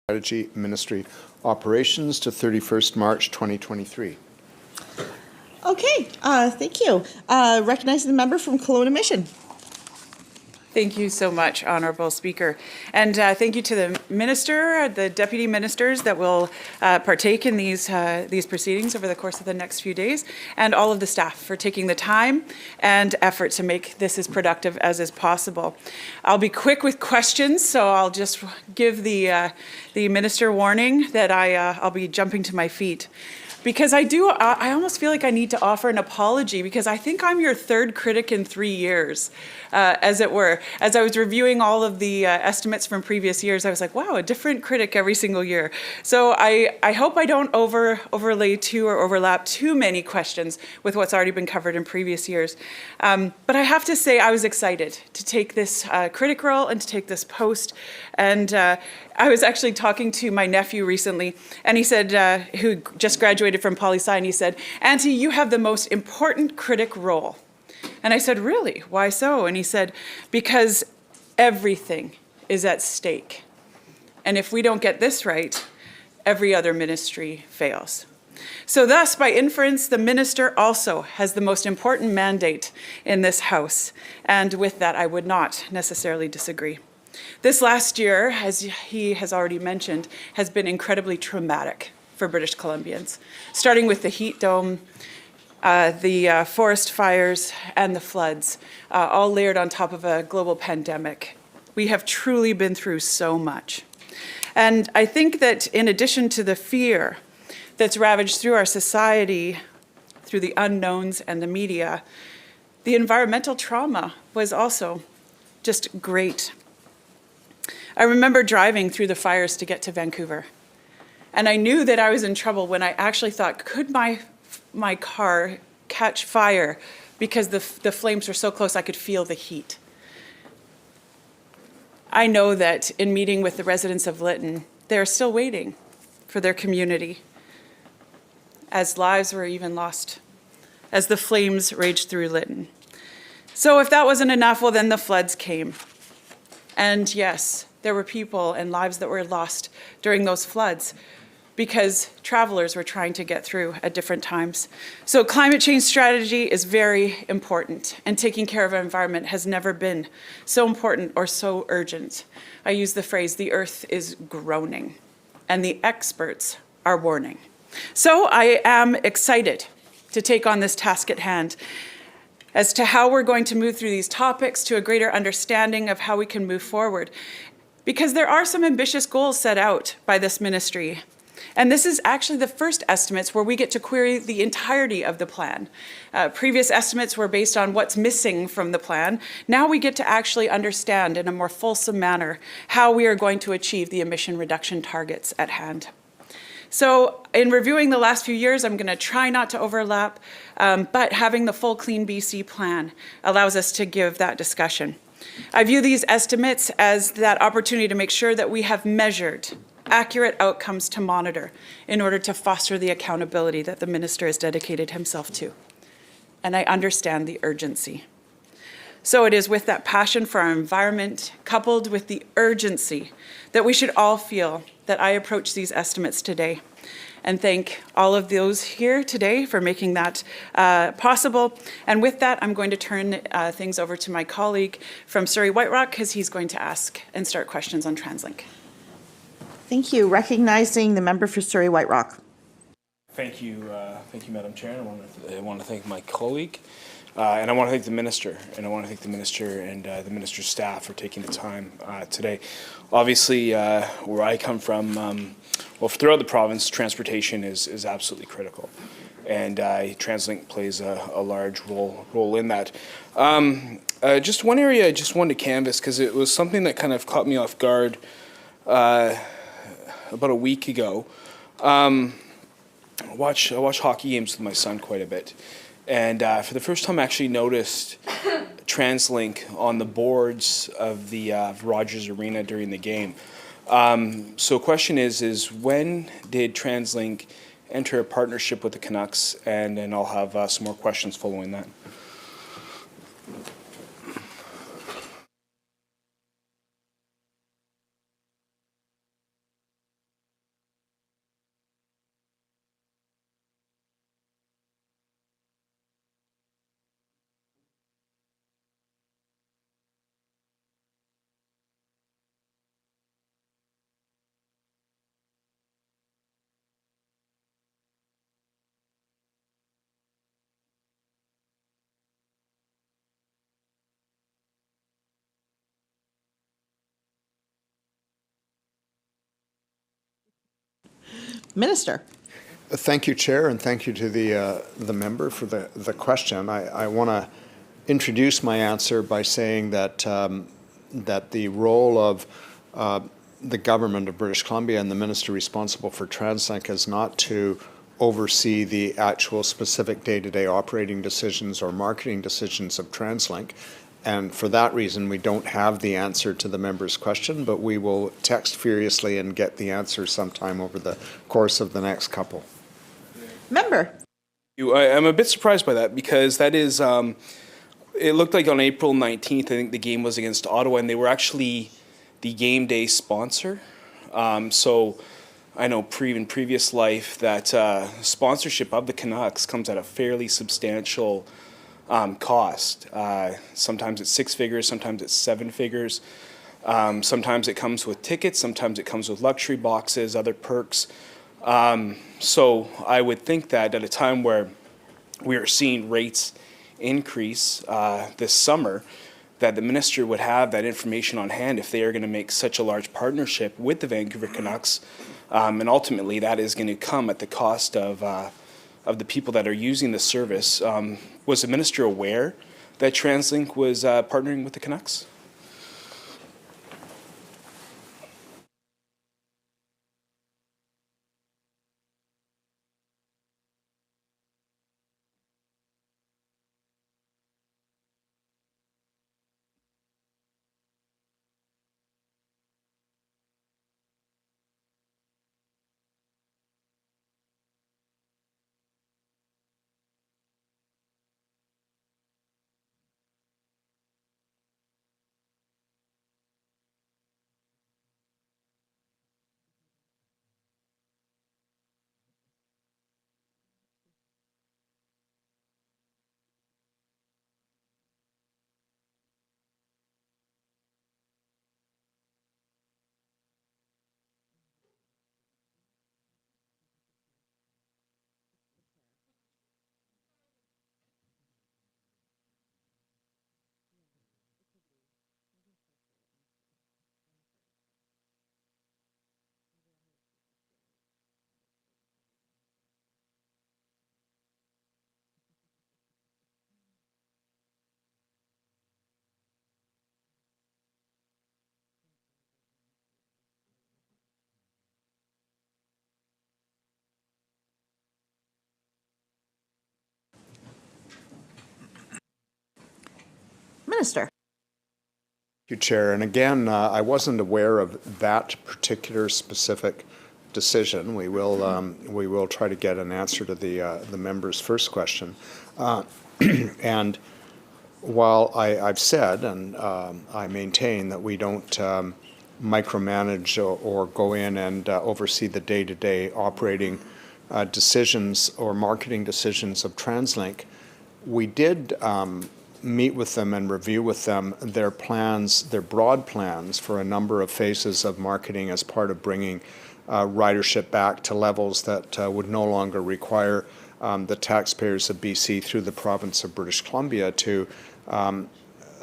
Strategy Ministry Operations to 31st March 2023. Okay, thank you. Recognizing the member from Kelowna Mission. Thank you so much, Honourable Speaker. And thank you to the Minister, the Deputy Ministers that will partake in these proceedings over the course of the next few days, and all of the staff for taking the time and effort to make this as productive as is possible. I'll be quick with questions, so I'll just give the Minister warning that I'll be jumping to my feet. Because I almost feel like I need to offer an apology because I think I'm your third critic in 3 years, as it were. As I was reviewing all of the estimates from previous years, I was like, wow, a different critic every single year. So I hope I don't overlay too or overlap too many questions with what's already been covered in previous years. But I have to say I was excited to take this critic role and to take this post. And I was actually talking to my nephew recently, and he said, who just graduated from poli-sci, and he said, "Auntie, you have the most important critic role." And I said, "Really? Why so?" And he said, "Because everything is at stake. And if we don't get this right, every other ministry fails." So thus, by inference, the minister also has the most important mandate in this House. And with that, I would not necessarily disagree. This last year, as he has already mentioned, has been incredibly traumatic for British Columbians, starting with the heat dome, the forest fires, and the floods, all layered on top of a global pandemic. We have truly been through so much. And I think that in addition to the fear that's ravaged through our society, through the unknowns and the media, the environmental trauma was also just great. I remember driving through the fires to get to Vancouver, and I knew that I was in trouble when I actually thought, could my car catch fire because the flames were so close I could feel the heat. I know that in meeting with the residents of Lytton, they're still waiting for their community as lives were even lost, as the flames raged through Lytton. So if that wasn't enough, well, then the floods came. And yes, there were people and lives that were lost during those floods because travelers were trying to get through at different times. So climate change strategy is very important, and taking care of our environment has never been so important or so urgent. I use the phrase, the earth is groaning, and the experts are warning. So I am excited to take on this task at hand as to how we're going to move through these topics to a greater understanding of how we can move forward. Because there are some ambitious goals set out by this ministry. And this is actually the first estimates where we get to query the entirety of the plan. Previous estimates were based on what's missing from the plan. Now we get to actually understand in a more fulsome manner how we are going to achieve the emission reduction targets at hand. So in reviewing the last few years, I'm going to try not to overlap, but having the full Clean BC plan allows us to give that discussion. I view these estimates as that opportunity to make sure that we have measured accurate outcomes to monitor in order to foster the accountability that the minister has dedicated himself to. And I understand the urgency. So it is with that passion for our environment, coupled with the urgency, that we should all feel that I approach these estimates today. And thank all of those here today for making that possible. And with that, I'm going to turn things over to my colleague from Surrey White Rock, because he's going to ask and start questions on TransLink. Thank you. Recognizing the member for Surrey White Rock. Thank you, Madam Chair. I want to thank my colleague, and I want to thank the minister, and the minister's staff for taking the time today. Obviously, where I come from, well, throughout the province, transportation is absolutely critical, and TransLink plays a large role in that. Just one area I just wanted to canvass, because it was something that kind of caught me off guard about a week ago. I watch hockey games with my son quite a bit, and for the first time I actually noticed TransLink on the boards of the Rogers Arena during the game. So question is when did TransLink enter a partnership with the Canucks? And then I'll have some more questions following that. Minister. Thank you, Chair, and thank you to the member for the question. I want to introduce my answer by saying that that the role of the government of British Columbia and the minister responsible for TransLink is not to oversee the actual specific day-to-day operating decisions or marketing decisions of TransLink. And for that reason, we don't have the answer to the member's question, but we will text furiously and get the answer sometime over the course of the next couple. Member. I'm a bit surprised by that because that is, it looked like on April 19th, I think the game was against Ottawa, and they were actually the game day sponsor. So I know in previous life that sponsorship of the Canucks comes at a fairly substantial cost. Sometimes it's 6 figures, sometimes it's 7 figures. Sometimes it comes with tickets, sometimes it comes with luxury boxes, other perks. So I would think that at a time where we are seeing rates increase this summer, that the minister would have that information on hand if they are going to make such a large partnership with the Vancouver Canucks. And ultimately that is going to come at the cost of the people that are using the service. Was the minister aware that TransLink was partnering with the Canucks? Minister. Thank you, Chair. And again, I wasn't aware of that particular specific decision. We will try to get an answer to the member's first question. And while I've said and I maintain that we don't micromanage or go in and oversee the day-to-day operating decisions or marketing decisions of TransLink, we did meet with them and review with them their plans, their broad plans for a number of phases of marketing as part of bringing ridership back to levels that would no longer require the taxpayers of BC through the province of British Columbia to fund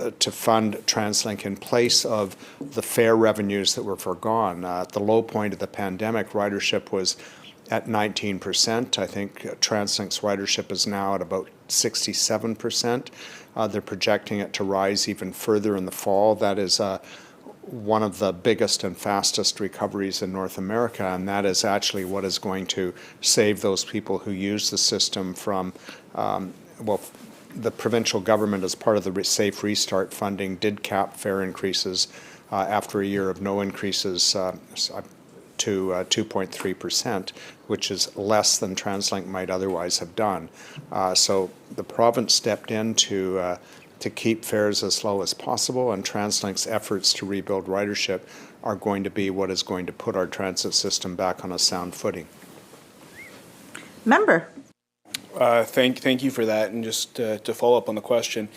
TransLink in place of the fare revenues that were foregone. At the low point of the pandemic, ridership was at 19%. I think TransLink's ridership is now at about 67%. They're projecting it to rise even further in the fall. That is one of the biggest and fastest recoveries in North America, and that is actually what is going to save those people who use the system from, the provincial government, as part of the Safe Restart funding, did cap fare increases after a year of no increases to 2.3%, which is less than TransLink might otherwise have done. So the province stepped in to keep fares as low as possible, and TransLink's efforts to rebuild ridership are going to be what is going to put our transit system back on a sound footing. Member. Thank you for that. And just to follow up on the question,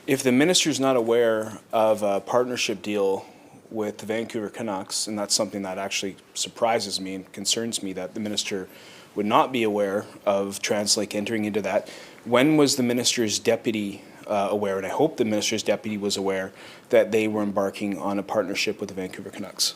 if the minister's not aware of a partnership deal with the Vancouver Canucks, and that's something that actually surprises me and concerns me that the minister would not be aware of TransLink entering into that, when was the minister's deputy aware, and I hope the minister's deputy was aware, that they were embarking on a partnership with the Vancouver Canucks?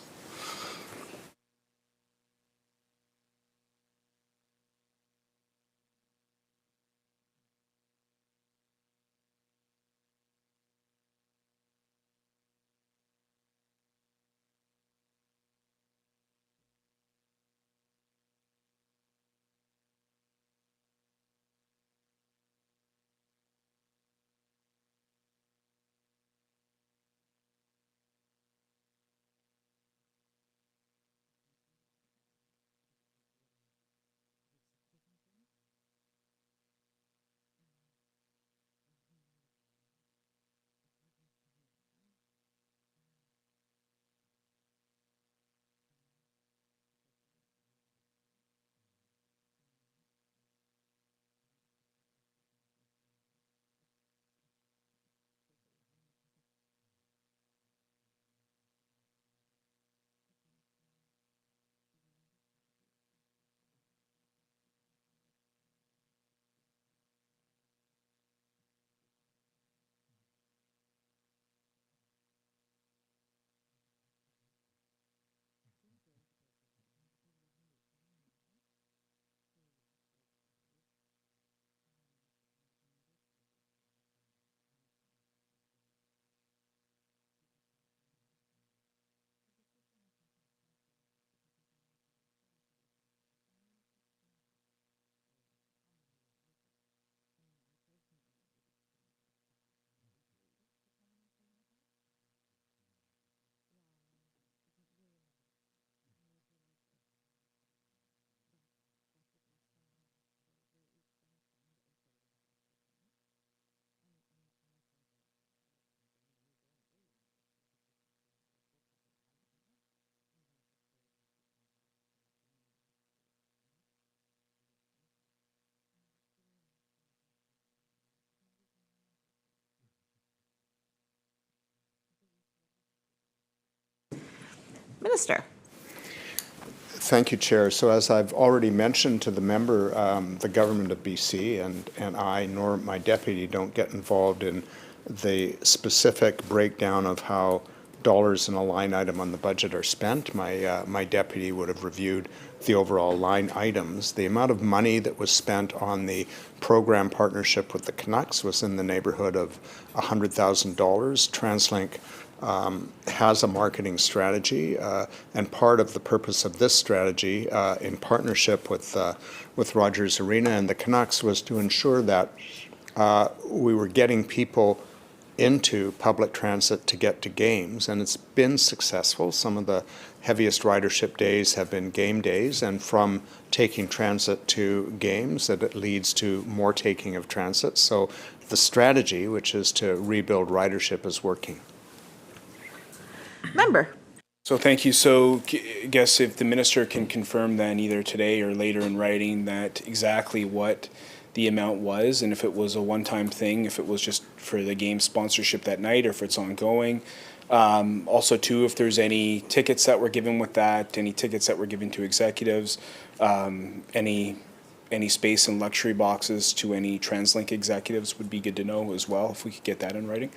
Minister. Thank you, Chair. So as I've already mentioned to the member, the government of BC and I, nor my deputy, don't get involved in the specific breakdown of how dollars in a line item on the budget are spent. My deputy would have reviewed the overall line items. The amount of money that was spent on the program partnership with the Canucks was in the neighborhood of $100,000. TransLink has a marketing strategy, and part of the purpose of this strategy, in partnership with Rogers Arena and the Canucks, was to ensure that we were getting people into public transit to get to games, and it's been successful. Some of the heaviest ridership days have been game days, and from taking transit to games, that it leads to more taking of transit. So the strategy, which is to rebuild ridership, is working. Member. So thank you. So I guess if the minister can confirm then either today or later in writing that exactly what the amount was, and if it was a one-time thing, if it was just for the game sponsorship that night, or if it's ongoing. Also, too, if there's any tickets that were given with that, any tickets that were given to executives, any space and luxury boxes to any TransLink executives would be good to know as well, if we could get that in writing.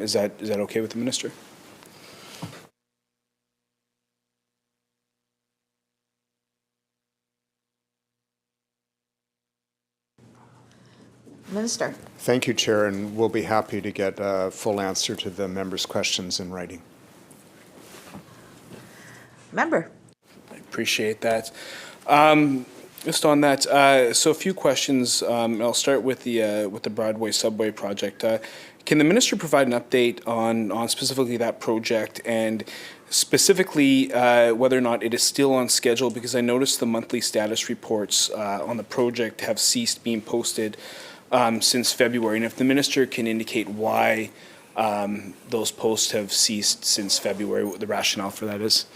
Is that okay with the minister? Minister. Thank you, Chair, and we'll be happy to get a full answer to the members' questions in writing. Member. I appreciate that. Just on that, so a few questions. I'll start with the Broadway subway project. Can the minister provide an update on specifically that project, and specifically whether or not it is still on schedule? Because I noticed the monthly status reports on the project have ceased being posted since February, and if the minister can indicate why those posts have ceased since February, what the rationale for that is.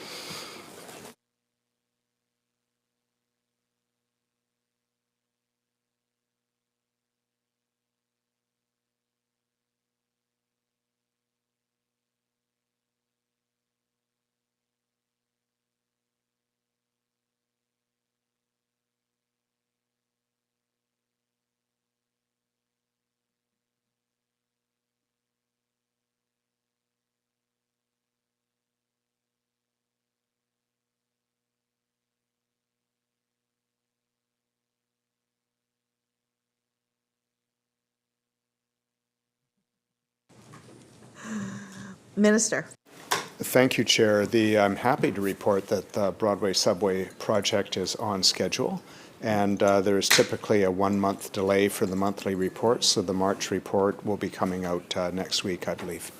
Minister. Thank you, Chair. I'm happy to report that the Broadway subway project is on schedule, and there is typically a 1-month delay for the monthly report, so the March report will be coming out next week, I believe.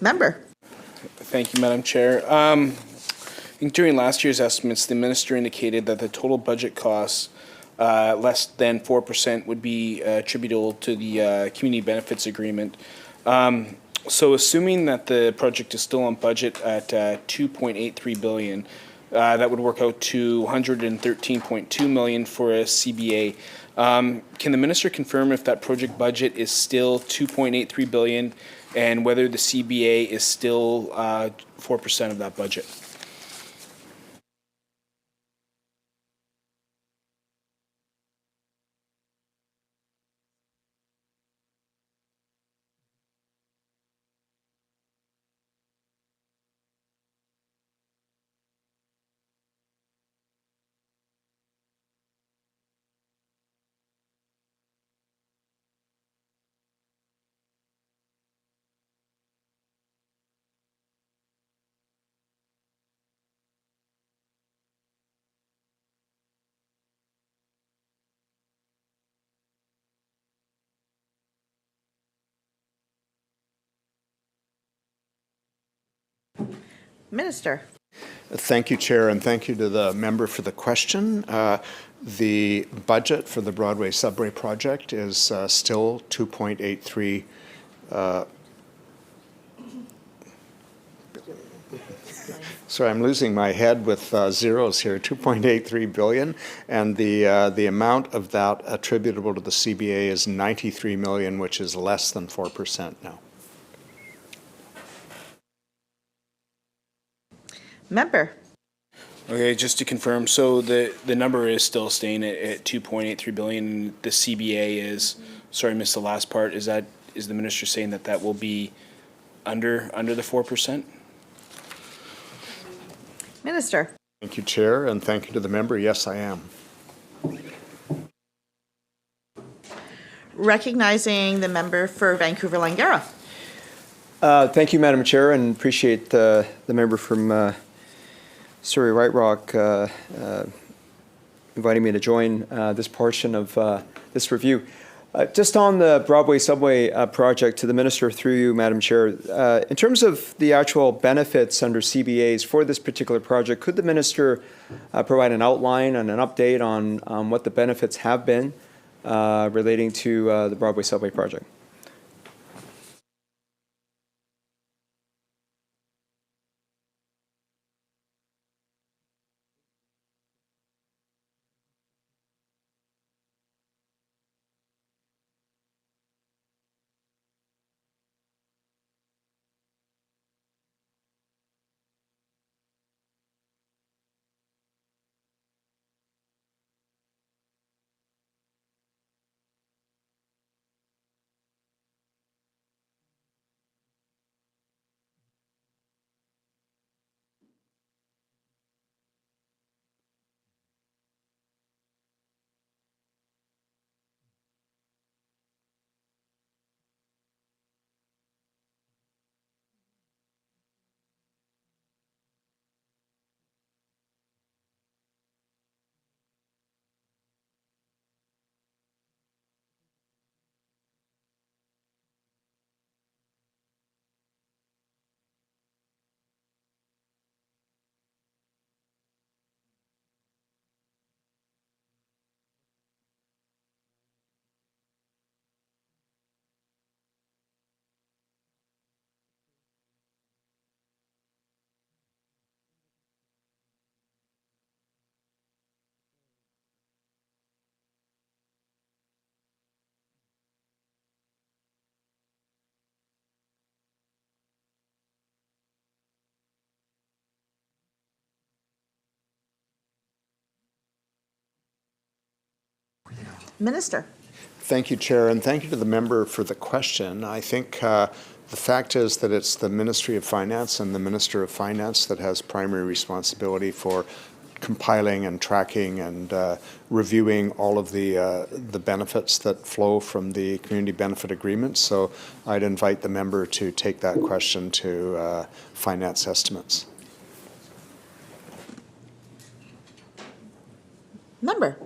Member. Thank you, Madam Chair. I think during last year's estimates, the minister indicated that the total budget costs less than 4% would be attributable to the community benefits agreement. So assuming that the project is still on budget at $2.83 billion, that would work out to $113.2 million for a CBA. Can the minister confirm if that project budget is still $2.83 billion, and whether the CBA is still 4% of that budget? Minister. Thank you, Chair, and thank you to the member for the question. The budget for the Broadway subway project is still 2.83 sorry, I'm losing my head with zeros here, 2.83 billion, and the amount of that attributable to the CBA is 93 million, which is less than 4% now. Member. Okay, just to confirm, so the number is still staying at 2.83 billion. The CBA is, sorry, I missed the last part. Is the minister saying that will be under the 4%? Minister. Thank you, Chair, and thank you to the member. Yes, I am. Recognizing the member for Vancouver Langara. Thank you, Madam Chair, and appreciate the member from Surrey White Rock inviting me to join this portion of this review. Just on the Broadway subway project, to the minister through you, Madam Chair, in terms of the actual benefits under CBAs for this particular project, could the minister provide an outline and an update on what the benefits have been relating to the Broadway subway project? Minister. Thank you, Chair, and thank you to the member for the question. I think the fact is that it's the Ministry of Finance and the Minister of Finance that has primary responsibility for compiling and tracking and reviewing all of the benefits that flow from the community benefit agreements. So I'd invite the member to take that question to finance estimates. Member.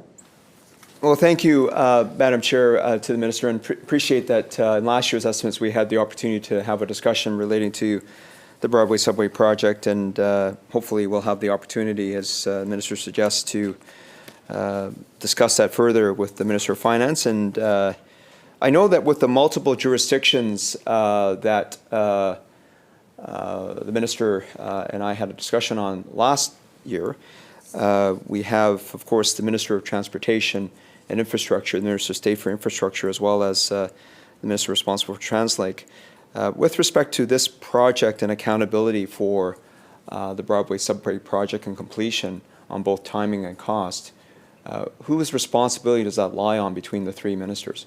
Well, thank you, Madam Chair, to the Minister, and appreciate that in last year's estimates we had the opportunity to have a discussion relating to the Broadway subway project, and hopefully we'll have the opportunity, as the Minister suggests, to discuss that further with the Minister of Finance. And I know that with the multiple jurisdictions that the Minister and I had a discussion on last year, we have, of course, the Minister of Transportation and Infrastructure, the Minister of State for Infrastructure, as well as the Minister responsible for TransLink. With respect to this project and accountability for the Broadway subway project and completion on both timing and cost, whose responsibility does that lie on between the three ministers?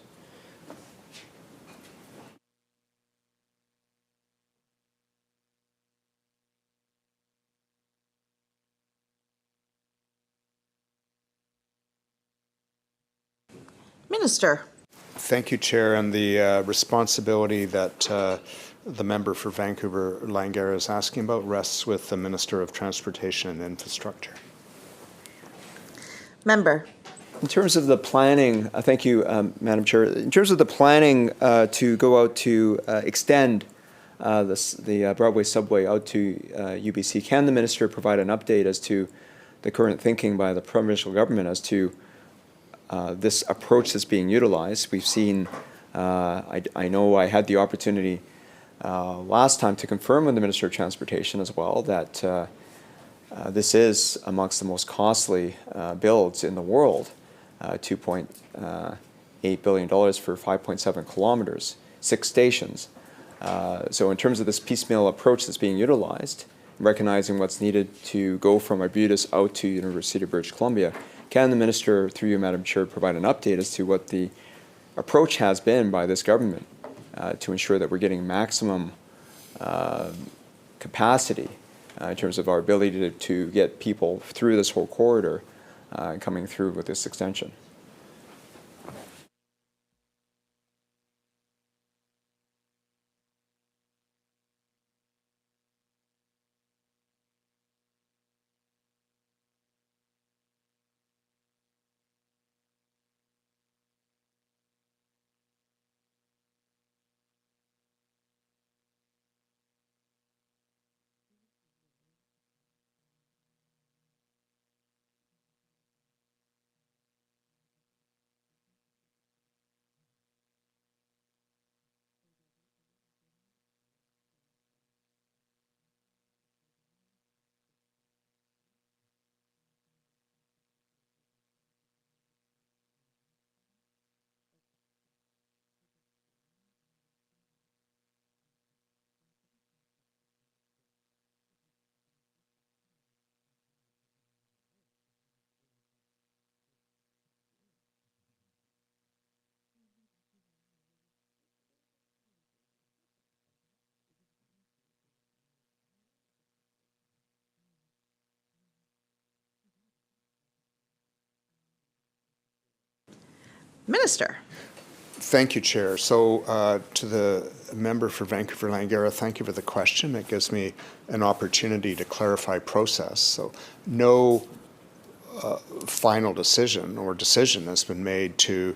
Minister. Thank you, Chair, and the responsibility that the member for Vancouver Langara is asking about rests with the Minister of Transportation and Infrastructure. Member. In terms of the planning, thank you, Madam Chair. In terms of the planning to go out to extend the Broadway subway out to UBC, can the Minister provide an update as to the current thinking by the provincial government as to this approach that's being utilized? We've seen, I know I had the opportunity last time to confirm with the Minister of Transportation as well that this is amongst the most costly builds in the world, $2.8 billion for 5.7 kilometers, 6 stations. So in terms of this piecemeal approach that's being utilized, recognizing what's needed to go from Arbutus out to University of British Columbia. Can the Minister, through you, Madam Chair, provide an update as to what the approach has been by this government to ensure that we're getting maximum capacity in terms of our ability to get people through this whole corridor coming through with this extension? Minister. Thank you, Chair. So to the member for Vancouver-Langara, thank you for the question. It gives me an opportunity to clarify process. So no final decision or decision has been made to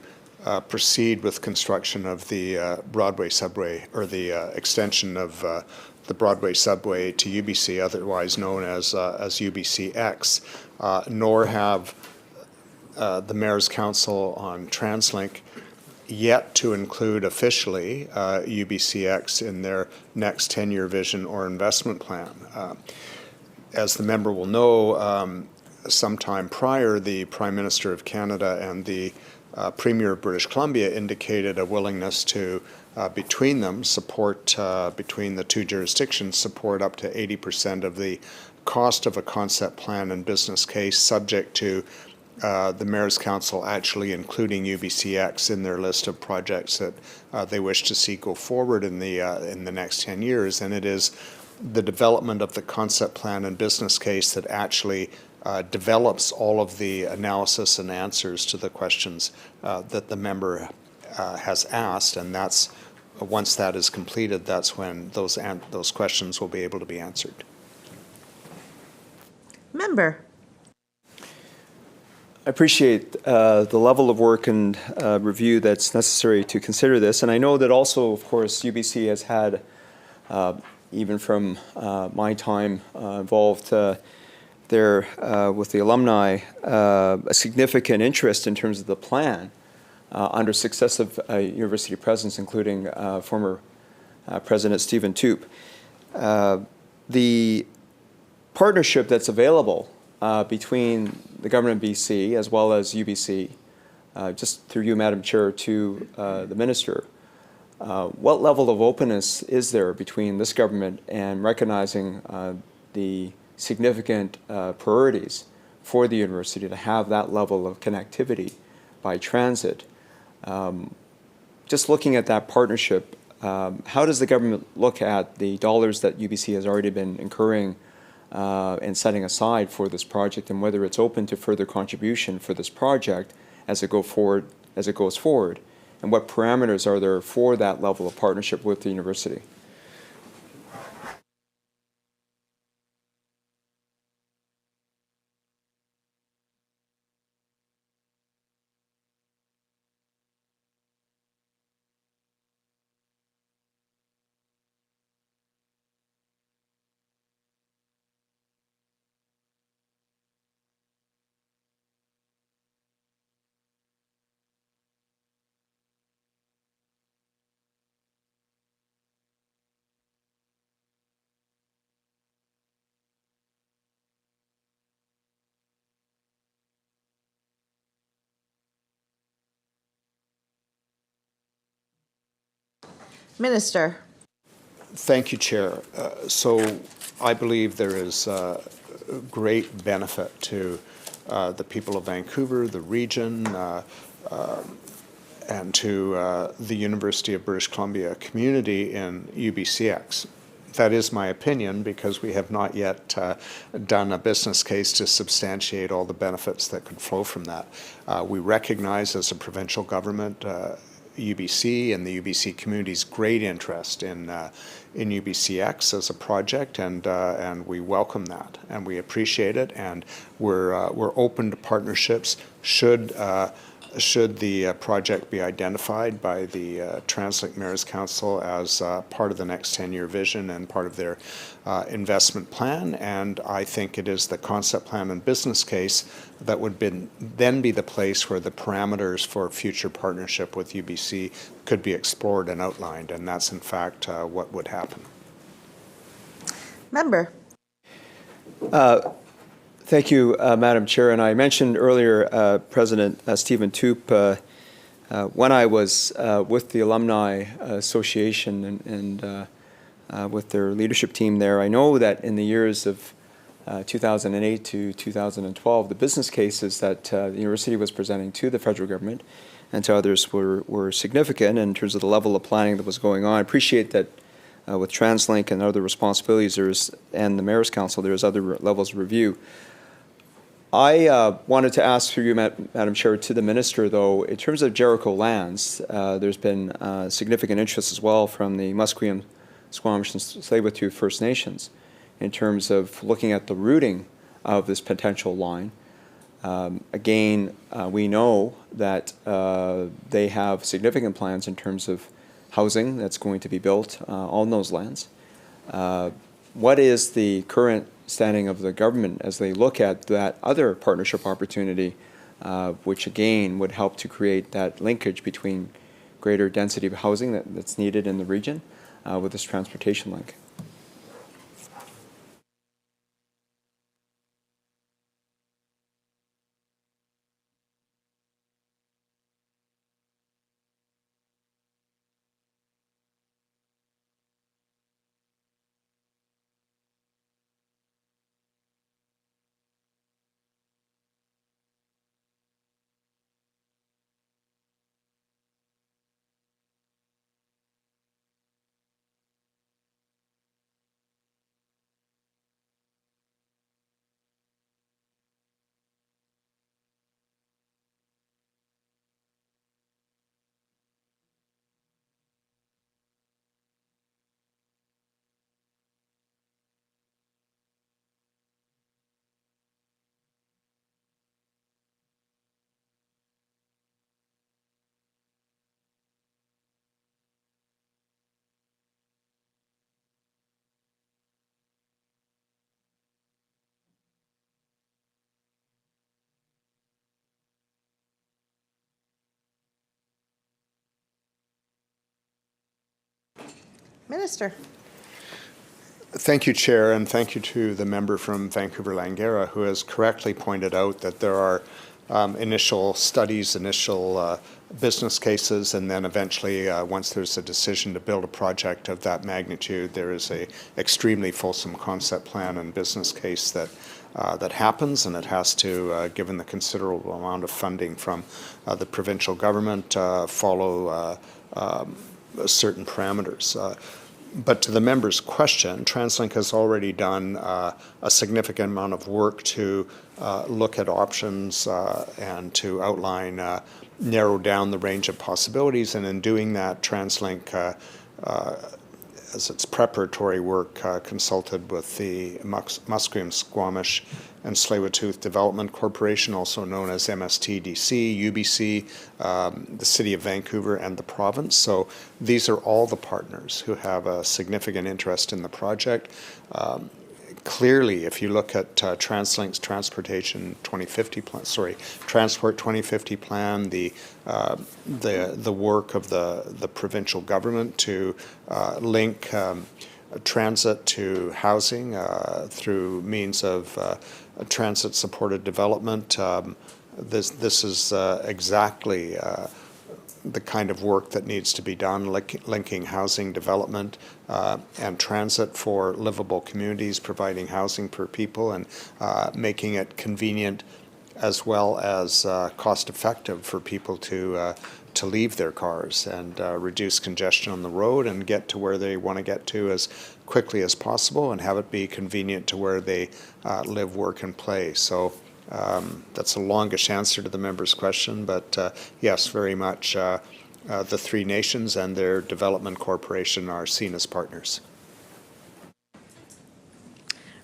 proceed with construction of the Broadway subway or the extension of the Broadway subway to UBC, otherwise known as UBCX, nor have the Mayor's Council on TransLink yet to include officially UBCX in their next 10-year vision or investment plan. As the member will know, sometime prior, the Prime Minister of Canada and the Premier of British Columbia indicated a willingness to, between them, support, between the two jurisdictions, support up to 80% of the cost of a concept plan and business case, subject to the Mayor's Council actually including UBCX in their list of projects that they wish to see go forward in the next 10 years. And it is the development of the concept plan and business case that actually develops all of the analysis and answers to the questions that the member has asked. And that's once that is completed, that's when those questions will be able to be answered. Member. I appreciate the level of work and review that's necessary to consider this. And I know that also, of course, UBC has had, even from my time involved there with the alumni, a significant interest in terms of the plan under successive university presidents, including former President Stephen Toop. The partnership that's available between the government of BC as well as UBC, just through you, Madam Chair, to the Minister, what level of openness is there between this government and recognizing the significant priorities for the university to have that level of connectivity by transit? Just looking at that partnership, how does the government look at the dollars that UBC has already been incurring and setting aside for this project, and whether it's open to further contribution for this project as it goes forward, and what parameters are there for that level of partnership with the university? Minister. Thank you, Chair. So I believe there is great benefit to the people of Vancouver, the region, and to the University of British Columbia community in UBCX. That is my opinion, because we have not yet done a business case to substantiate all the benefits that could flow from that. We recognize as a provincial government UBC and the UBC community's great interest in UBCX as a project, and we welcome that, and we appreciate it, and we're open to partnerships should the project be identified by the TransLink Mayor's Council as part of the next 10-year vision and part of their investment plan. And I think it is the concept plan and business case that would then be the place where the parameters for future partnership with UBC could be explored and outlined, and that's in fact what would happen. Member. Thank you, Madam Chair. And I mentioned earlier, President Stephen Toop, when I was with the Alumni Association and with their leadership team there, I know that in the years of 2008 to 2012, the business cases that the university was presenting to the federal government and to others were significant in terms of the level of planning that was going on. I appreciate that with TransLink and other responsibilities and the Mayor's Council, there's other levels of review. I wanted to ask through you, Madam Chair, to the Minister, though, in terms of Jericho lands, there's been significant interest as well from the Musqueam, Squamish, and Tsleil-Waututh First Nations in terms of looking at the routing of this potential line. Again, we know that they have significant plans in terms of housing that's going to be built on those lands. What is the current standing of the government as they look at that other partnership opportunity, which again would help to create that linkage between greater density of housing that's needed in the region with this transportation link? Minister. Thank you, Chair, and thank you to the member from Vancouver-Langara who has correctly pointed out that there are initial studies, initial business cases, and then eventually, once there's a decision to build a project of that magnitude, there is a extremely fulsome concept plan and business case that that happens, and it has to, given the considerable amount of funding from the provincial government, follow certain parameters. But to the member's question, TransLink has already done a significant amount of work to look at options and to outline, narrow down the range of possibilities. And in doing that, TransLink, as its preparatory work, consulted with the Musqueam, Squamish, and Tsleil-Waututh Development Corporation, also known as MSTDC, UBC, the City of Vancouver, and the province. So these are all the partners who have a significant interest in the project. Clearly, if you look at TransLink's Transportation 2050 plan, Transport 2050 plan, the work of the provincial government to link transit to housing through means of transit-supported development. This is exactly the kind of work that needs to be done, linking housing development and transit for livable communities, providing housing for people, and making it convenient as well as cost-effective for people to leave their cars and reduce congestion on the road and get to where they want to get to as quickly as possible and have it be convenient to where they live, work, and play. So that's a longish answer to the member's question, but yes, very much the three nations and their development corporation are seen as partners.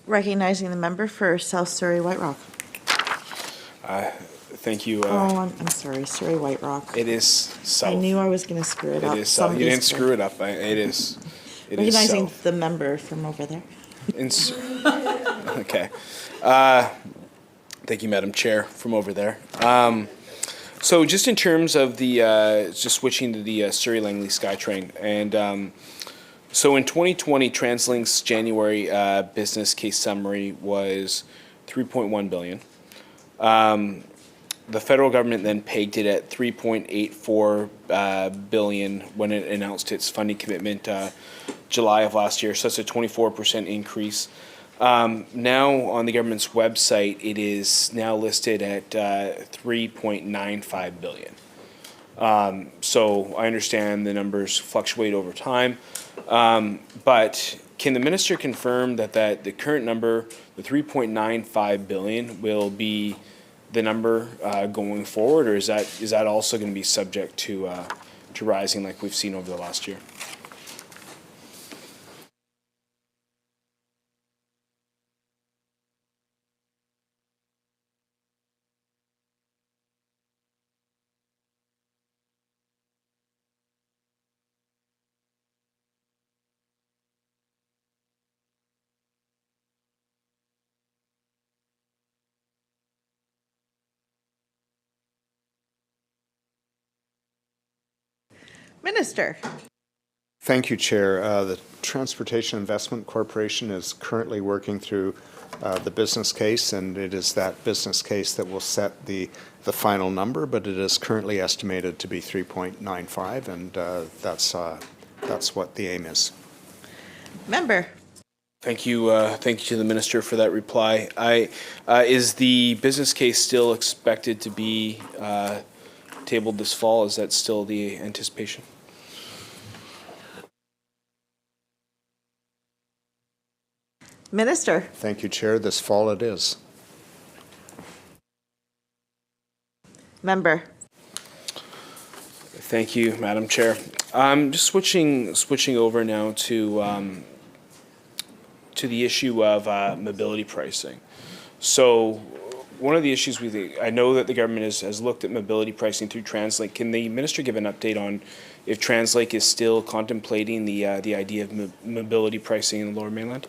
Recognizing the member for South Surrey White Rock. Thank you. I'm sorry, Surrey White Rock. It is south. I knew I was going to screw it up. It is south. You didn't screw it up. It is. It is Recognizing south. the member from over there. Okay. Thank you, Madam Chair, from over there. So just in terms of the, just switching to the Surrey Langley SkyTrain, and so in 2020, TransLink's January business case summary was $3.1 billion. The federal government then pegged it at $3.84 billion when it announced its funding commitment July of last year. So that's a 24% increase. Now on the government's website, it is now listed at $3.95 billion. So I understand the numbers fluctuate over time, but can the minister confirm that the current number, the $3.95 billion, will be the number going forward, or is that also going to be subject to rising like we've seen over the last year? Minister. Thank you, Chair. The Transportation Investment Corporation is currently working through the business case, and it is that business case that will set the final number, but it is currently estimated to be 3.95, and that's what the aim is. Member. Thank you to the minister for that reply. Is the business case still expected to be tabled this fall? Is that still the anticipation? Minister. Thank you, Chair. This fall it is. Member. Thank you, Madam Chair. Just switching over now to the issue of mobility pricing. So one of the issues I know that the government has looked at mobility pricing through TransLink. Can the minister give an update on if TransLink is still contemplating the idea of mobility pricing in the Lower Mainland?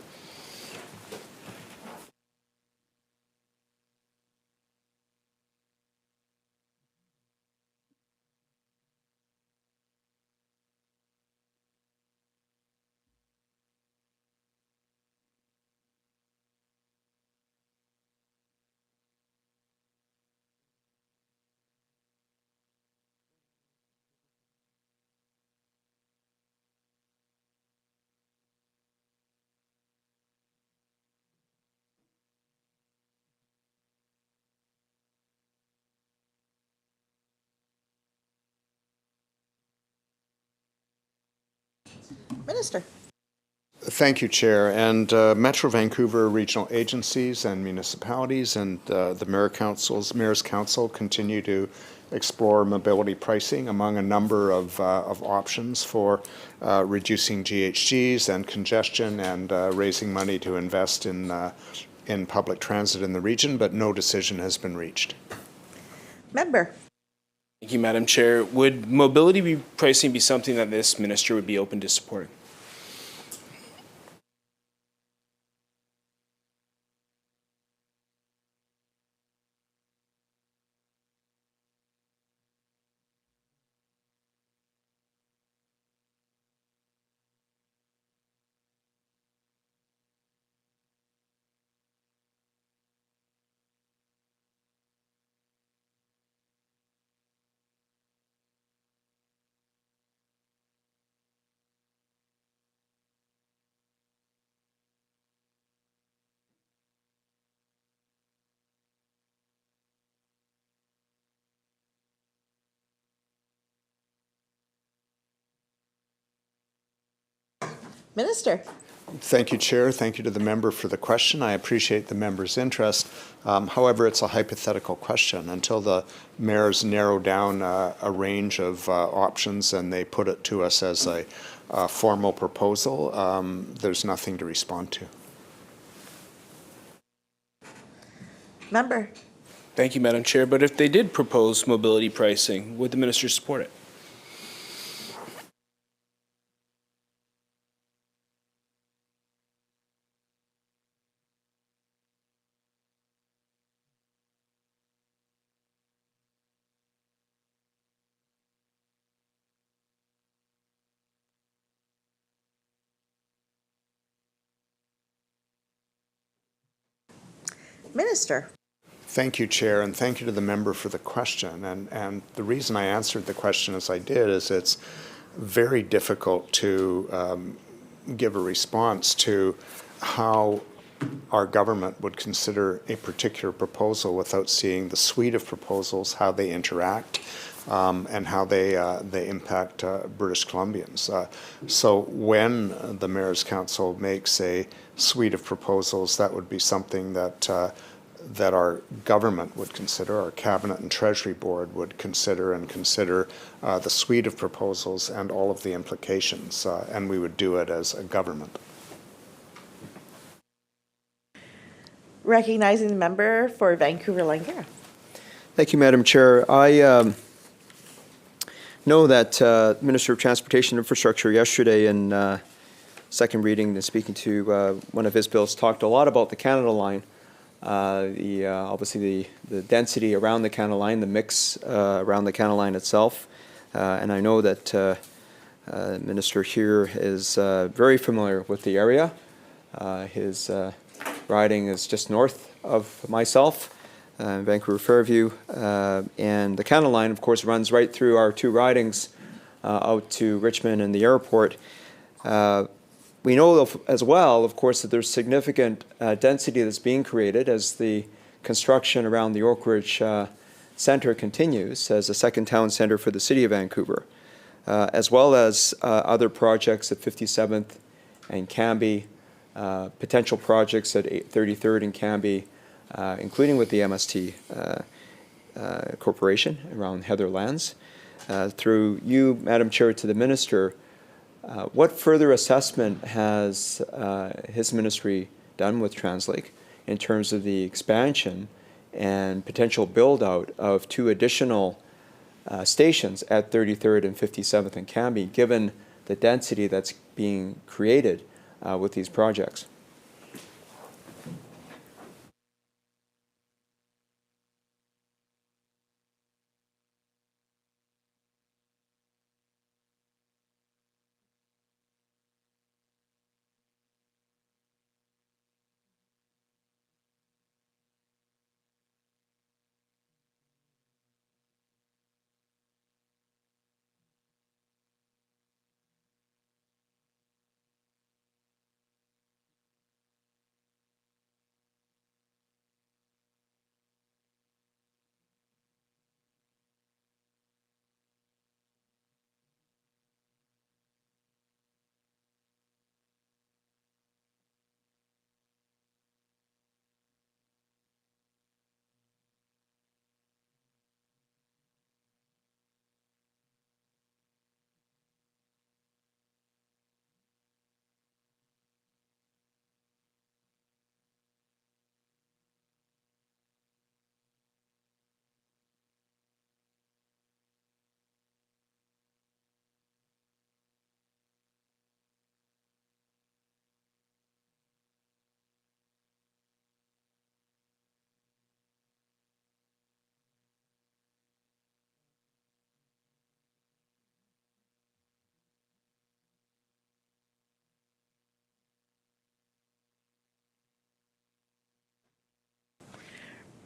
Minister. Thank you, Chair. And Metro Vancouver regional agencies and municipalities and the Mayor's Council continue to explore mobility pricing among a number of options for reducing GHGs and congestion and raising money to invest in public transit in the region, but no decision has been reached. Member. Thank you, Madam Chair. Would mobility pricing be something that this minister would be open to supporting? Minister. Thank you, Chair. Thank you to the member for the question. I appreciate the member's interest. However, it's a hypothetical question. Until the mayors narrow down a range of options and they put it to us as a formal proposal, there's nothing to respond to. Member. Thank you, Madam Chair. But if they did propose mobility pricing, would the minister support it? Minister. Thank you, Chair, and thank you to the member for the question. And the reason I answered the question as I did is it's very difficult to give a response to how our government would consider a particular proposal without seeing the suite of proposals, how they interact, and how they impact British Columbians. So when the Mayor's Council makes a suite of proposals, that would be something that our government would consider, our Cabinet and Treasury Board would consider the suite of proposals and all of the implications, and we would do it as a government. Recognizing the member for Vancouver-Langara. Thank you, Madam Chair. I know that Minister of Transportation and Infrastructure yesterday in second reading and speaking to one of his bills talked a lot about the Canada Line. Obviously the density around the Canada Line, the mix around the Canada Line itself, and I know that the Minister here is very familiar with the area. His riding is just north of myself, Vancouver Fairview, and the Canada Line, of course, runs right through our two ridings out to Richmond and the airport. We know as well, of course, that there's significant density that's being created as the construction around the Oak Ridge Centre continues as a second town centre for the City of Vancouver, as well as other projects at 57th and Cambie, potential projects at 33rd and Cambie, including with the MST Corporation around Heatherlands. Through you, Madam Chair, to the Minister, what further assessment has his ministry done with TransLink in terms of the expansion and potential build-out of two additional stations at 33rd and 57th and Cambie, given the density that's being created with these projects?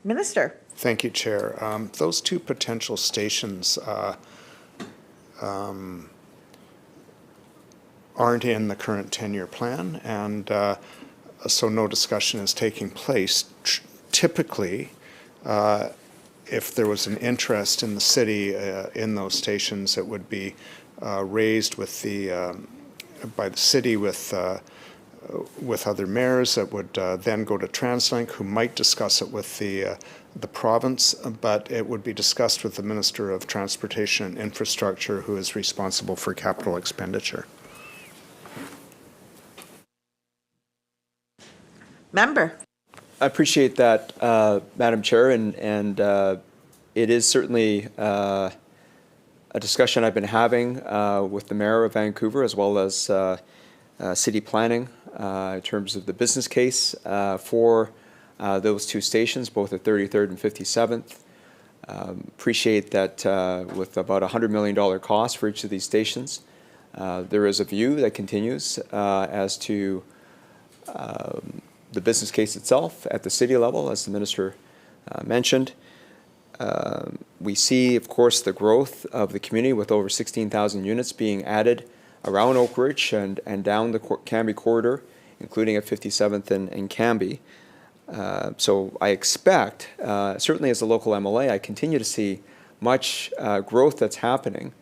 Minister. Thank you, Chair. Those two potential stations aren't in the current 10-year plan, and so no discussion is taking place. Typically, if there was an interest in the city in those stations, it would be raised with the by the city with other mayors. It would then go to TransLink, who might discuss it with the province, but it would be discussed with the Minister of Transportation and Infrastructure, who is responsible for capital expenditure. Member. I appreciate that, Madam Chair, and it is certainly a discussion I've been having with the Mayor of Vancouver, as well as city planning in terms of the business case for those two stations, both at 33rd and 57th. Appreciate that with about $100 million cost for each of these stations, there is a view that continues as to the business case itself at the city level, as the Minister mentioned. We see, of course, the growth of the community with over 16,000 units being added around Oak Ridge and down the Cambie corridor, including at 57th and Cambie. So I expect, certainly as a local MLA, I continue to see much growth that's happening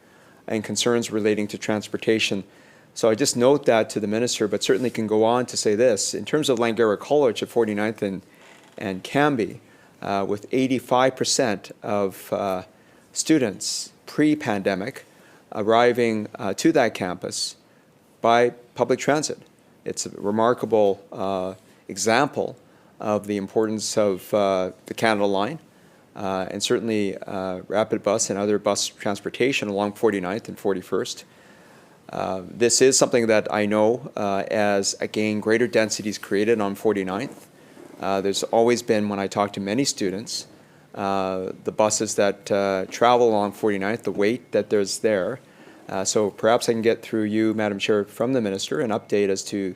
and concerns relating to transportation. So I just note that to the Minister, but certainly can go on to say this. In terms of Langara College at 49th and Cambie, with 85% of students pre-pandemic arriving to that campus by public transit. It's a remarkable example of the importance of the Canada Line and certainly rapid bus and other bus transportation along 49th and 41st. This is something that I know as, again, greater density is created on 49th. There's always been, when I talk to many students, the buses that travel along 49th, the wait that there's there. So perhaps I can get through you, Madam Chair, from the Minister, an update as to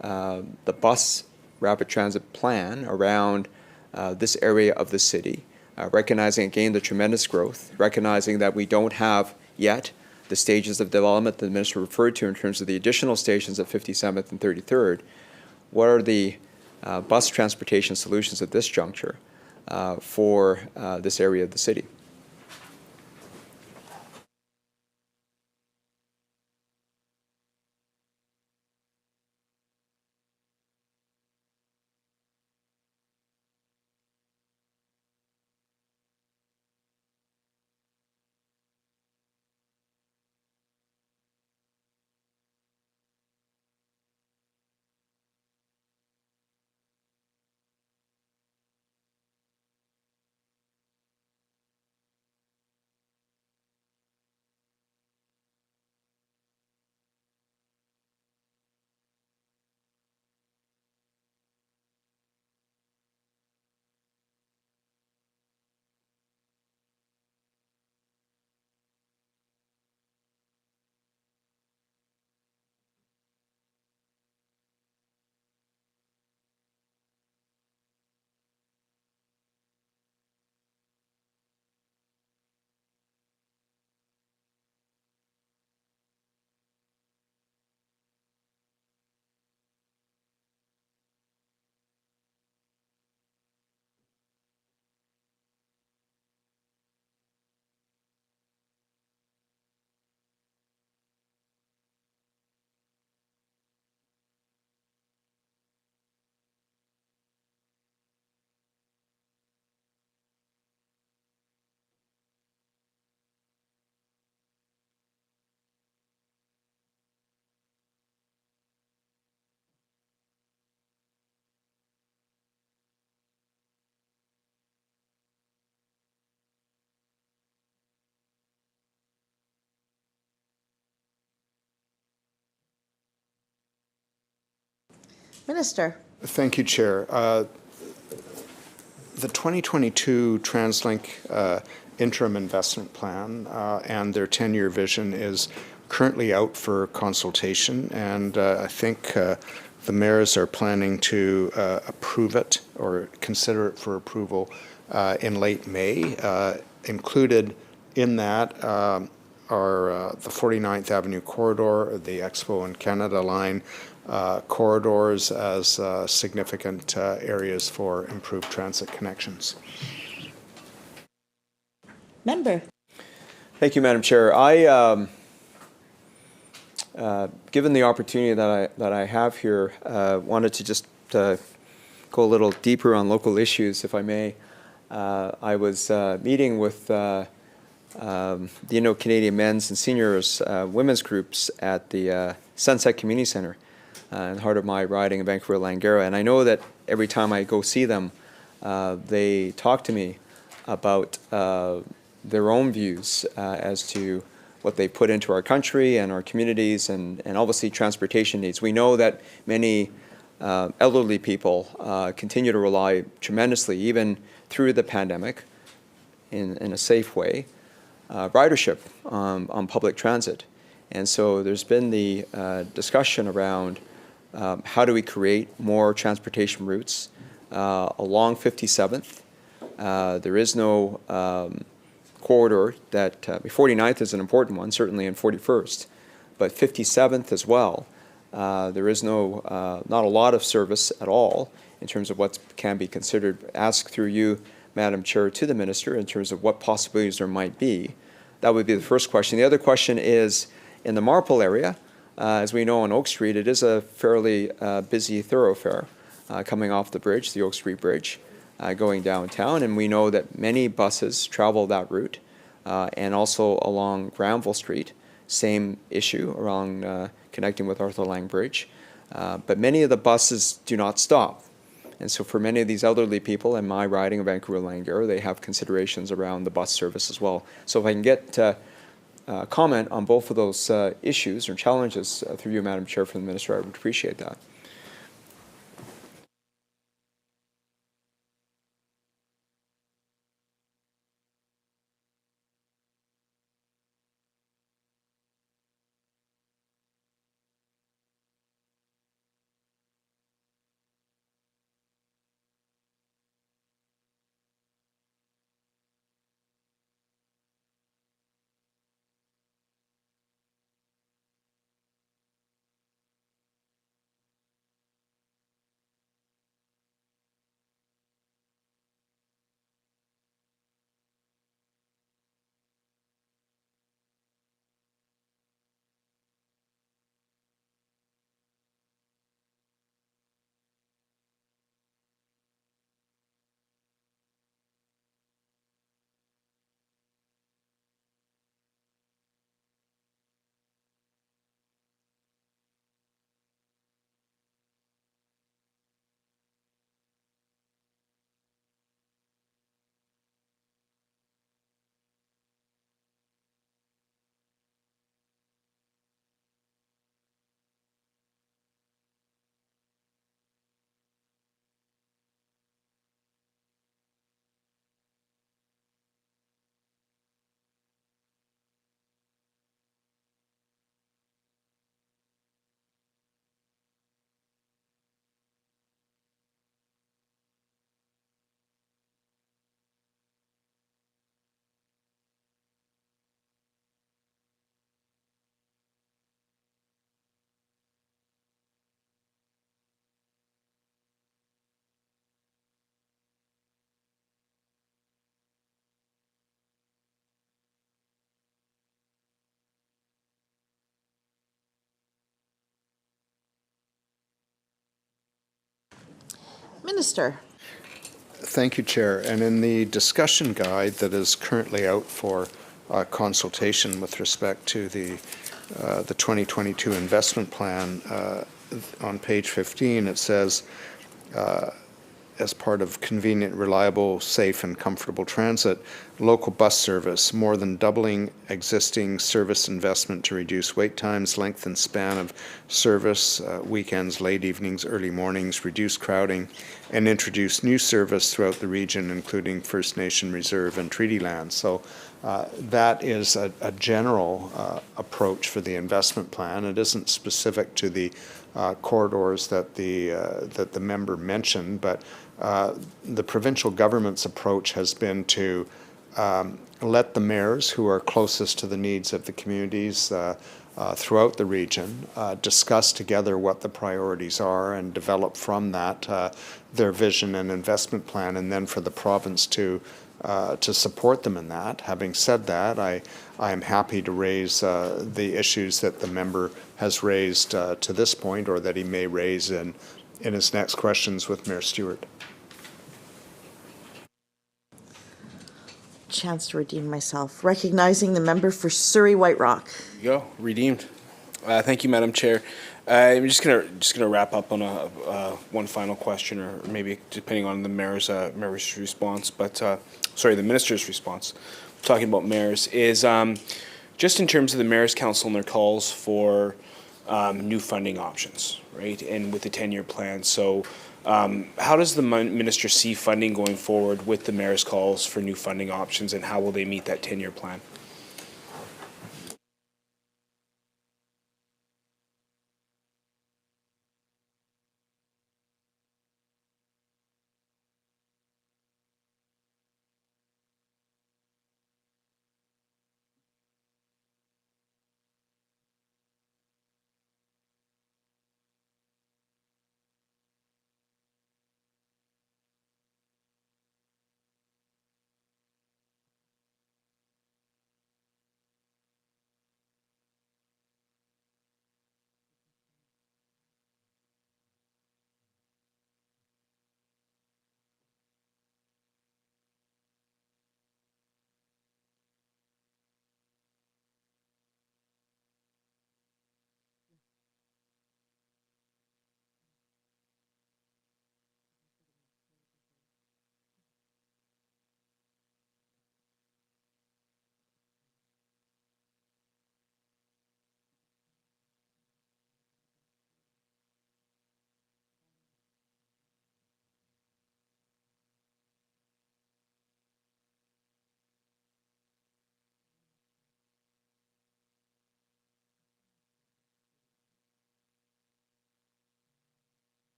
the bus rapid transit plan around this area of the city, recognizing, again, the tremendous growth, recognizing that we don't have yet the stages of development that the Minister referred to in terms of the additional stations at 57th and 33rd. What are the bus transportation solutions at this juncture for this area of the city? Minister. Thank you, Chair. The 2022 TransLink interim investment plan and their 10-year vision is currently out for consultation, and I think the mayors are planning to approve it or consider it for approval in late May. Included in that are the 49th Avenue corridor, the Expo and Canada Line corridors as significant areas for improved transit connections. Member. Thank you, Madam Chair. I given the opportunity that I have here, wanted to just go a little deeper on local issues, if I may. I was meeting with the Indo-Canadian men's and seniors women's groups at the Sunset Community Centre in the heart of my riding in Vancouver-Langara, and I know that every time I go see them, they talk to me about their own views as to what they put into our country and our communities, and obviously transportation needs. We know that many elderly people continue to rely tremendously, even through the pandemic, in a safe way, ridership on public transit. And so there's been the discussion around how do we create more transportation routes along 57th. There is no corridor that 49th is an important one, certainly, and 41st, but 57th as well. There is no not a lot of service at all in terms of what can be considered. Ask through you, Madam Chair, to the Minister in terms of what possibilities there might be. That would be the first question. The other question is in the Marple area. As we know on Oak Street, it is a fairly busy thoroughfare coming off the bridge, the Oak Street Bridge, going downtown, and we know that many buses travel that route, and also along Granville Street, same issue around connecting with Arthur Lang Bridge, but many of the buses do not stop. And so for many of these elderly people, and my riding of Vancouver-Langara, they have considerations around the bus service as well. So if I can get comment on both of those issues or challenges through you, Madam Chair, from the Minister, I would appreciate that. Minister. Thank you, Chair. And in the discussion guide that is currently out for consultation with respect to the 2022 investment plan, on page 15, it says, as part of convenient, reliable, safe, and comfortable transit, local bus service, more than doubling existing service investment to reduce wait times, length and span of service, weekends, late evenings, early mornings, reduce crowding, and introduce new service throughout the region, including First Nation Reserve and treaty lands. So that is a general approach for the investment plan. It isn't specific to the corridors that the member mentioned, but the provincial government's approach has been to let the mayors who are closest to the needs of the communities throughout the region discuss together what the priorities are and develop from that their vision and investment plan, and then for the province to support them in that. Having said that, I am happy to raise the issues that the member has raised to this point, or that he may raise in his next questions with Mayor Stewart. Chance to redeem myself. Recognizing the member for Surrey White Rock. There you go, redeemed. Thank you, Madam Chair. I'm just gonna wrap up on one final question, or maybe depending on the mayor's response. But sorry, the minister's response. Talking about mayors is just in terms of the mayor's council and their calls for new funding options, right? And with the 10-year plan. So how does the minister see funding going forward with the mayor's calls for new funding options, and how will they meet that 10-year plan?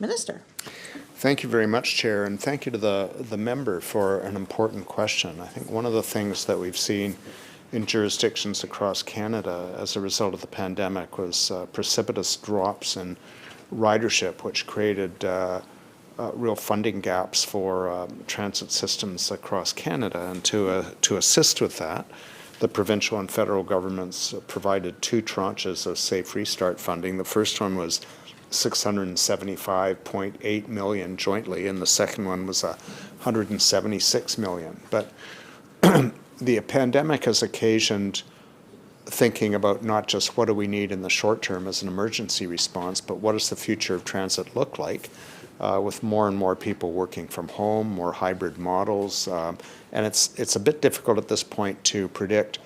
Minister. Thank you very much, Chair, and thank you to the member for an important question. I think one of the things that we've seen in jurisdictions across Canada as a result of the pandemic was precipitous drops in ridership, which created real funding gaps for transit systems across Canada. And to assist with that, the provincial and federal governments provided 2 tranches of Safe Restart funding. The first one was $675.8 million jointly, and the second one was $176 million. But the pandemic has occasioned thinking about not just what do we need in the short term as an emergency response, but what does the future of transit look like with more and more people working from home, more hybrid models, and it's a bit difficult at this point to predict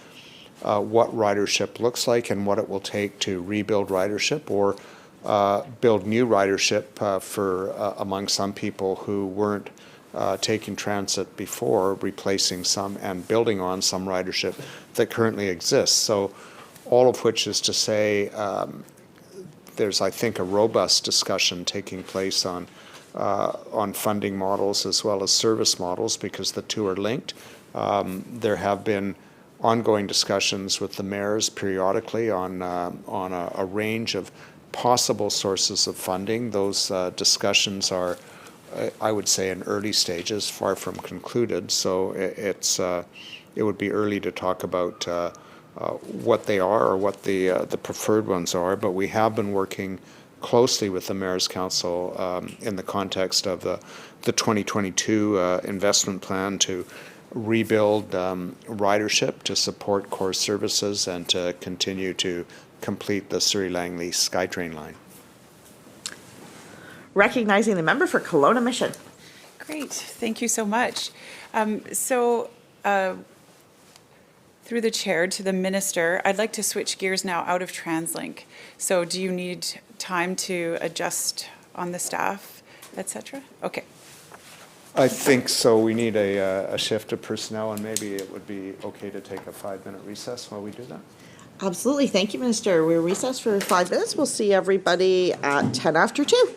what ridership looks like and what it will take to rebuild ridership or build new ridership for among some people who weren't taking transit before, replacing some and building on some ridership that currently exists. So all of which is to say there's, I think, a robust discussion taking place on funding models as well as service models, because the two are linked. There have been ongoing discussions with the mayors periodically on a range of possible sources of funding. Those discussions are, I would say, in early stages, far from concluded. So it would be early to talk about what they are or what the preferred ones are. But we have been working closely with the Mayor's Council in the context of the 2022 investment plan to rebuild ridership, to support core services, and to continue to complete the Surrey-Langley SkyTrain line. Recognizing the member for Kelowna Mission. Great, thank you so much. Through the chair to the minister, I'd like to switch gears now out of TransLink. So do you need time to adjust on the staff, et cetera? Okay. I think so. We need a shift of personnel, and maybe it would be okay to take a 5-minute recess while we do that. Absolutely. Thank you, Minister. We're recessed for 5 minutes. We'll see everybody at 10 after 2.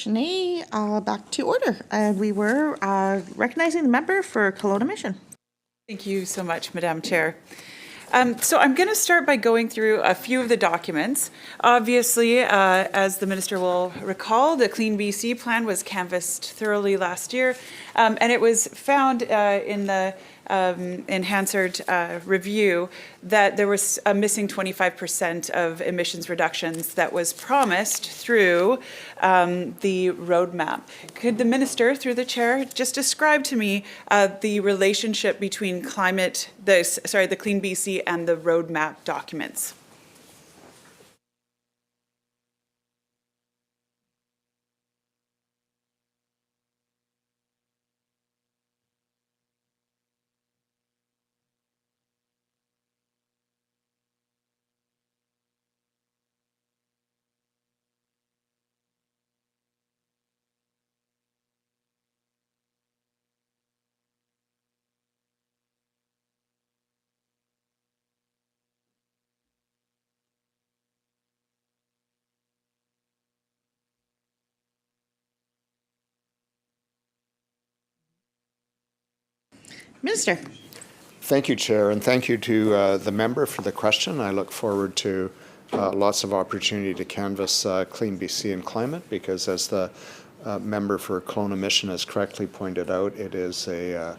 Shanae, back to order. And we were recognizing the member for Kelowna Mission. Thank you so much, Madam Chair. So I'm going to start by going through a few of the documents. Obviously, as the minister will recall, the Clean BC plan was canvassed thoroughly last year, and it was found in the enhanced review that there was a missing 25% of emissions reductions that was promised through the roadmap. Could the minister, through the chair, just describe to me the relationship between the Clean BC and the roadmap documents? Minister. Thank you, Chair, and thank you to the member for the question. I look forward to lots of opportunity to canvass Clean BC and climate, because as the member for Kelowna Mission has correctly pointed out, it is a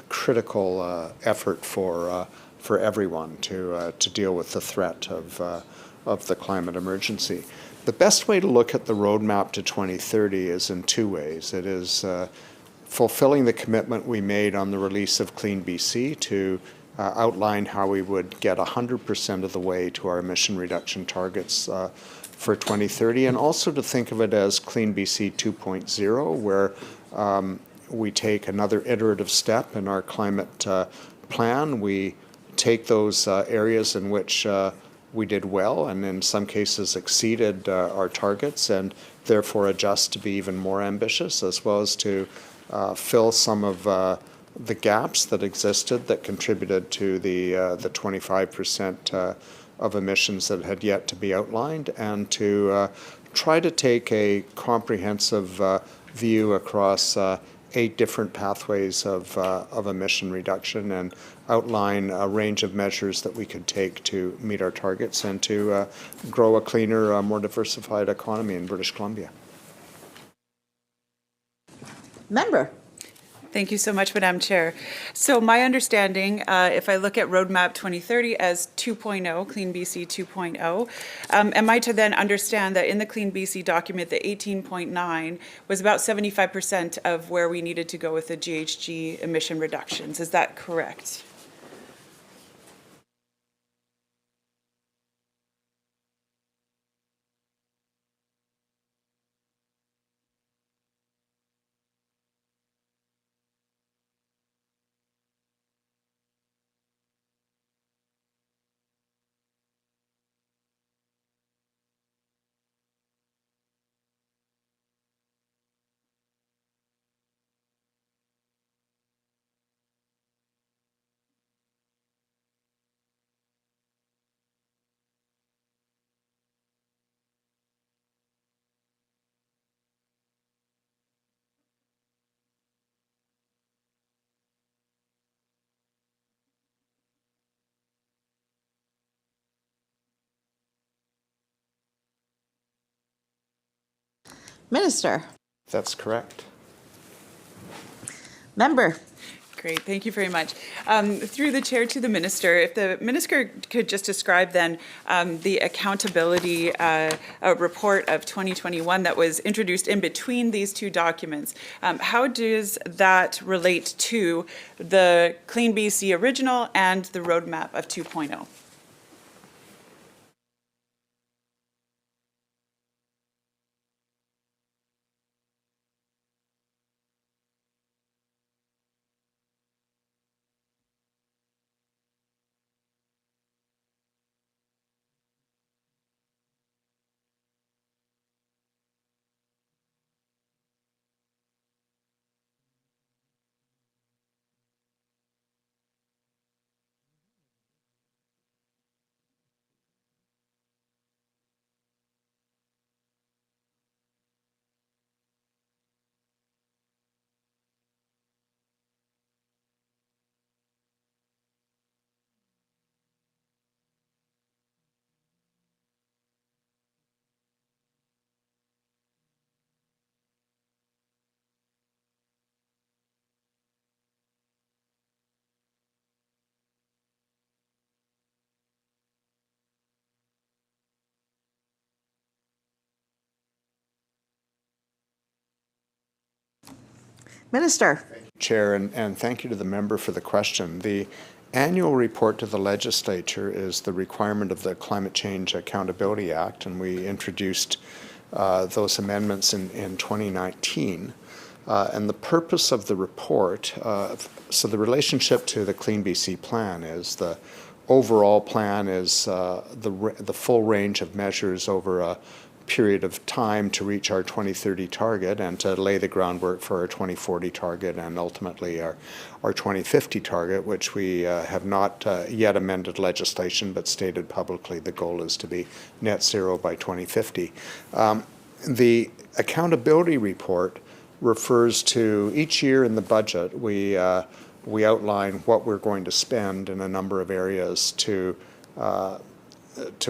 critical effort for everyone to deal with the threat of the climate emergency. The best way to look at the roadmap to 2030 is in two ways. It is fulfilling the commitment we made on the release of Clean BC to outline how we would get 100% of the way to our emission reduction targets for 2030, and also to think of it as Clean BC 2.0, where we take another iterative step in our climate plan. We take those areas in which we did well and in some cases exceeded our targets, and therefore adjust to be even more ambitious, as well as to fill some of the gaps that existed that contributed to the 25% of emissions that had yet to be outlined, and to try to take a comprehensive view across 8 different pathways of emission reduction, and outline a range of measures that we could take to meet our targets and to grow a cleaner, more diversified economy in British Columbia. Member. Thank you so much, Madam Chair. So my understanding, if I look at Roadmap 2030 as 2.0, Clean BC 2.0, am I to then understand that in the Clean BC document, the 18.9 was about 75% of where we needed to go with the GHG emission reductions? Is that correct? Minister. That's correct. Member. Great, thank you very much. Through the chair to the minister, if the minister could just describe then the accountability report of 2021 that was introduced in between these two documents. How does that relate to the Clean BC original and the roadmap of 2.0? Minister. Chair, and thank you to the member for the question. The annual report to the Legislature is the requirement of the Climate Change Accountability Act, and we introduced those amendments in 2019. And the purpose of the report, so the relationship to the Clean BC plan is the overall plan is the full range of measures over a period of time to reach our 2030 target and to lay the groundwork for our 2040 target and ultimately our 2050 target, which we have not yet amended legislation but stated publicly the goal is to be net zero by 2050. The accountability report refers to each year in the budget we outline what we're going to spend in a number of areas to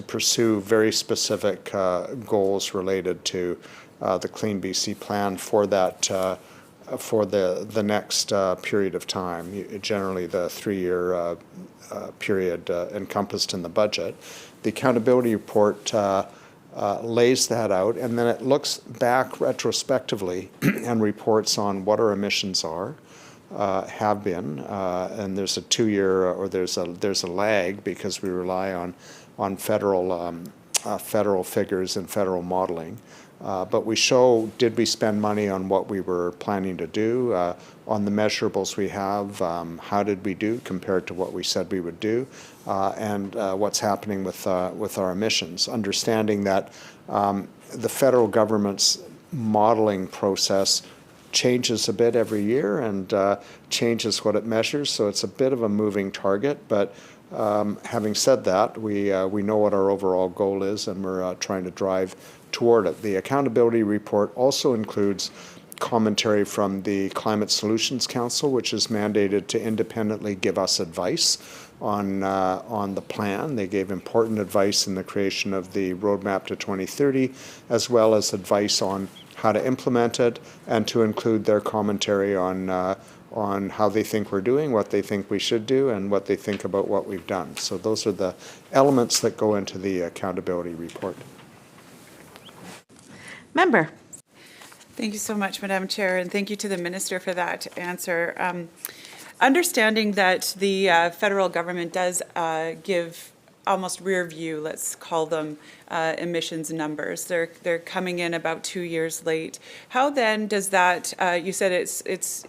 pursue very specific goals related to the Clean BC plan for that for the next period of time, generally the 3-year period encompassed in the budget. The accountability report lays that out, and then it looks back retrospectively and reports on what our emissions are, have been, and there's a 2-year or there's a lag because we rely on federal figures and federal modeling. But we show, did we spend money on what we were planning to do, on the measurables we have, how did we do compared to what we said we would do, and what's happening with our emissions. Understanding that the federal government's modeling process changes a bit every year and changes what it measures, so it's a bit of a moving target, but having said that, we know what our overall goal is and we're trying to drive toward it. The accountability report also includes commentary from the Climate Solutions Council, which is mandated to independently give us advice on the plan. They gave important advice in the creation of the roadmap to 2030, as well as advice on how to implement it and to include their commentary on how they think we're doing, what they think we should do, and what they think about what we've done. So those are the elements that go into the accountability report. Member. Thank you so much, Madam Chair, and thank you to the Minister for that answer. Understanding that the federal government does give almost rear view, let's call them, emissions numbers. They're coming in about 2 years late. How then does that, you said it's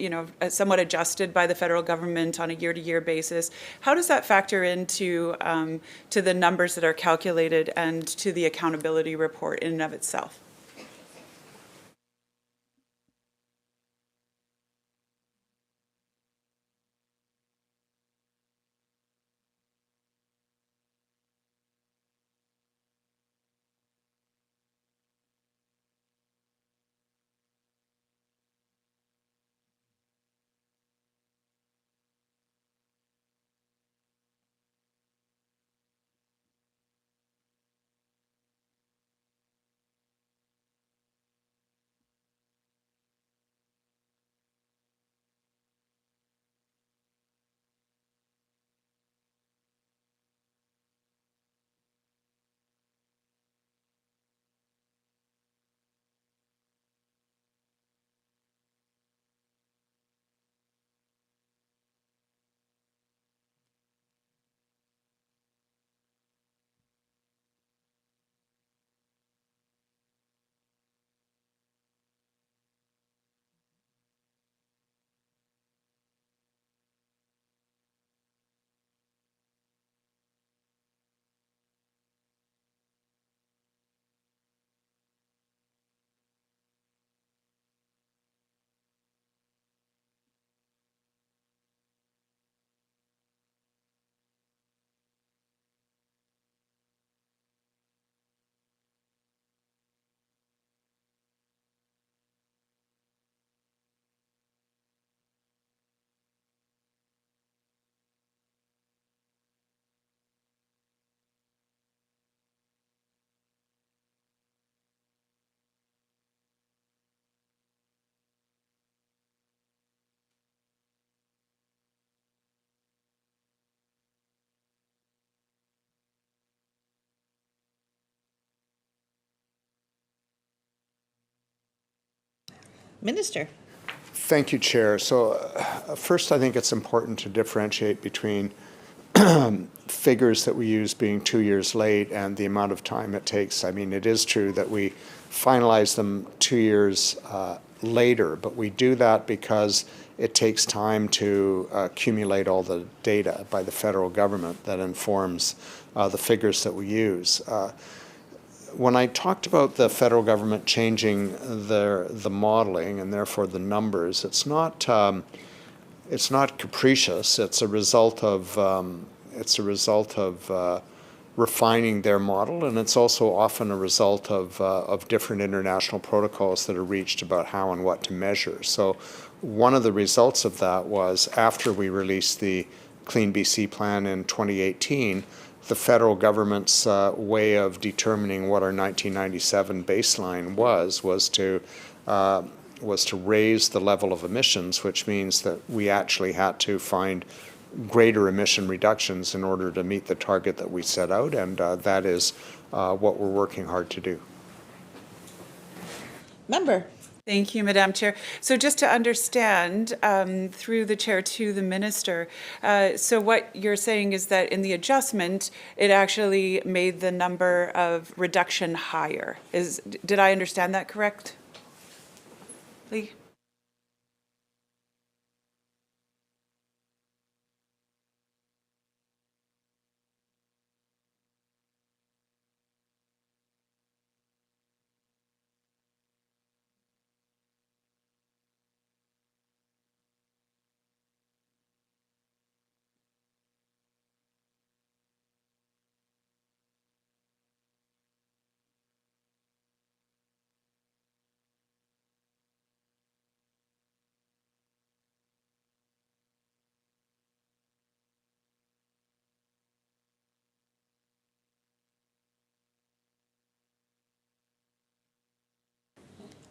somewhat adjusted by the federal government on a year-to-year basis. How does that factor into to the numbers that are calculated and to the accountability report in and of itself? Minister. Thank you, Chair. So first, I think it's important to differentiate between figures that we use being 2 years late and the amount of time it takes. I mean, it is true that we finalize them 2 years later, but we do that because it takes time to accumulate all the data by the federal government that informs the figures that we use. When I talked about the federal government changing the modeling and therefore the numbers, it's not capricious. It's a result of refining their model, and it's also often a result of different international protocols that are reached about how and what to measure. So one of the results of that was after we released the Clean BC plan in 2018, the federal government's way of determining what our 1997 baseline was to raise the level of emissions, which means that we actually had to find greater emission reductions in order to meet the target that we set out, and that is what we're working hard to do. Member. Thank you, Madam Chair. So just to understand, through the Chair to the Minister, so what you're saying is that in the adjustment, it actually made the number of reduction higher. Did I understand that correctly?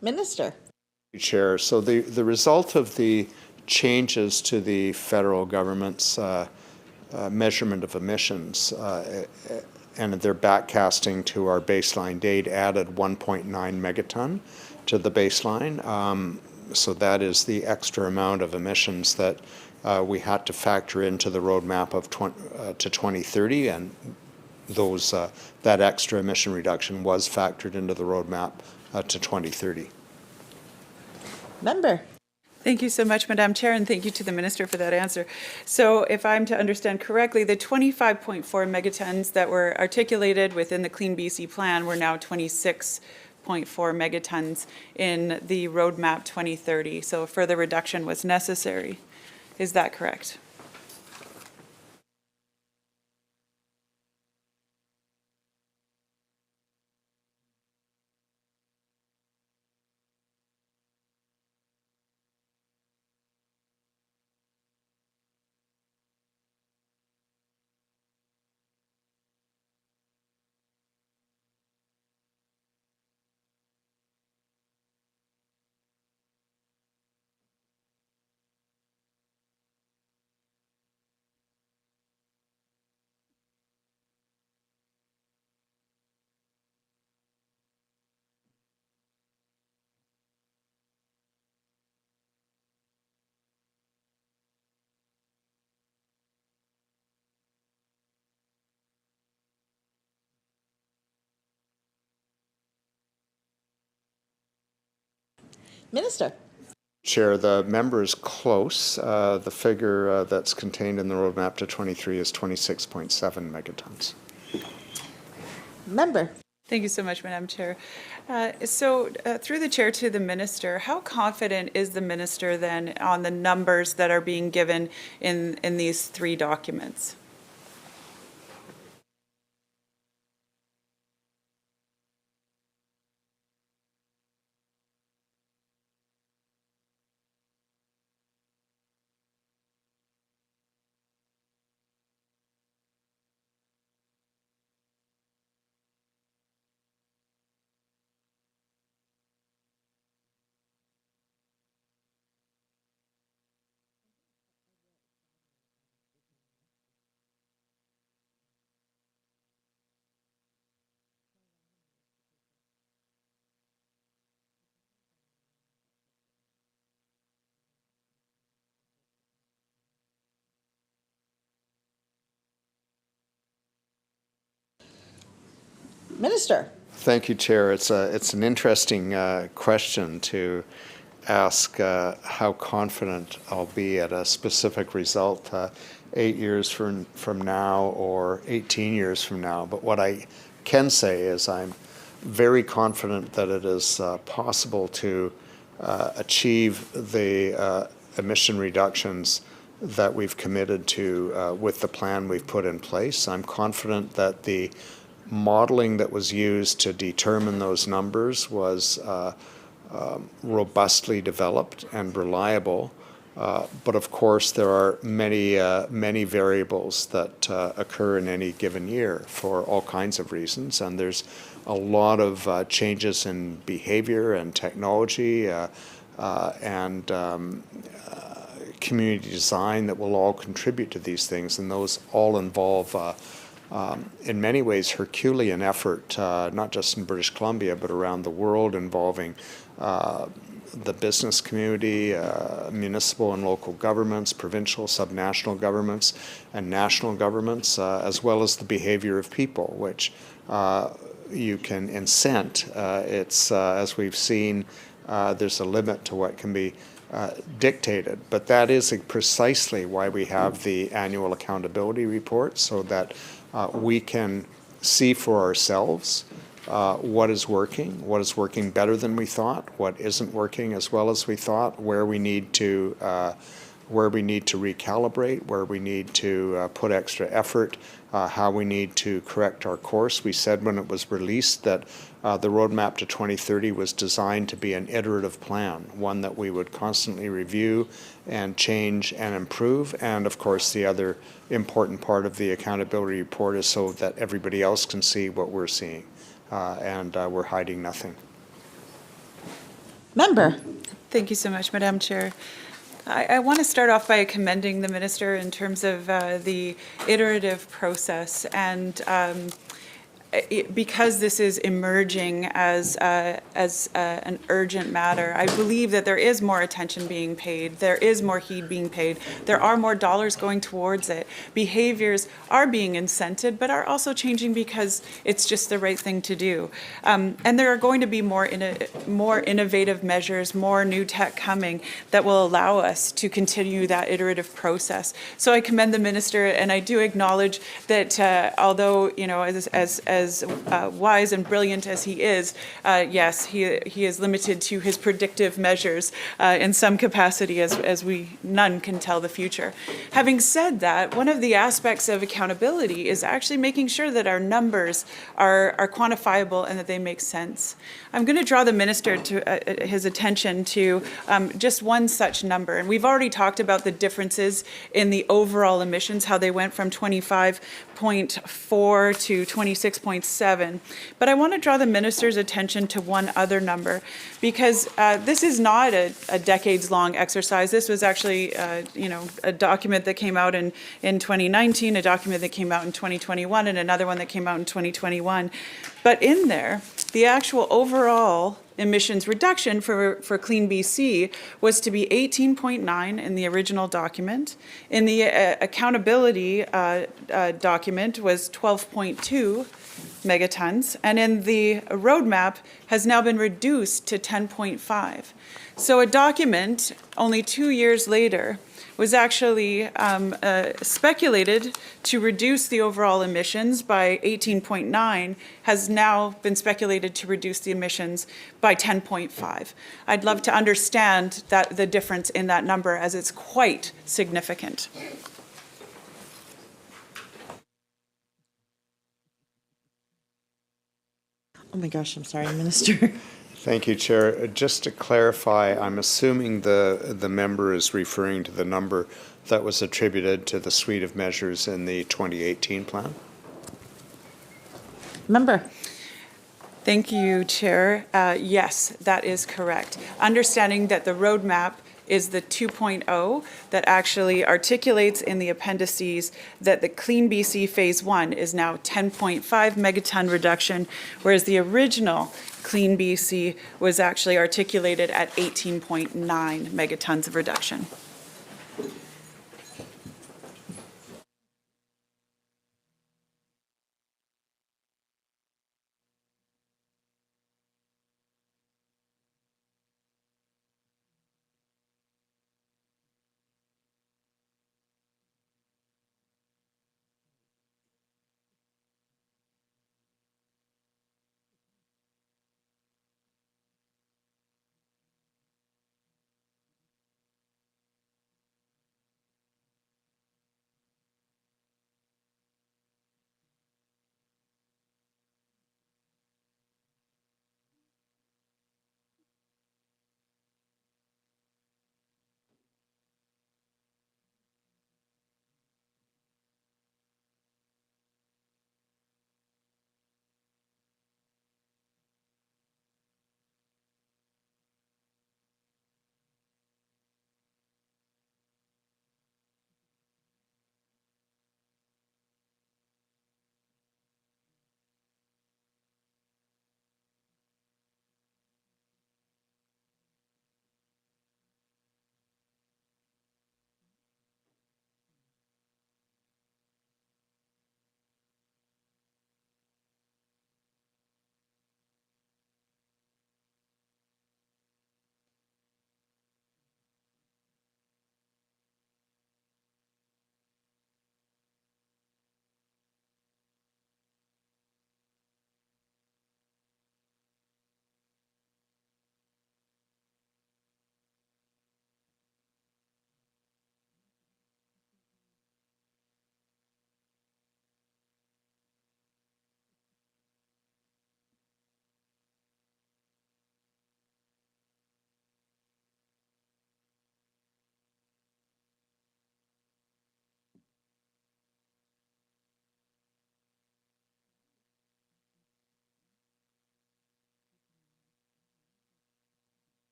Minister. Chair, so the result of the changes to the federal government's measurement of emissions and their backcasting to our baseline date added 1.9 megaton to the baseline. So that is the extra amount of emissions that we had to factor into the roadmap of to 2030, and those that extra emission reduction was factored into the roadmap to 2030. Member. Thank you so much, Madam Chair, and thank you to the Minister for that answer. So if I'm to understand correctly, the 25.4 megatons that were articulated within the Clean BC plan were now 26.4 megatons in the roadmap 2030. So a further reduction was necessary. Is that correct? Minister. Chair, the member is close. The figure that's contained in the roadmap to 23 is 26.7 megatons. Member. Thank you so much, Madam Chair. Through the Chair to the Minister, how confident is the Minister then on the numbers that are being given in these three documents? Minister. Thank you, Chair. It's an interesting question to ask how confident I'll be at a specific result 8 years from now or 18 years from now. But what I can say is I'm very confident that it is possible to achieve the emission reductions that we've committed to with the plan we've put in place. I'm confident that the modeling that was used to determine those numbers was robustly developed and reliable. But of course, there are many variables that occur in any given year for all kinds of reasons, and there's a lot of changes in behavior and technology and community design that will all contribute to these things, and those all involve in many ways Herculean effort, not just in British Columbia but around the world, involving the business community, municipal and local governments, provincial, subnational governments, and national governments, as well as the behavior of people, which you can incent. It's, as we've seen, there's a limit to what can be dictated. But that is precisely why we have the annual accountability report, so that we can see for ourselves what is working better than we thought, what isn't working as well as we thought, where we need to recalibrate, where we need to put extra effort, how we need to correct our course. We said when it was released that the roadmap to 2030 was designed to be an iterative plan, one that we would constantly review and change and improve. And of course, the other important part of the accountability report is so that everybody else can see what we're seeing. And we're hiding nothing. Member. Thank you so much, Madam Chair. I want to start off by commending the Minister in terms of the iterative process, and because this is emerging as an urgent matter, I believe that there is more attention being paid, there is more heed being paid, there are more dollars going towards it. Behaviors are being incented, but are also changing because it's just the right thing to do. And there are going to be more innovative measures, more new tech coming that will allow us to continue that iterative process. So I commend the Minister, and I do acknowledge that although, you know, as wise and brilliant as he is, yes, he is limited to his predictive measures in some capacity, as we none can tell the future. Having said that, one of the aspects of accountability is actually making sure that our numbers are quantifiable and that they make sense. I'm going to draw the Minister to his attention to just one such number, and we've already talked about the differences in the overall emissions, how they went from 25.4 to 26.7. But I want to draw the Minister's attention to one other number, because this is not a decades-long exercise. This was actually, a document that came out in 2019, a document that came out in 2021, and another one that came out in 2021. But in there, the actual overall emissions reduction for Clean BC was to be 18.9 in the original document. In the accountability document was 12.2 megatons, and in the roadmap has now been reduced to 10.5. So a document only 2 years later was actually speculated to reduce the overall emissions by 18.9, has now been speculated to reduce the emissions by 10.5. I'd love to understand the difference in that number, as it's quite significant. Oh my gosh, I'm sorry, Minister. Thank you, Chair. Just to clarify, I'm assuming the member is referring to the number that was attributed to the suite of measures in the 2018 plan? Member. Thank you, Chair. Yes, that is correct. Understanding that the roadmap is the 2.0 that actually articulates in the appendices that the Clean BC Phase 1 is now 10.5 megaton reduction, whereas the original Clean BC was actually articulated at 18.9 megatons of reduction.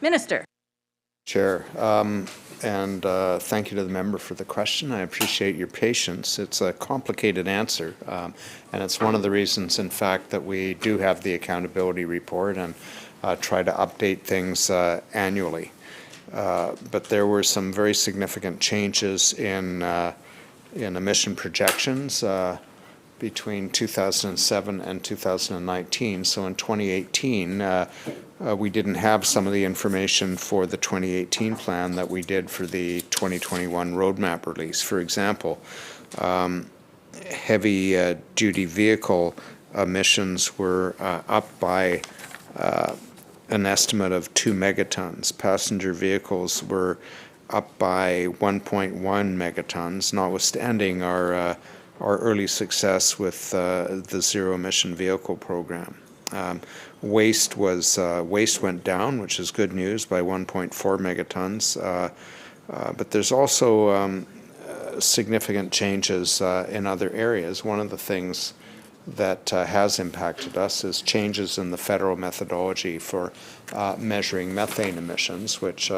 Minister. Chair, and thank you to the member for the question. I appreciate your patience. It's a complicated answer, and it's one of the reasons, in fact, that we do have the accountability report and try to update things annually. But there were some very significant changes in emission projections between 2007 and 2019. So in 2018, we didn't have some of the information for the 2018 plan that we did for the 2021 roadmap release. For example, heavy duty vehicle emissions were up by an estimate of 2 megatons. Passenger vehicles were up by 1.1 megatons, notwithstanding our early success with the zero emission vehicle program. Waste went down, which is good news, by 1.4 megatons. But there's also significant changes in other areas. One of the things that has impacted us is changes in the federal methodology for measuring methane emissions, which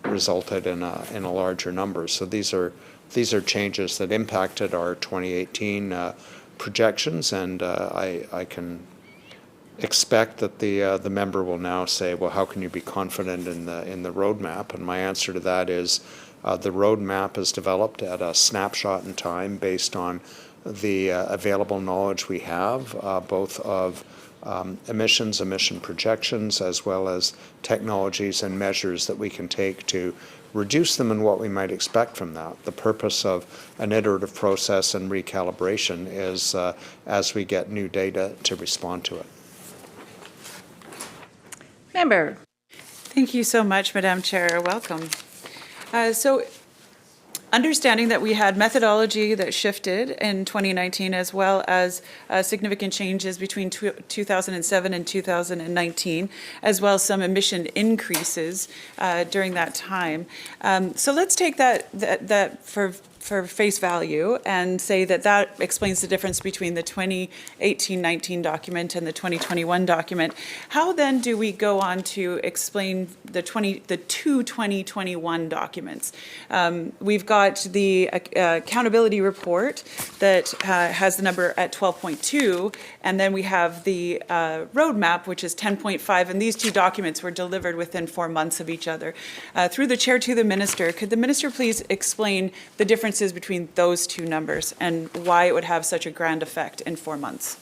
resulted in a larger number. So these are changes that impacted our 2018 projections, and I can expect that the member will now say, well, how can you be confident in the roadmap? And my answer to that is the roadmap is developed at a snapshot in time based on the available knowledge we have, both of emission projections, as well as technologies and measures that we can take to reduce them and what we might expect from that. The purpose of an iterative process and recalibration is as we get new data to respond to it. Member. Thank you so much, Madam Chair. Welcome. So understanding that we had methodology that shifted in 2019, as well as significant changes between 2007 and 2019, as well as some emission increases during that time. So let's take that for face value and say that explains the difference between the 2018-19 document and the 2021 document. How then do we go on to explain the two 2021 documents? We've got the accountability report that has the number at 12.2, and then we have the roadmap, which is 10.5, and these two documents were delivered within 4 months of each other. Through the chair to the minister, could the minister please explain the differences between those two numbers and why it would have such a grand effect in 4 months?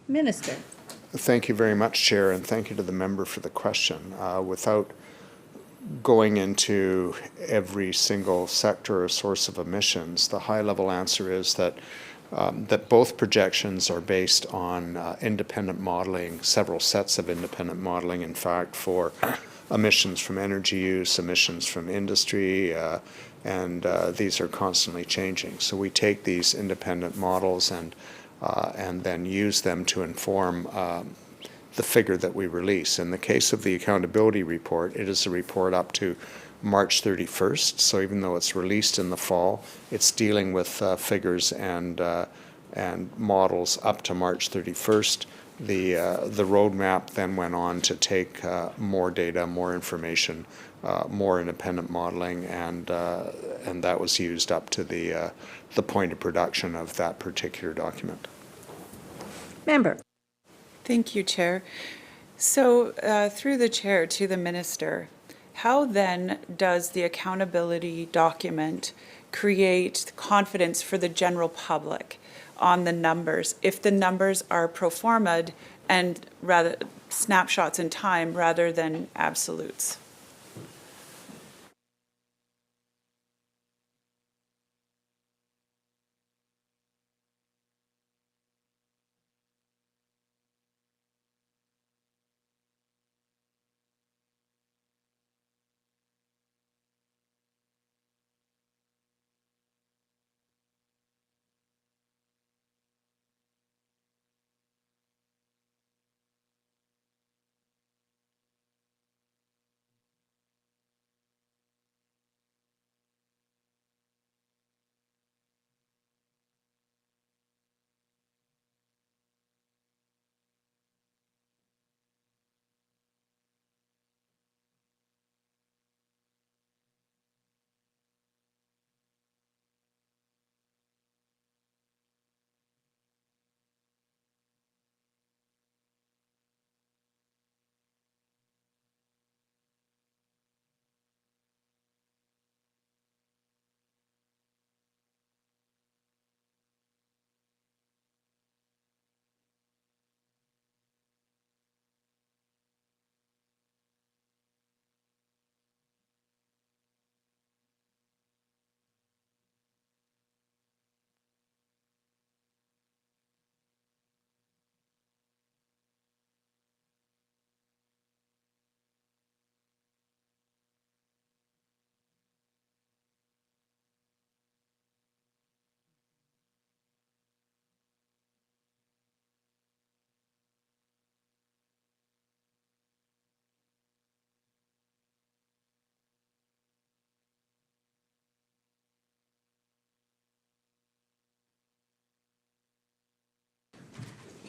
Minister. Thank you very much, Chair, and thank you to the member for the question. Without going into every single sector or source of emissions, the high-level answer is that that both projections are based on independent modeling, several sets of independent modeling, in fact, for emissions from energy use, emissions from industry, and these are constantly changing. So we take these independent models and then use them to inform the figure that we release. In the case of the accountability report, it is a report up to March 31st. So even though it's released in the fall, it's dealing with figures and models up to March 31st. The roadmap then went on to take more data, more information, more independent modeling, and that was used up to the point of production of that particular document. Member. Thank you, Chair. So through the Chair to the Minister, how then does the accountability document create confidence for the general public on the numbers if the numbers are pro forma and rather snapshots in time rather than absolutes?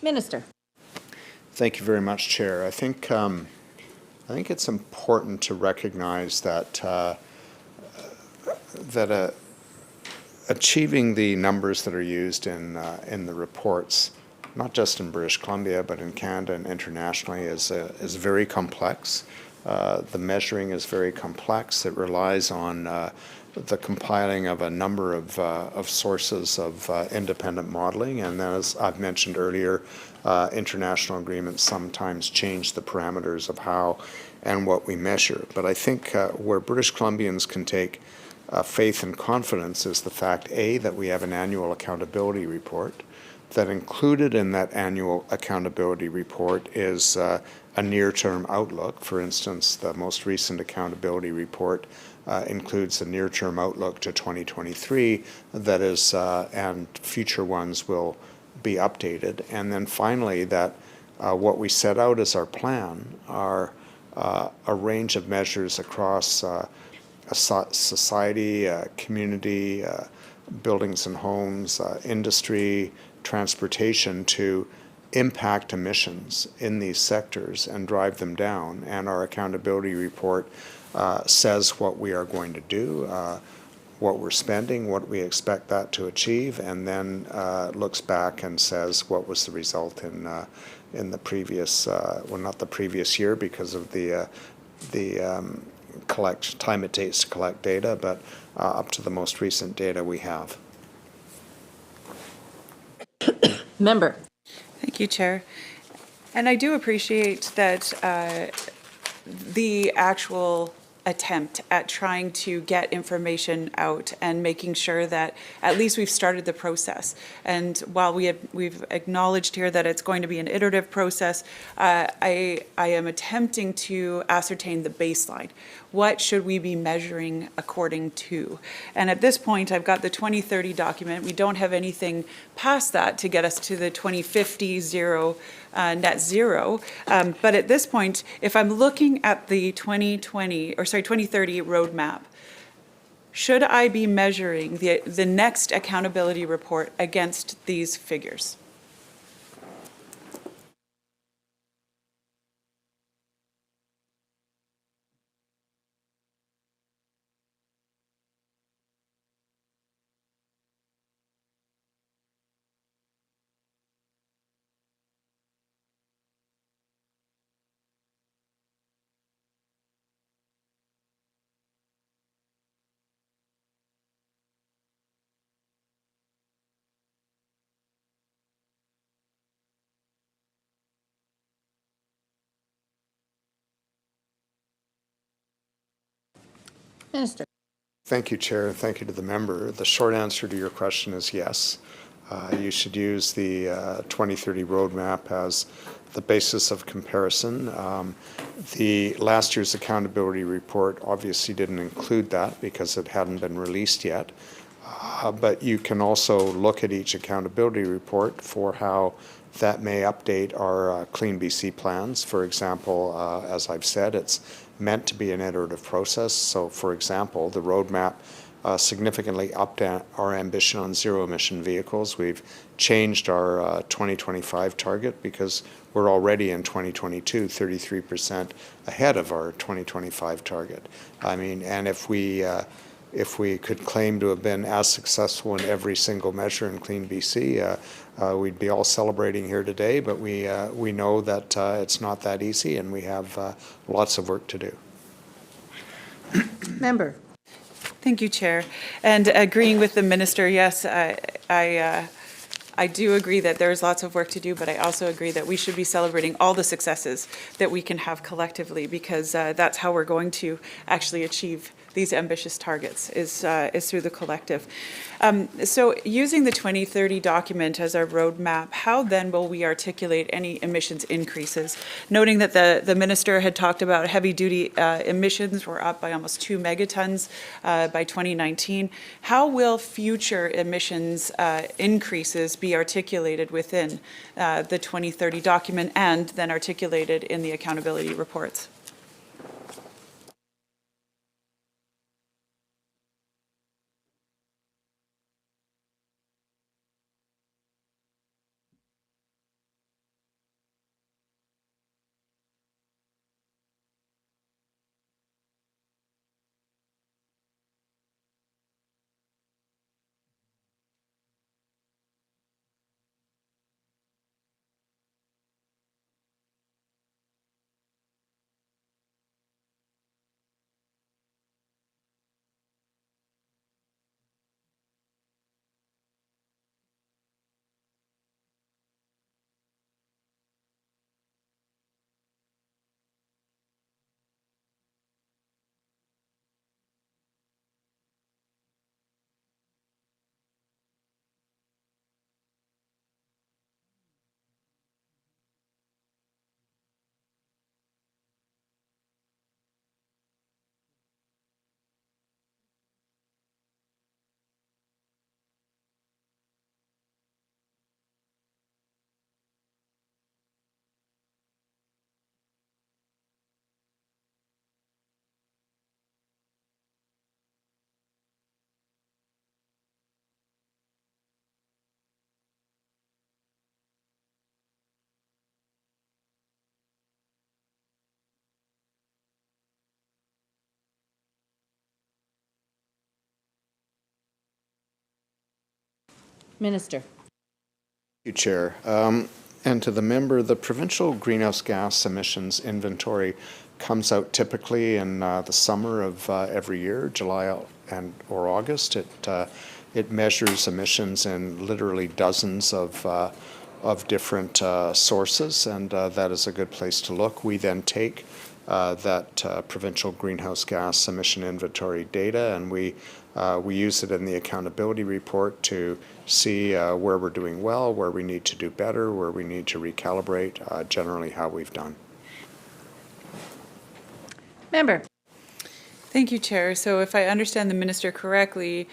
Minister. Thank you very much, Chair. I think it's important to recognize that achieving the numbers that are used in the reports, not just in British Columbia but in Canada and internationally, is very complex. The measuring is very complex. It relies on the compiling of a number of sources of independent modeling, and as I've mentioned earlier, international agreements sometimes change the parameters of how and what we measure. But I think where British Columbians can take faith and confidence is the fact, A, that we have an annual accountability report, that included in that annual accountability report is a near-term outlook. For instance, the most recent accountability report includes a near-term outlook to 2023 that is, and future ones will be updated. And then finally, that what we set out as our plan are a range of measures across a society, community, buildings and homes, industry, transportation, to impact emissions in these sectors and drive them down. And our accountability report says what we are going to do, what we're spending, what we expect that to achieve, and then looks back and says what was the result in the previous, well, not the previous year because of the time it takes to collect data, but up to the most recent data we have. Member. Thank you, Chair. And I do appreciate that the actual attempt at trying to get information out and making sure that at least we've started the process. And while we've acknowledged here that it's going to be an iterative process, I am attempting to ascertain the baseline. What should we be measuring according to? And at this point, I've got the 2030 document. We don't have anything past that to get us to the 2050 net zero. But at this point, if I'm looking at the 2030 roadmap, should I be measuring the next accountability report against these figures? Minister. Thank you, Chair, and thank you to the member. The short answer to your question is yes. You should use the 2030 roadmap as the basis of comparison. The last year's accountability report obviously didn't include that because it hadn't been released yet. But you can also look at each accountability report for how that may update our Clean BC plans. For example, as I've said, it's meant to be an iterative process. So, for example, the roadmap significantly upped our ambition on zero-emission vehicles. We've changed our 2025 target because we're already in 2022, 33% ahead of our 2025 target. I mean, and if we could claim to have been as successful in every single measure in Clean BC, we'd be all celebrating here today, but we know that it's not that easy, and we have lots of work to do. Member. Thank you, Chair. And agreeing with the Minister, yes, I do agree that there's lots of work to do, but I also agree that we should be celebrating all the successes that we can have collectively, because that's how we're going to actually achieve these ambitious targets, is through the collective. So using the 2030 document as our roadmap, how then will we articulate any emissions increases? Noting that the Minister had talked about heavy-duty emissions were up by almost 2 megatons by 2019. How will future emissions increases be articulated within the 2030 document and then articulated in the accountability reports? Minister. Thank you, Chair. And to the member, the provincial greenhouse gas emissions inventory comes out typically in the summer of every year, July or August. It measures emissions in literally dozens of different sources, and that is a good place to look. We then take that provincial greenhouse gas emission inventory data, and we use it in the accountability report to see where we're doing well, where we need to do better, where we need to recalibrate, generally how we've done. Member. Thank you, Chair. So if I understand the minister correctly,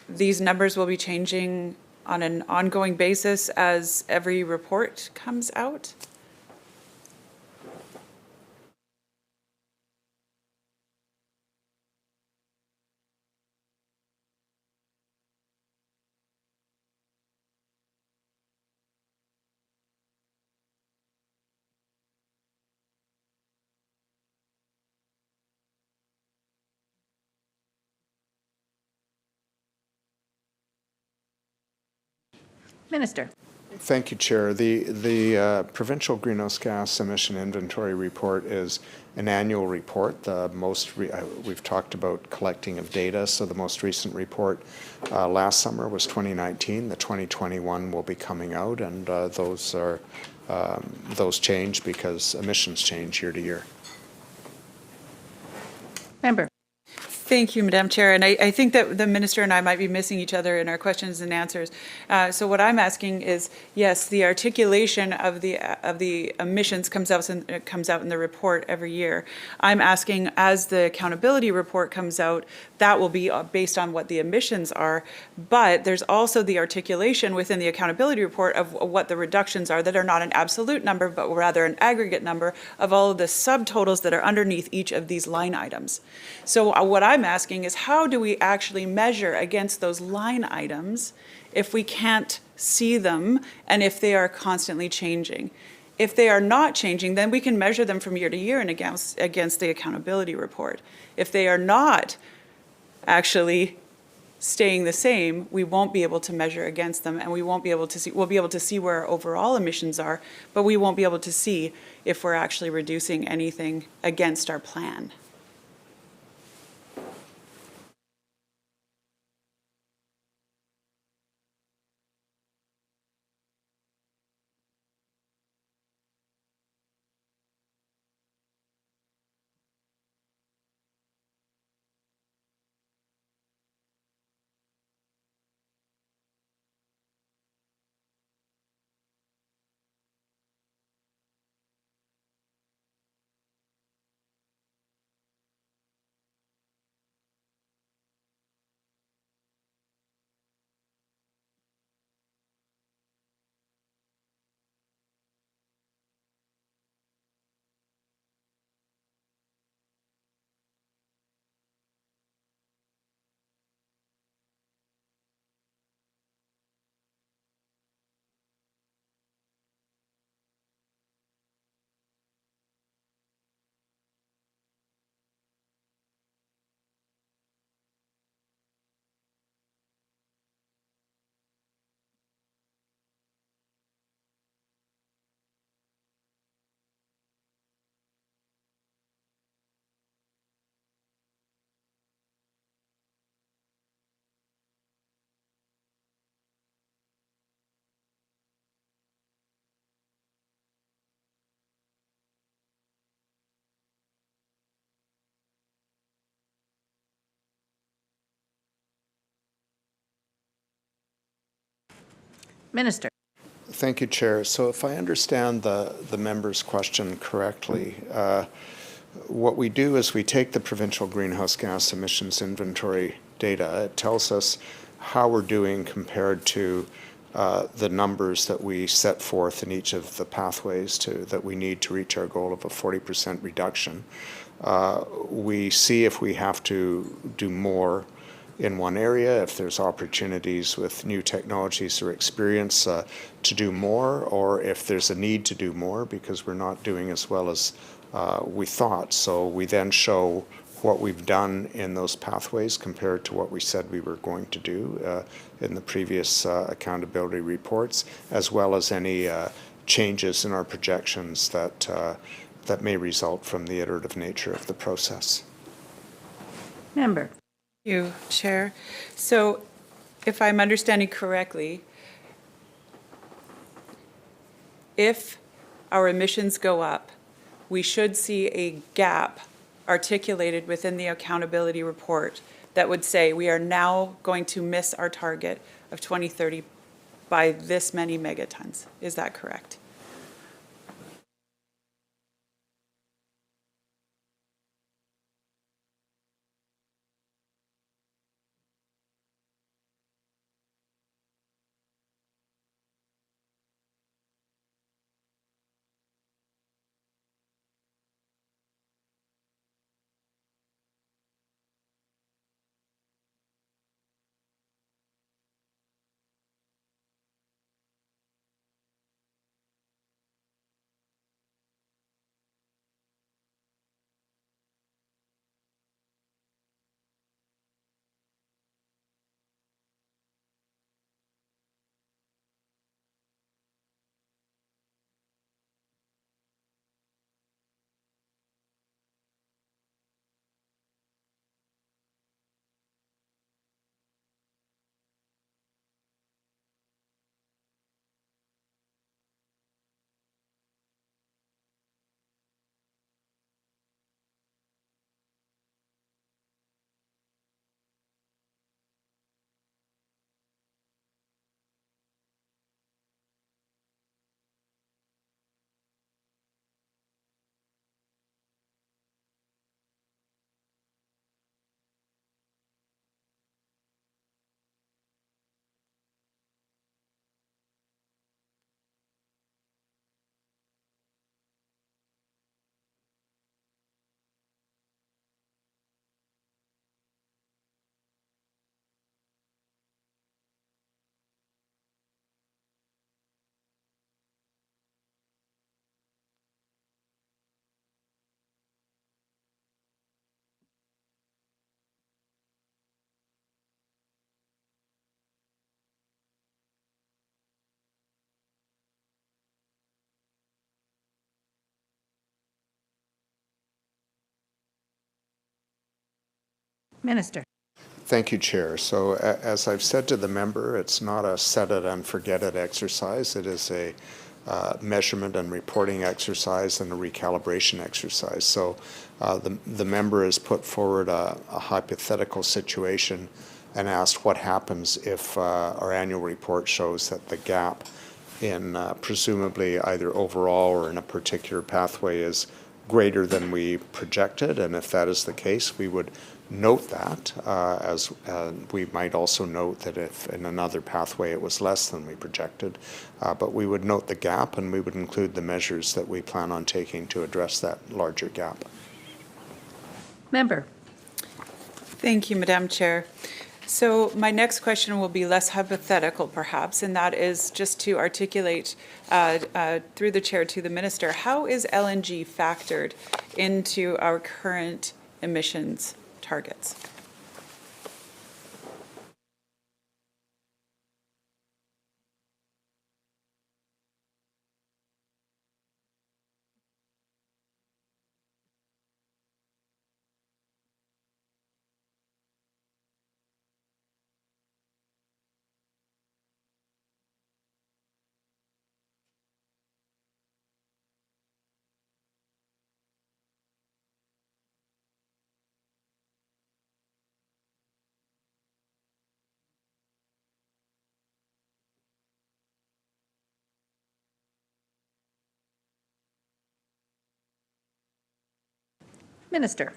these numbers will be changing on an ongoing basis as every report comes out? Minister. Thank you, Chair. The provincial greenhouse gas emission inventory report is an annual report. We've talked about collecting of data, so the most recent report last summer was 2019. The 2021 will be coming out, and those change because emissions change year to year. Member. Thank you, Madam Chair. And I think that the minister and I might be missing each other in our questions and answers. So what I'm asking is, yes, the articulation of the emissions comes out in the report every year. I'm asking, as the accountability report comes out, that will be based on what the emissions are. But there's also the articulation within the accountability report of what the reductions are that are not an absolute number, but rather an aggregate number of all of the subtotals that are underneath each of these line items. So what I'm asking is, how do we actually measure against those line items if we can't see them and if they are constantly changing? If they are not changing, then we can measure them from year to year and against the accountability report. If they are not actually staying the same, we won't be able to measure against them, and we won't be able to see, we'll be able to see where our overall emissions are, but we won't be able to see if we're actually reducing anything against our plan. Minister. Thank you, Chair. So if I understand the member's question correctly, what we do is we take the provincial greenhouse gas emissions inventory data. It tells us how we're doing compared to the numbers that we set forth in each of the pathways that we need to reach our goal of a 40% reduction. We see if we have to do more in one area, if there's opportunities with new technologies or experience to do more, or if there's a need to do more because we're not doing as well as we thought. So we then show what we've done in those pathways compared to what we said we were going to do in the previous accountability reports, as well as any changes in our projections that may result from the iterative nature of the process. Member. Thank you, Chair. So if I'm understanding correctly, if our emissions go up, we should see a gap articulated within the accountability report that would say we are now going to miss our target of 2030 by this many megatons. Is that correct? Minister. Thank you, Chair. So as I've said to the member, it's not a set it and forget it exercise. It is a measurement and reporting exercise and a recalibration exercise. So the member has put forward a hypothetical situation and asked what happens if our annual report shows that the gap in presumably either overall or in a particular pathway is greater than we projected. And if that is the case, we would note that, as we might also note that if in another pathway it was less than we projected. But we would note the gap, and we would include the measures that we plan on taking to address that larger gap. Member. Thank you, Madam Chair. So my next question will be less hypothetical, perhaps, and that is just to articulate through the chair to the minister, how is LNG factored into our current emissions targets? Minister.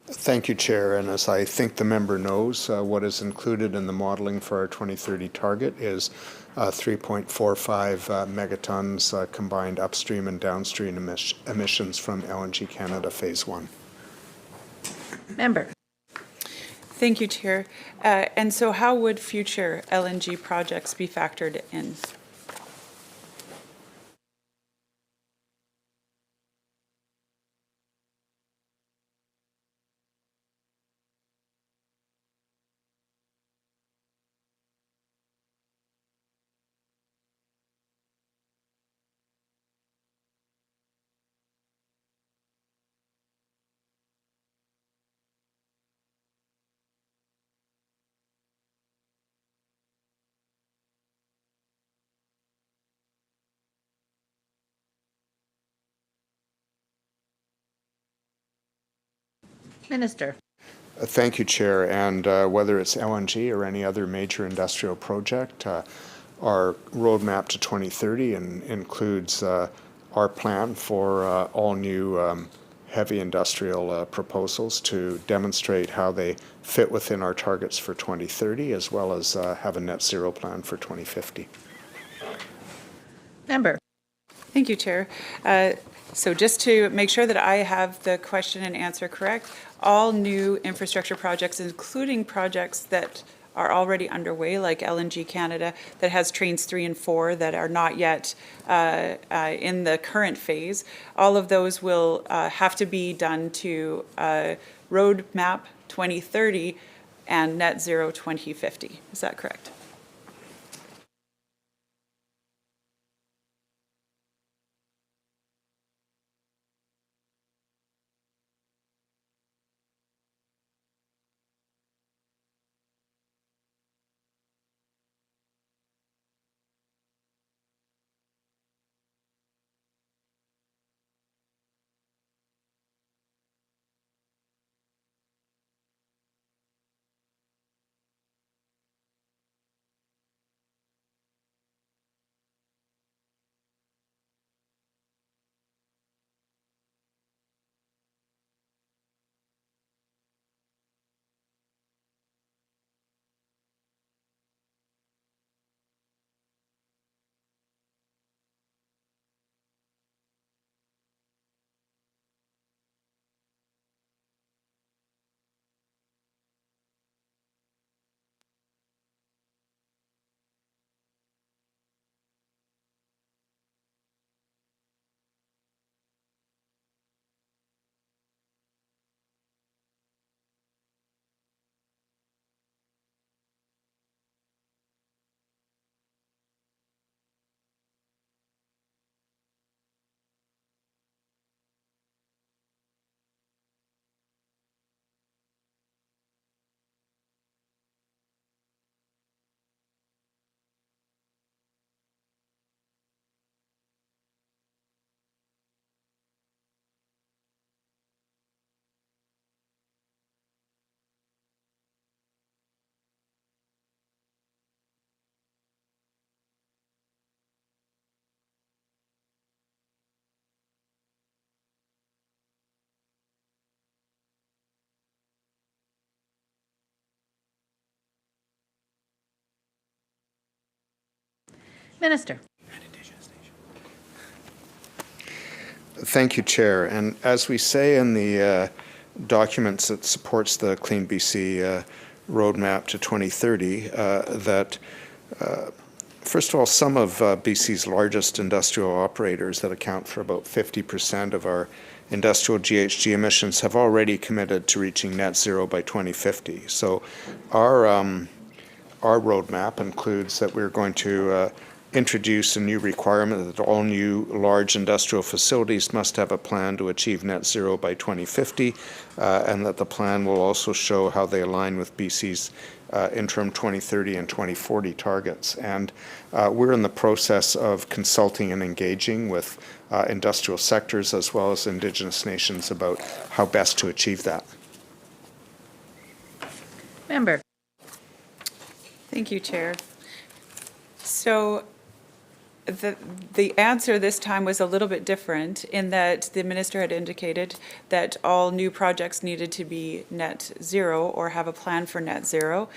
Thank you, Chair. And as I think the member knows, what is included in the modeling for our 2030 target is 3.45 megatons combined upstream and downstream emissions from LNG Canada Phase 1. Member. Thank you, Chair. And so how would future LNG projects be factored in? Minister. Thank you, Chair. And whether it's LNG or any other major industrial project, our roadmap to 2030 includes our plan for all new heavy industrial proposals to demonstrate how they fit within our targets for 2030, as well as have a net zero plan for 2050. Member. Thank you, Chair. So just to make sure that I have the question and answer correct, all new infrastructure projects, including projects that are already underway, like LNG Canada, that has trains 3 and 4 that are not yet in the current phase, all of those will have to be done to Roadmap 2030 and Net Zero 2050. Is that correct? Minister. Thank you, Chair. And as we say in the documents that supports the Clean BC roadmap to 2030, that first of all, some of BC's largest industrial operators that account for about 50% of our industrial GHG emissions have already committed to reaching net zero by 2050. So our roadmap includes that we're going to introduce a new requirement that all new large industrial facilities must have a plan to achieve net zero by 2050, and that the plan will also show how they align with BC's interim 2030 and 2040 targets. And we're in the process of consulting and engaging with industrial sectors as well as Indigenous nations about how best to achieve that. Member. Thank you, Chair. So the answer this time was a little bit different in that the minister had indicated that all new projects needed to be net zero or have a plan for net zero.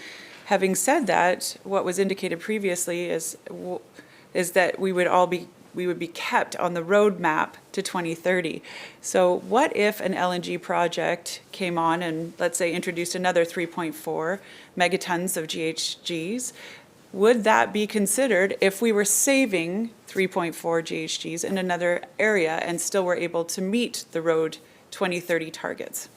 Having said that, what was indicated previously is that we would be kept on the roadmap to 2030. So what if an LNG project came on and, let's say, introduced another 3.4 megatons of GHGs? Would that be considered if we were saving 3.4 GHGs in another area and still were able to meet the road 2030 targets?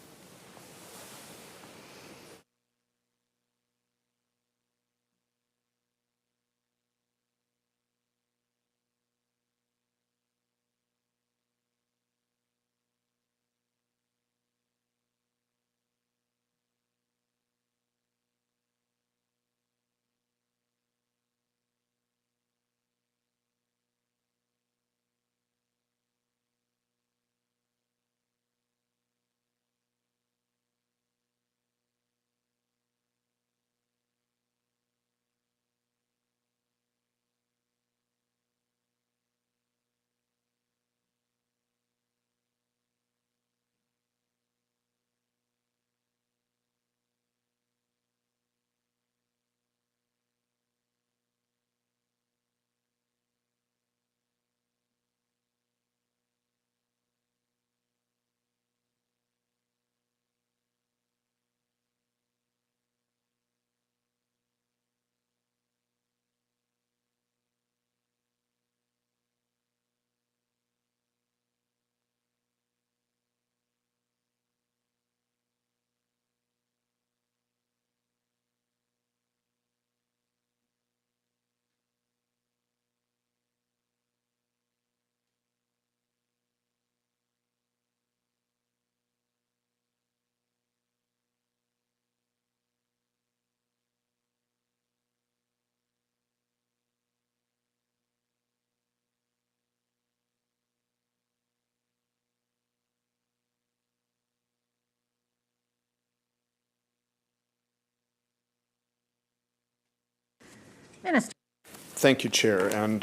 Minister. Thank you, Chair. And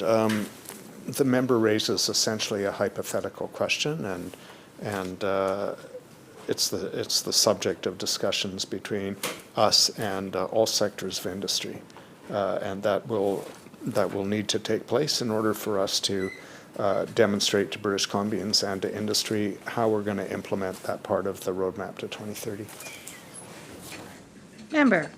the member raises essentially a hypothetical question, and it's the subject of discussions between us and all sectors of industry, and that will need to take place in order for us to demonstrate to British Columbians and to industry how we're going to implement that part of the roadmap to 2030. Member.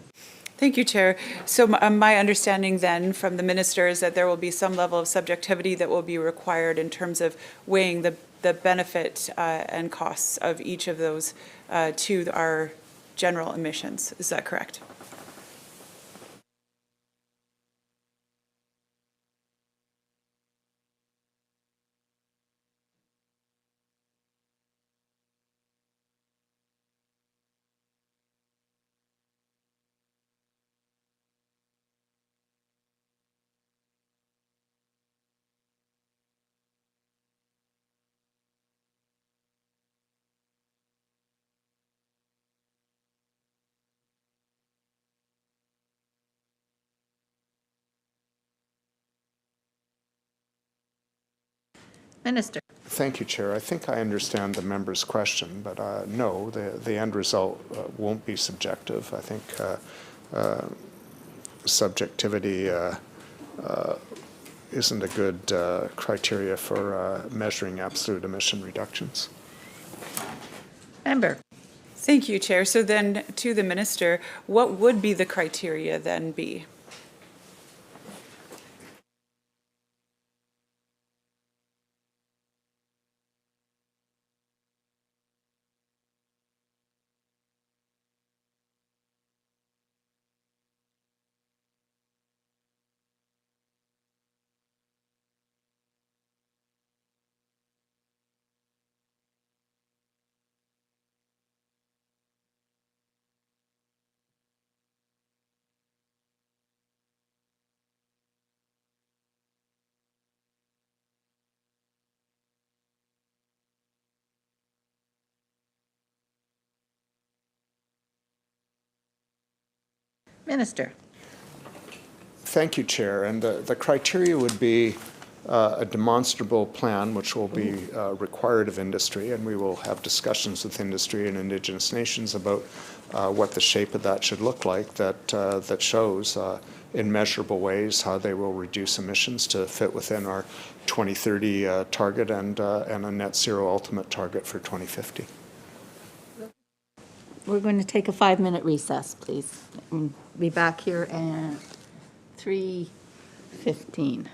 Thank you, Chair. So my understanding then from the minister is that there will be some level of subjectivity that will be required in terms of weighing the benefit and costs of each of those to our general emissions. Is that correct? Minister. Thank you, Chair. I think I understand the member's question, but no, the end result won't be subjective. I think subjectivity isn't a good criteria for measuring absolute emission reductions. Member. Thank you, Chair. So then to the minister, what would be the criteria then be? Minister. Thank you, Chair. And the criteria would be a demonstrable plan, which will be required of industry, and we will have discussions with industry and Indigenous nations about what the shape of that should look like, that shows in measurable ways how they will reduce emissions to fit within our 2030 target and a net zero ultimate target for 2050. We're going to take a 5-minute recess, please. Be back here at 3:15.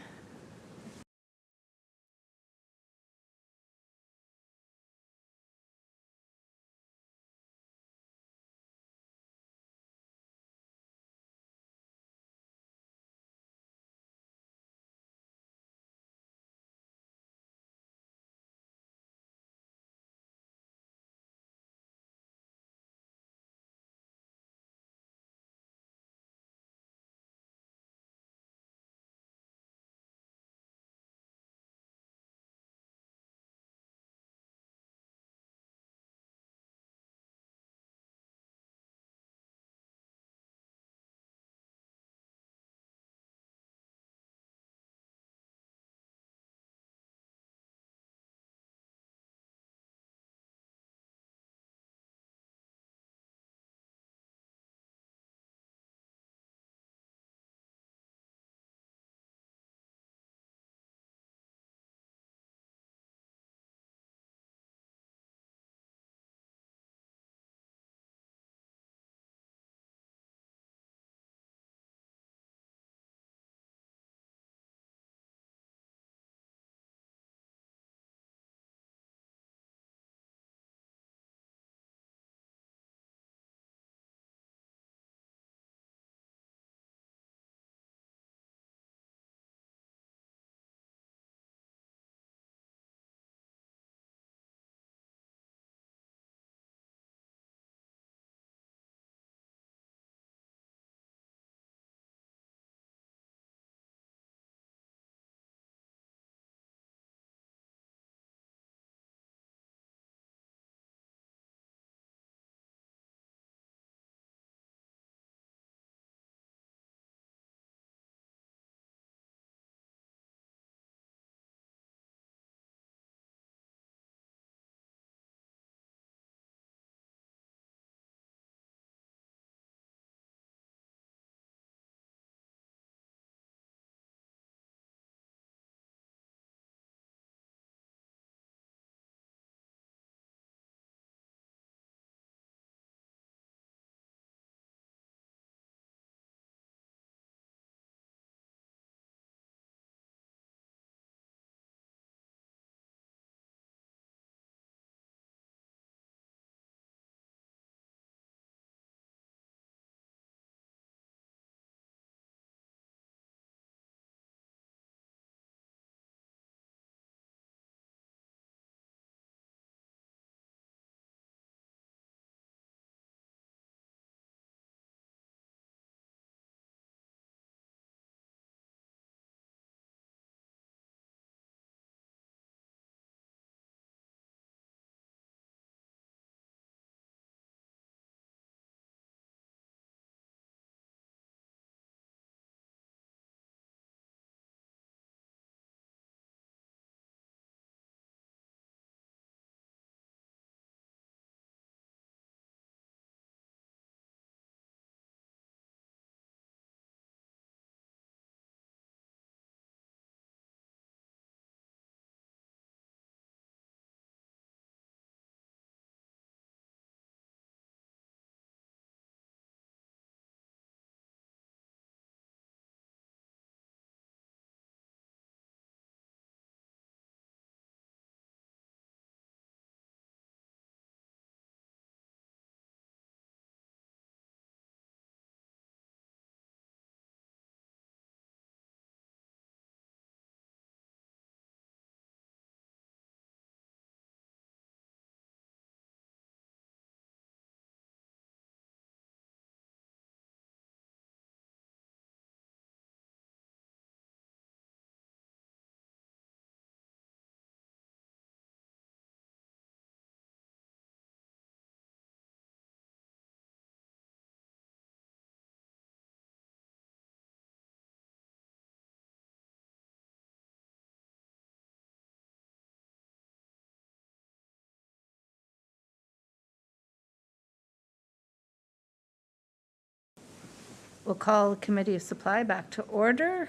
We'll call the Committee of Supply back to order,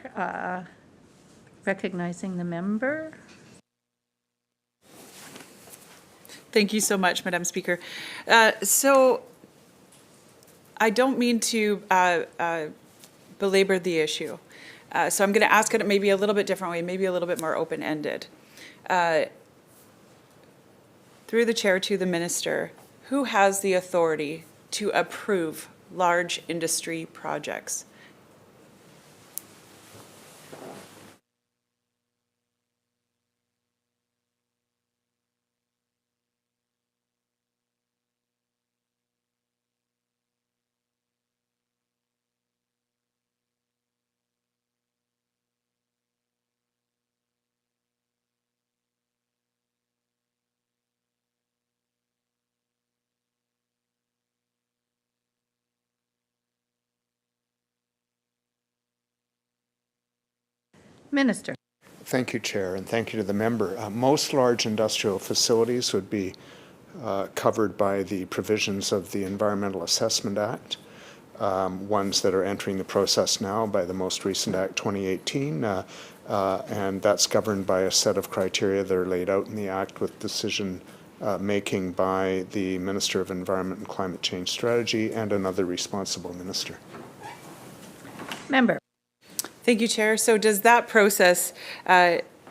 recognizing the member. Thank you so much, Madam Speaker. So I don't mean to belabor the issue. So I'm going to ask it maybe a little bit different way, maybe a little bit more open-ended. Through the chair to the minister, who has the authority to approve large industry projects? Minister. Thank you, Chair, and thank you to the member. Most large industrial facilities would be covered by the provisions of the Environmental Assessment Act. Ones that are entering the process now by the most recent Act 2018, and that's governed by a set of criteria that are laid out in the Act with decision making by the Minister of Environment and Climate Change Strategy and another responsible minister. Member. Thank you, Chair. So does that process,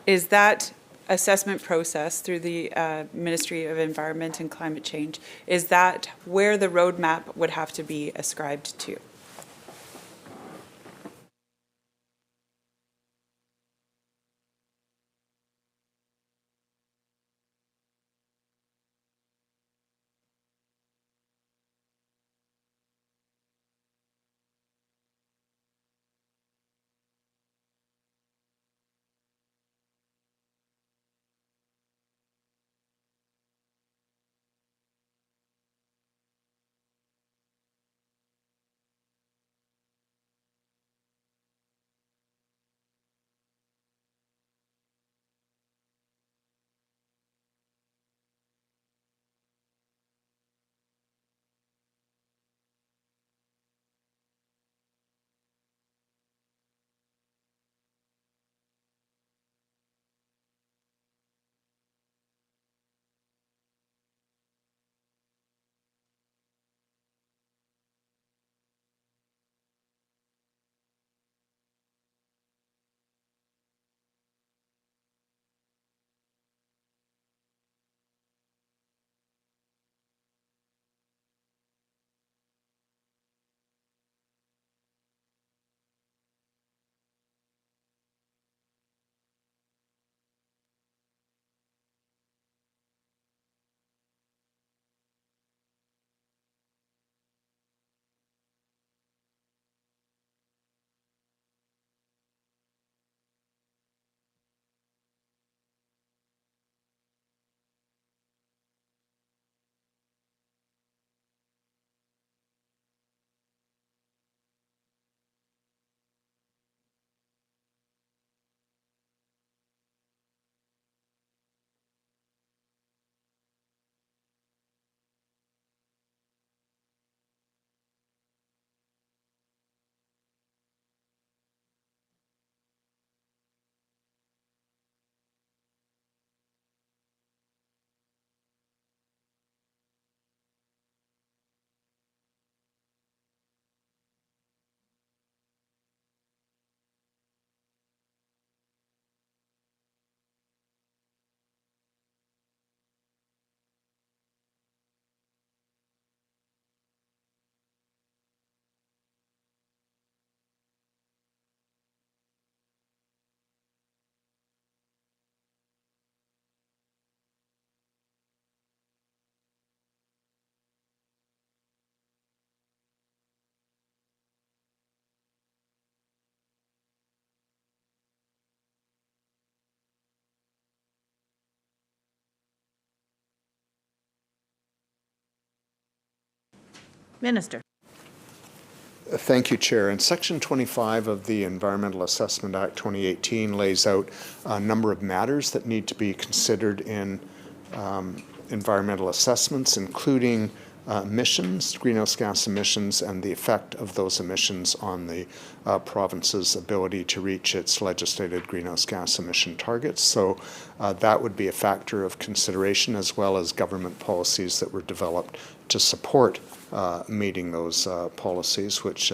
is that assessment process through the Ministry of Environment and Climate Change, is that where the roadmap would have to be ascribed to? Minister. Thank you, Chair. And Section 25 of the Environmental Assessment Act 2018 lays out a number of matters that need to be considered in environmental assessments, including emissions, greenhouse gas emissions, and the effect of those emissions on the province's ability to reach its legislated greenhouse gas emission targets. So that would be a factor of consideration, as well as government policies that were developed to support meeting those policies, which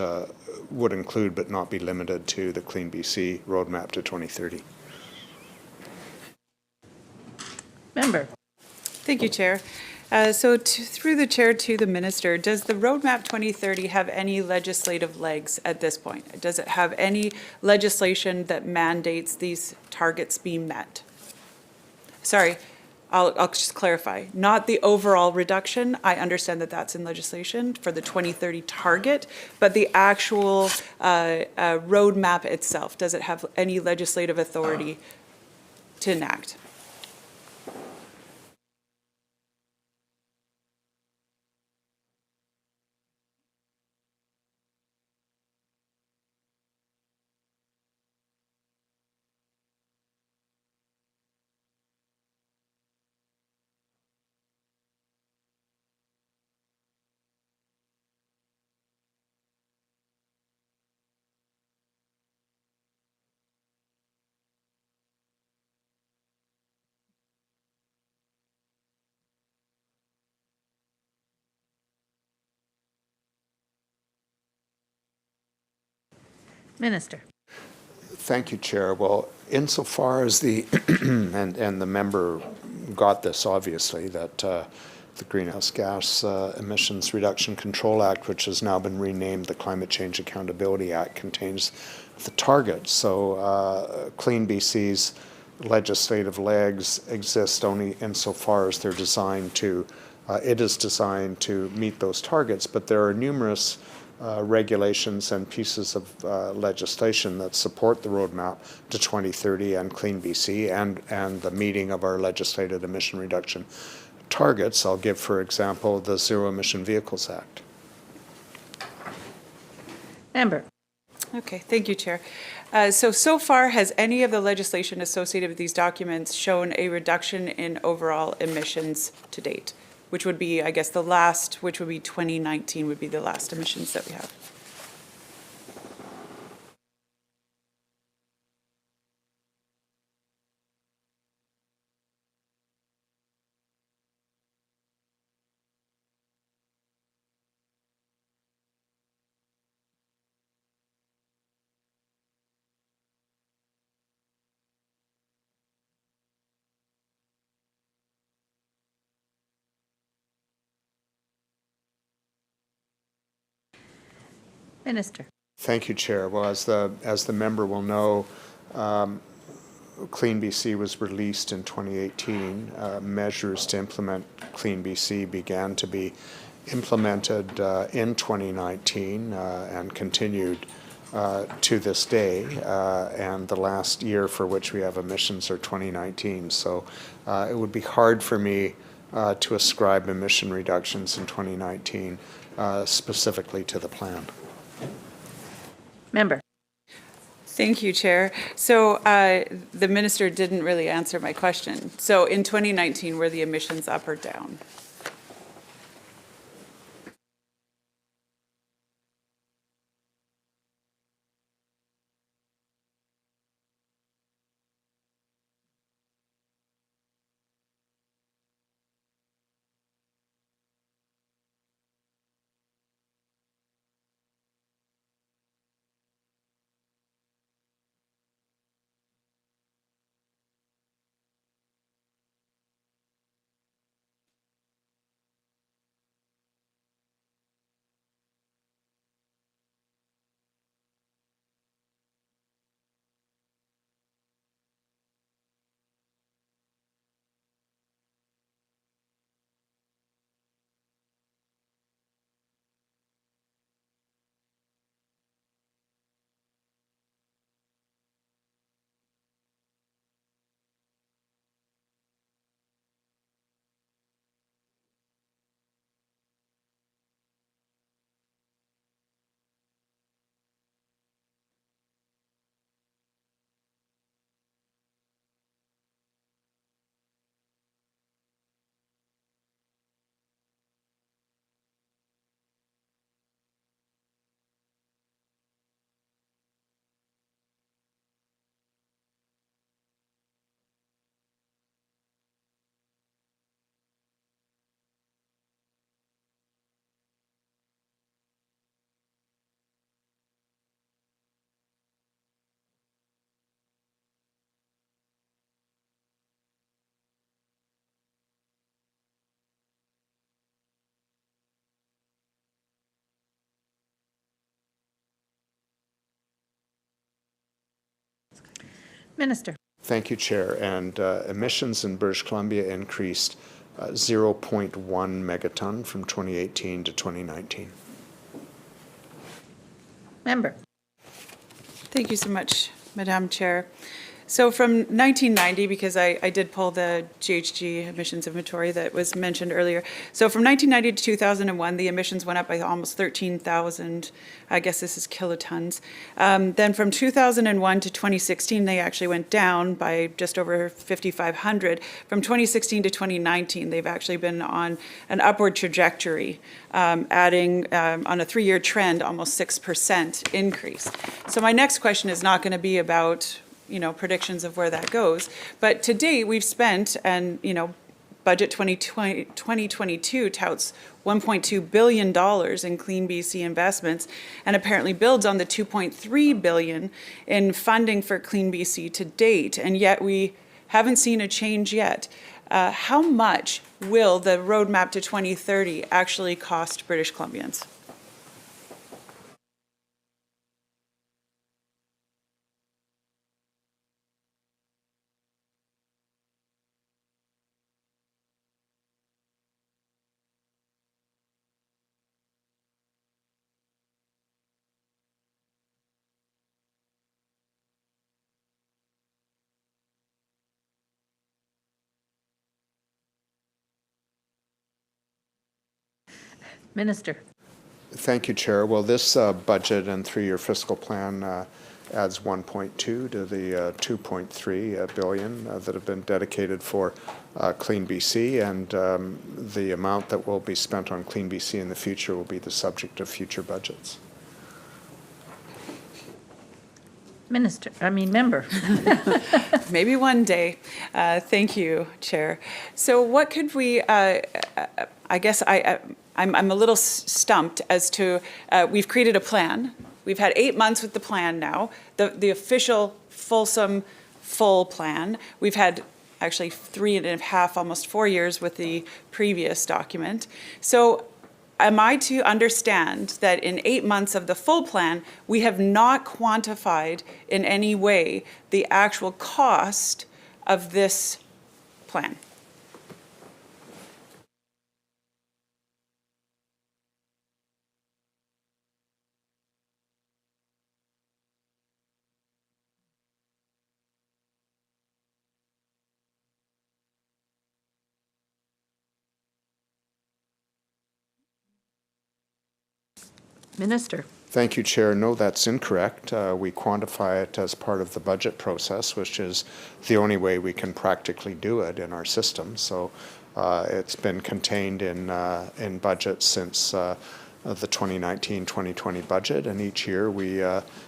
would include but not be limited to the Clean BC Roadmap to 2030. Member. Thank you, Chair. Through the chair to the minister, does the Roadmap 2030 have any legislative legs at this point? Does it have any legislation that mandates these targets be met? Sorry, I'll just clarify. Not the overall reduction. I understand that that's in legislation for the 2030 target, but the actual roadmap itself, does it have any legislative authority to enact? Minister. Thank you, Chair. Well, insofar as the, and the member got this, obviously, that the Greenhouse Gas Emissions Reduction Control Act, which has now been renamed the Climate Change Accountability Act, contains the target. So Clean BC's legislative legs exist only insofar as they're designed to, it is designed to meet those targets, but there are numerous regulations and pieces of legislation that support the roadmap to 2030 and Clean BC and the meeting of our legislated emission reduction targets. I'll give, for example, the Zero Emission Vehicles Act. Member. Okay, thank you, Chair. So far, has any of the legislation associated with these documents shown a reduction in overall emissions to date? Which would be, I guess, the last, which would be 2019 would be the last emissions that we have. Minister. Thank you, Chair. Well, as the member will know, Clean BC was released in 2018. Measures to implement Clean BC began to be implemented in 2019 and continued to this day. And the last year for which we have emissions are 2019. So it would be hard for me to ascribe emission reductions in 2019 specifically to the plan. Member. Thank you, Chair. So the minister didn't really answer my question. So in 2019, were the emissions up or down? Minister. Thank you, Chair. And emissions in British Columbia increased 0.1 megaton from 2018 to 2019. Member. Thank you so much, Madam Chair. So from 1990, because I did pull the GHG emissions inventory that was mentioned earlier. So from 1990 to 2001, the emissions went up by almost 13,000, I guess this is kilotons. Then from 2001 to 2016, they actually went down by just over 5,500. From 2016 to 2019, they've actually been on an upward trajectory, adding on a 3-year trend, almost 6% increase. So my next question is not going to be about predictions of where that goes. But to date, we've spent, and, Budget 2022 touts $1.2 billion in Clean BC investments, and apparently builds on the $2.3 billion in funding for Clean BC to date, and yet we haven't seen a change yet. How much will the roadmap to 2030 actually cost British Columbians? Minister. Thank you, Chair. Well, this budget and 3-year fiscal plan adds 1.2 to the 2.3 billion that have been dedicated for Clean BC, and the amount that will be spent on Clean BC in the future will be the subject of future budgets. Member. Maybe one day. Thank you, Chair. So what could we, I guess I'm a little stumped as to, we've created a plan. We've had 8 months with the plan now, the official, fulsome, full plan. We've had actually 3.5, almost 4 years with the previous document. So am I to understand that in 8 months of the full plan, we have not quantified in any way the actual cost of this plan? Minister. Thank you, Chair. No, that's incorrect. We quantify it as part of the budget process, which is the only way we can practically do it in our system. So it's been contained in budgets since the 2019-2020 budget, and each year we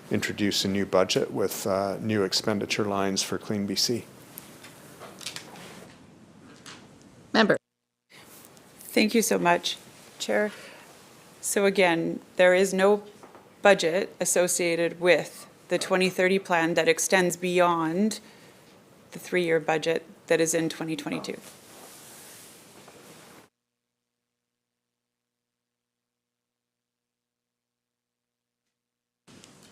introduce a new budget with new expenditure lines for Clean BC. Member. Thank you so much, Chair. So again, there is no budget associated with the 2030 plan that extends beyond the 3-year budget that is in 2022.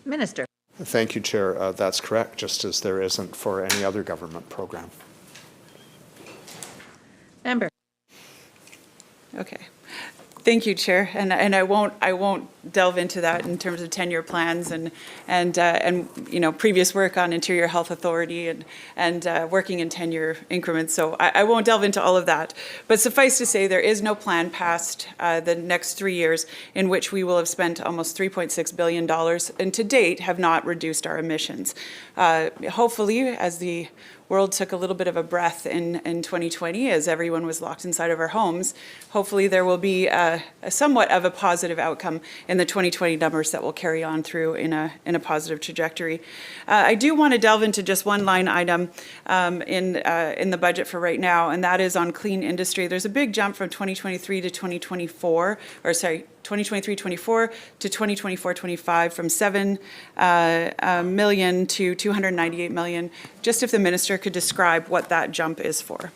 Minister. Thank you, Chair. That's correct, just as there isn't for any other government program. Member. Okay. Thank you, Chair, and I won't delve into that in terms of 10-year plans and previous work on Interior Health Authority and working in 10-year increments. So I won't delve into all of that. But suffice to say, there is no plan past the next 3 years in which we will have spent almost $3.6 billion and to date have not reduced our emissions. Hopefully, as the world took a little bit of a breath in 2020 as everyone was locked inside of our homes. Hopefully there will be a somewhat of a positive outcome in the 2020 numbers that will carry on through in a positive trajectory. I do want to delve into just one line item in the budget for right now, and that is on clean industry. There's a big jump from 2023 to 2024, or sorry, 2023-24 to 2024-25 from 7 million to 298 million. Just if the minister could describe what that jump is for.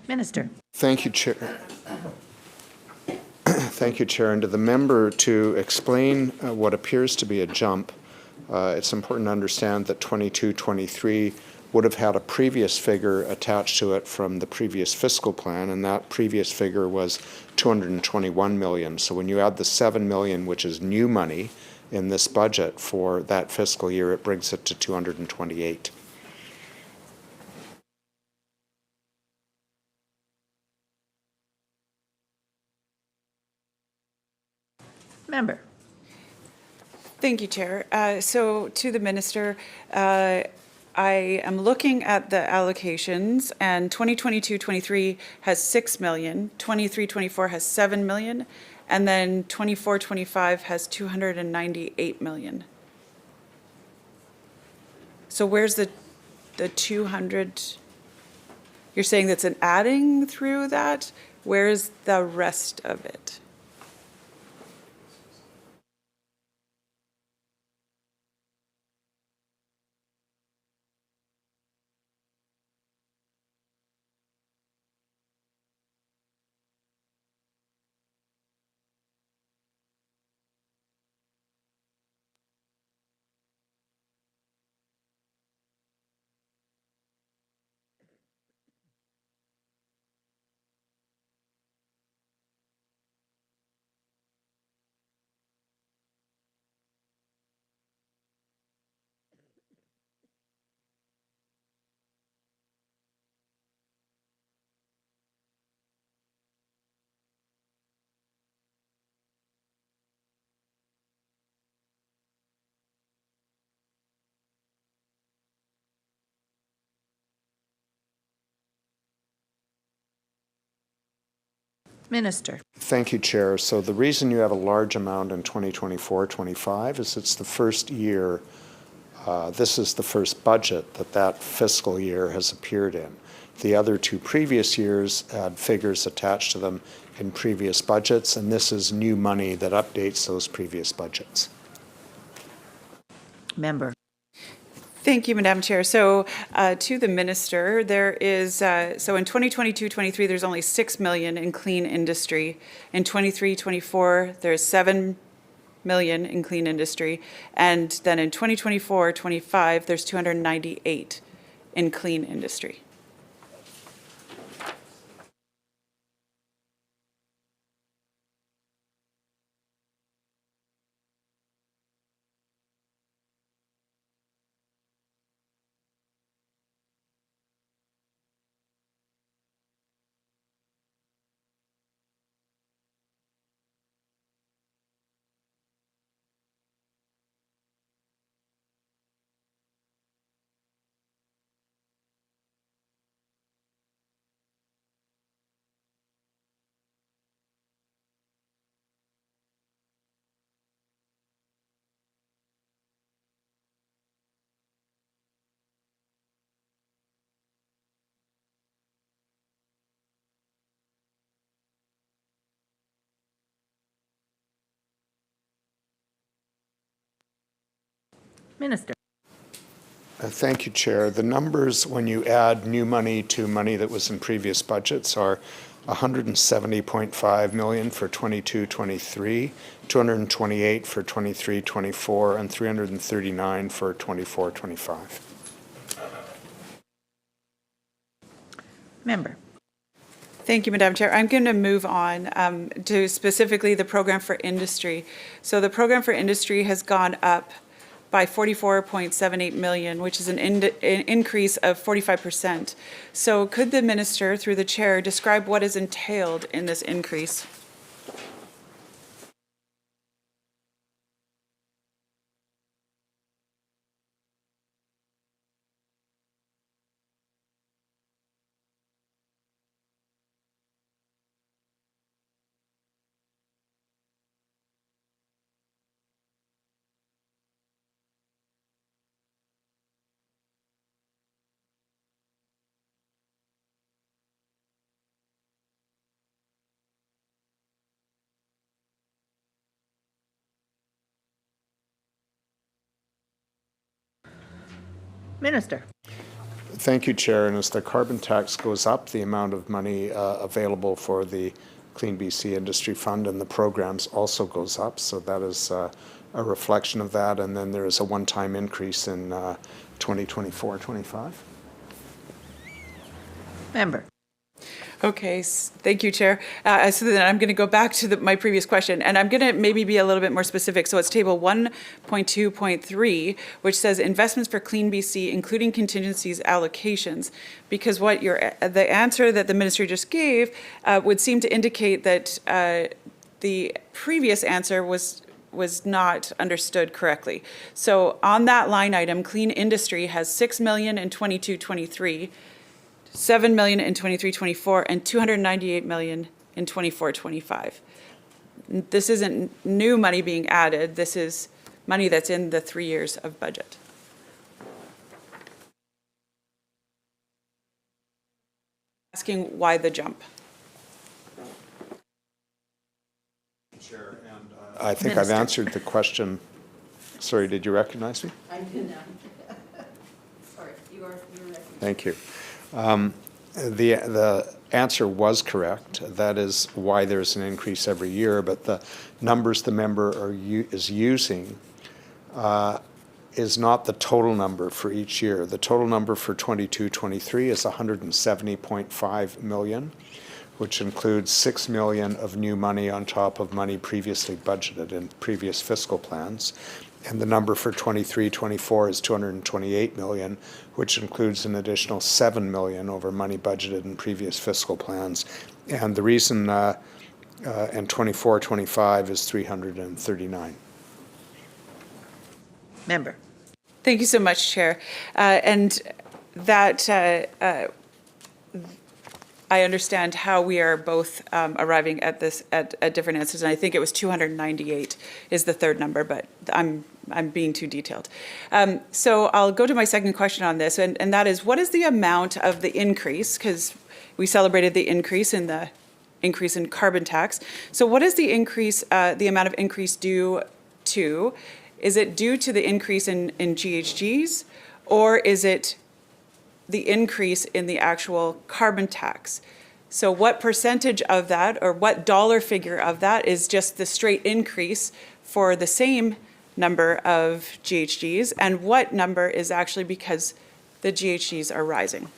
Minister. Thank you, Chair. Thank you, Chair. And to the member, to explain what appears to be a jump, it's important to understand that 22-23 would have had a previous figure attached to it from the previous fiscal plan, and that previous figure was 221 million. So when you add the 7 million, which is new money in this budget for that fiscal year, it brings it to 228. Member. Thank you, Chair. So to the minister, I am looking at the allocations, and 2022-23 has 6 million, 23-24 has 7 million, and then 24-25 has 298 million. So where's the 200? You're saying that's an adding through that? Where's the rest of it? Minister. Thank you, Chair. So the reason you have a large amount in 2024-25 is it's the first year, this is the first budget that fiscal year has appeared in. The other two previous years had figures attached to them in previous budgets, and this is new money that updates those previous budgets. Member. Thank you, Madam Chair. So to the minister, there is, so in 2022-23, there's only 6 million in clean industry. In 23-24, there's 7 million in clean industry. And then in 2024-25, there's 298 in clean industry. Minister. Thank you, Chair. The numbers, when you add new money to money that was in previous budgets, are 170.5 million for 22-23, 228 for 23-24, and 339 for 24-25. Member. Thank you, Madam Chair. I'm going to move on to specifically the program for industry. So the program for industry has gone up by 44.78 million, which is an increase of 45%. So could the minister, through the chair, describe what is entailed in this increase? Minister. Thank you, Chair. And as the carbon tax goes up, the amount of money available for the Clean BC Industry Fund and the programs also goes up. So that is a reflection of that. And then there is a one-time increase in 2024-25. Member. Okay, thank you, Chair. So then I'm going to go back to my previous question, and I'm going to maybe be a little bit more specific. So it's table 1.2.3, which says investments for Clean BC, including contingencies allocations, because what the answer that the minister just gave would seem to indicate that the previous answer was not understood correctly. So on that line item, Clean Industry has 6 million in 22-23. 7 million in 23-24 and 298 million in 24-25. This isn't new money being added. This is money that's in the 3 years of budget. Asking why the jump? Chair, and I think I've answered the question. Sorry, did you recognize me? I do now. Sorry, you are recognized. Thank you. The answer was correct. That is why there's an increase every year, but the numbers the member is using is not the total number for each year. The total number for 22-23 is 170.5 million, which includes 6 million of new money on top of money previously budgeted in previous fiscal plans. And the number for 23-24 is 228 million, which includes an additional 7 million over money budgeted in previous fiscal plans. And the reason in 24-25 is 339. Member. Thank you so much, Chair. And that I understand how we are both arriving at this at different answers, and I think it was 298 is the third number, but I'm being too detailed. So I'll go to my second question on this, and that is, what is the amount of the increase? Because we celebrated the increase in carbon tax. So what is the increase? The amount of increase due to? Is it due to the increase in GHGs, or is it the increase in the actual carbon tax? So what percentage of that, or what dollar figure of that, is just the straight increase for the same number of GHGs, and what number is actually because the GHGs are rising?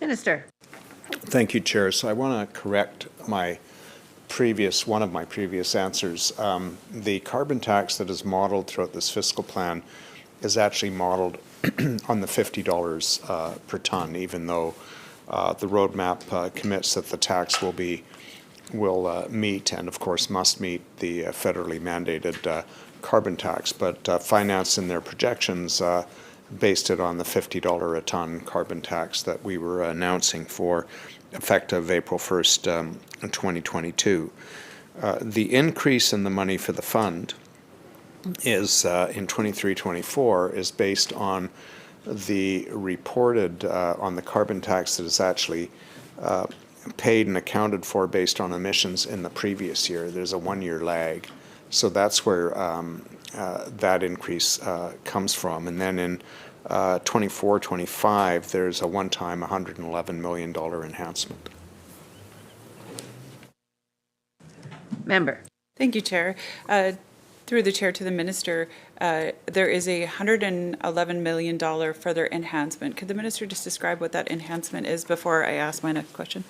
Minister. Thank you, Chair. So I want to correct one of my previous answers. The carbon tax that is modeled throughout this fiscal plan is actually modeled on the $50 per ton, even though the roadmap commits that the tax will meet, and of course must meet, the federally mandated carbon tax. But finance in their projections based it on the $50 a ton carbon tax that we were announcing for effective April 1st, 2022. The increase in the money for the fund is in 23-24 is based on the reported on the carbon tax that is actually paid and accounted for based on emissions in the previous year. There's a 1-year lag. So that's where that increase comes from. And then in 24-25, there's a one-time $111 million enhancement. Member. Thank you, Chair. Through the Chair to the Minister, there is a $111 million further enhancement. Could the Minister just describe what that enhancement is before I ask my next question?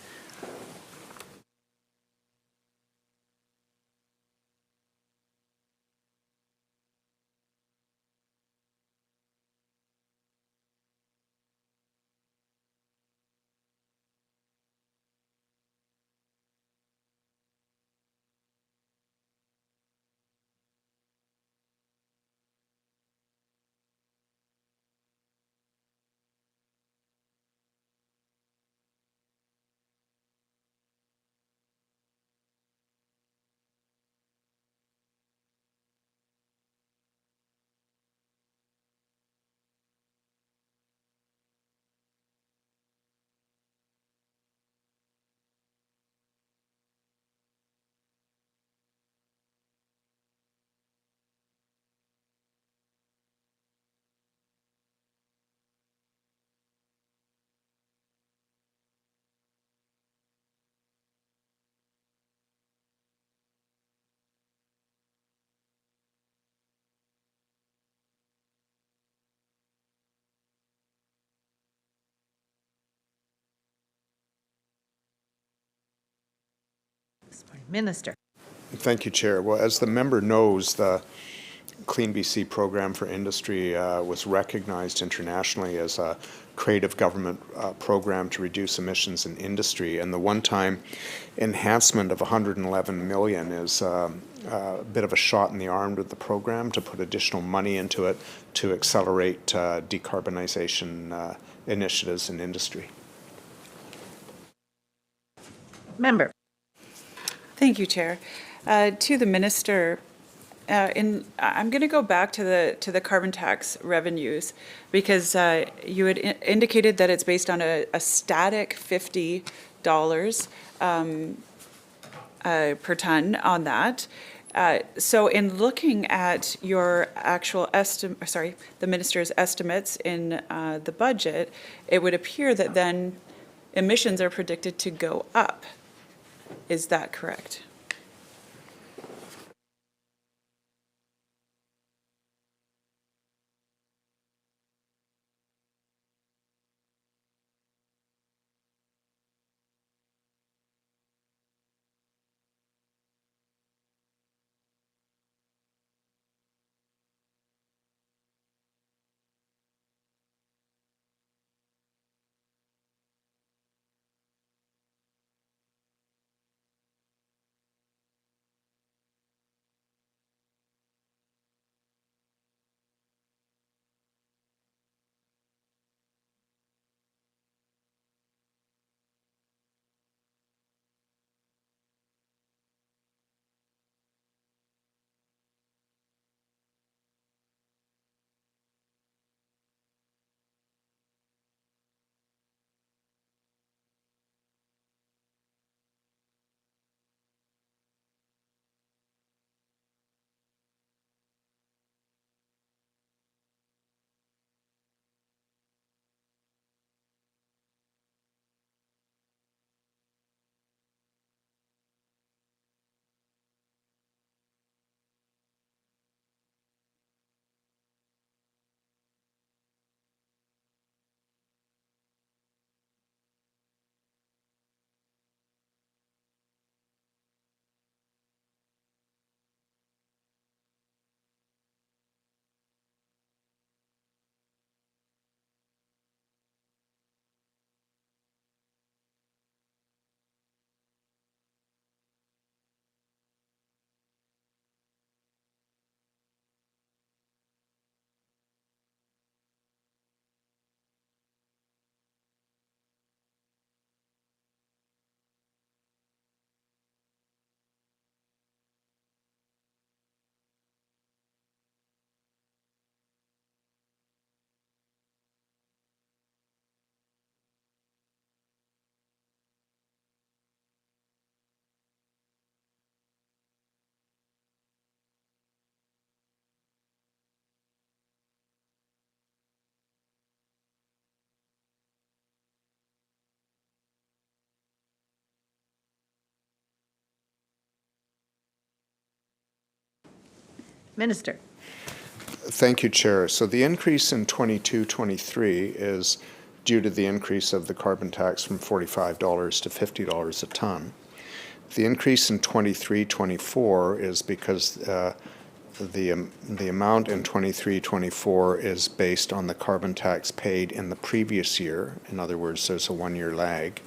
Minister. Thank you, Chair. Well, as the member knows, the Clean BC program for industry was recognized internationally as a creative government program to reduce emissions in industry, and the one-time enhancement of $111 million is a bit of a shot in the arm to the program to put additional money into it to accelerate decarbonization initiatives in industry. Member. Thank you, Chair. To the Minister, I'm going to go back to the carbon tax revenues because you had indicated that it's based on a static $50 per ton on that. So in looking at your actual the Minister's estimates in the budget, it would appear that then emissions are predicted to go up. Is that correct? Minister. Thank you, Chair. So the increase in 22-23 is due to the increase of the carbon tax from $45 to $50 a ton. The increase in 23-24 is because the amount in 23-24 is based on the carbon tax paid in the previous year. In other words, there's a one-year lag.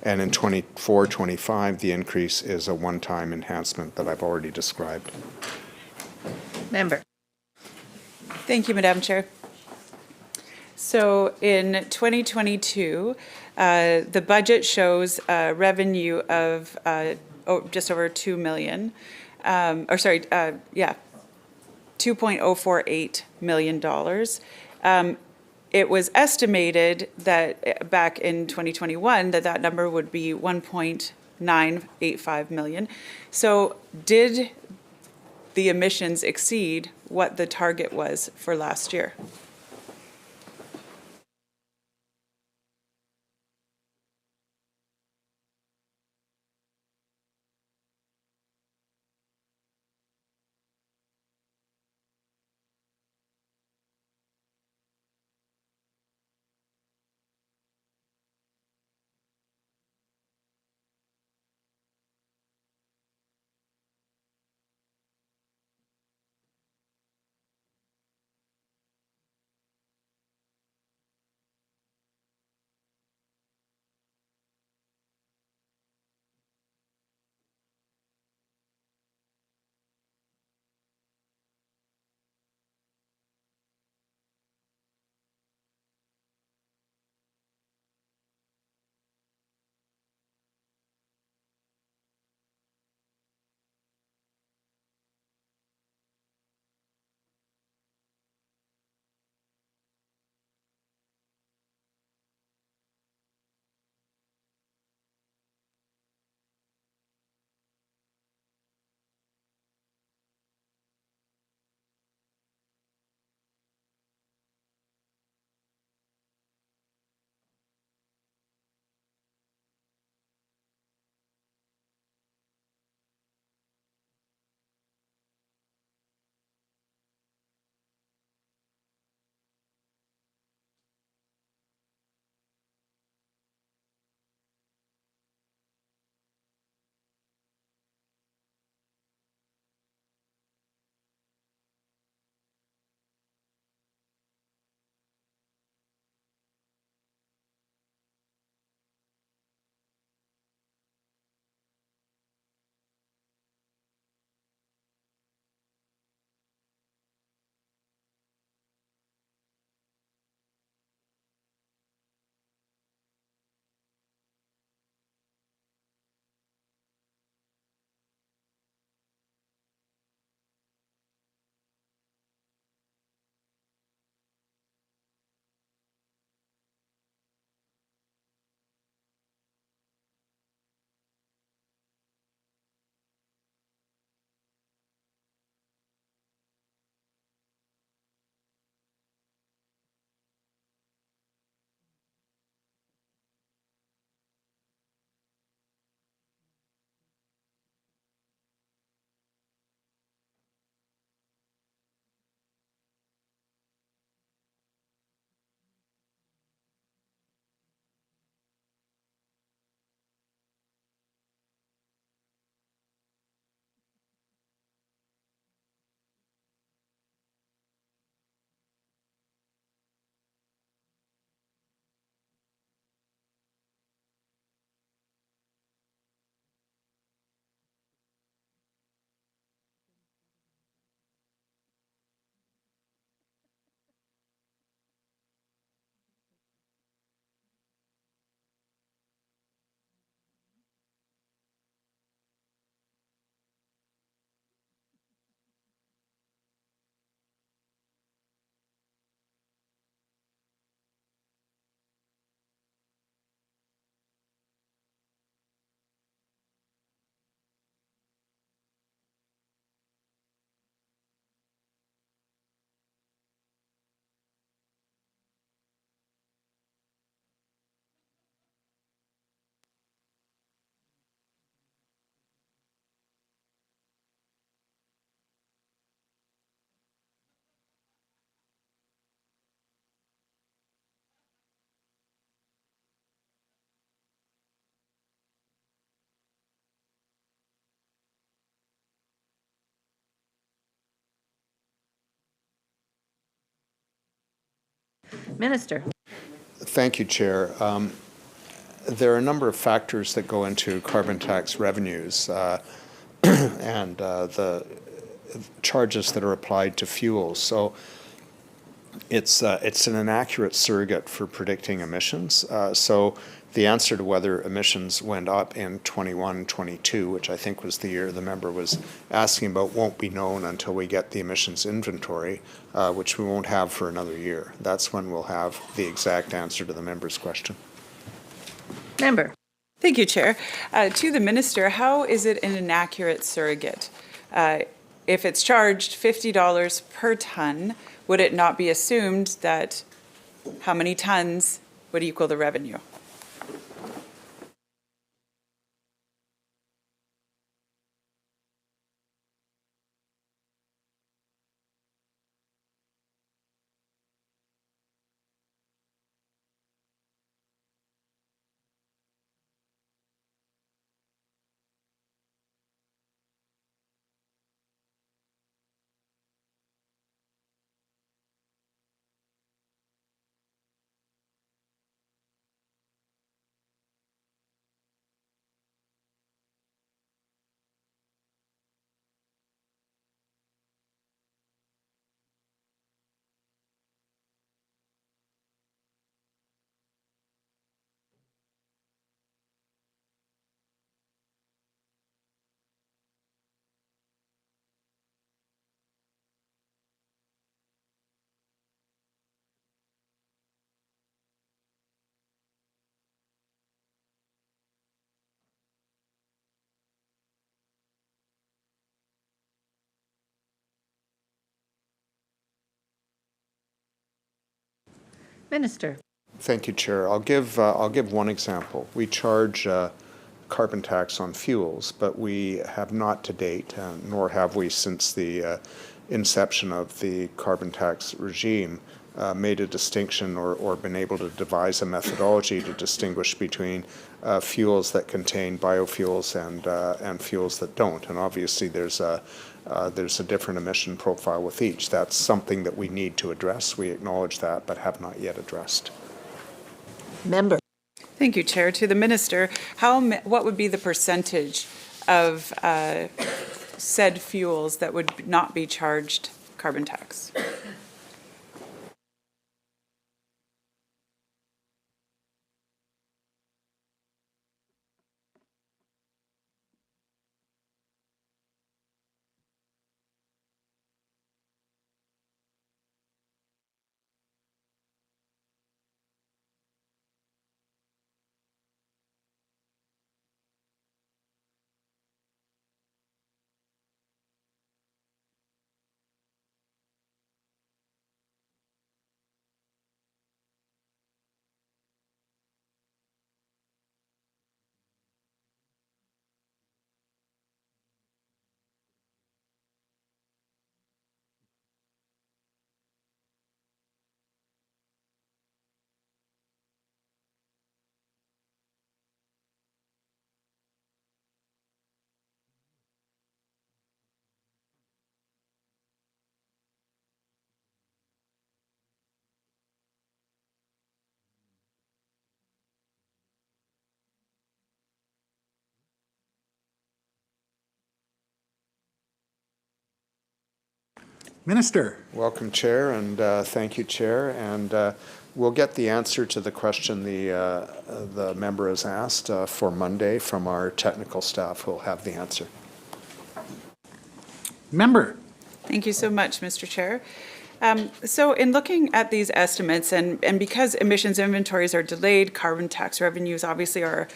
And in 24-25, the increase is a one-time enhancement that I've already described. Member. Thank you, Madam Chair. So in 2022, the budget shows a revenue of just over 2 million, $2.048 million. It was estimated that back in 2021 that number would be 1.985 million. So did the emissions exceed what the target was for last year? Minister. Thank you, Chair. There are a number of factors that go into carbon tax revenues and the charges that are applied to fuels. So it's an inaccurate surrogate for predicting emissions. So the answer to whether emissions went up in 21-22, which I think was the year the member was asking about, won't be known until we get the emissions inventory, which we won't have for another year. That's when we'll have the exact answer to the member's question. Member. Thank you, Chair. To the Minister, how is it an inaccurate surrogate? If it's charged $50 per ton, would it not be assumed that how many tons would equal the revenue? Minister. Thank you, Chair. I'll give one example. We charge carbon tax on fuels, but we have not to date, nor have we since the inception of the carbon tax regime, made a distinction or been able to devise a methodology to distinguish between fuels that contain biofuels and fuels that don't. And obviously, there's a different emission profile with each. That's something that we need to address. We acknowledge that, but have not yet addressed. Member. Thank you, Chair. To the Minister, what would be the percentage of said fuels that would not be charged carbon tax? Minister. Welcome, Chair, and thank you, Chair. And we'll get the answer to the question the member has asked for Monday from our technical staff who will have the answer. Member. Thank you so much, Mr. Chair. So in looking at these estimates, and because emissions inventories are delayed, carbon tax revenues obviously are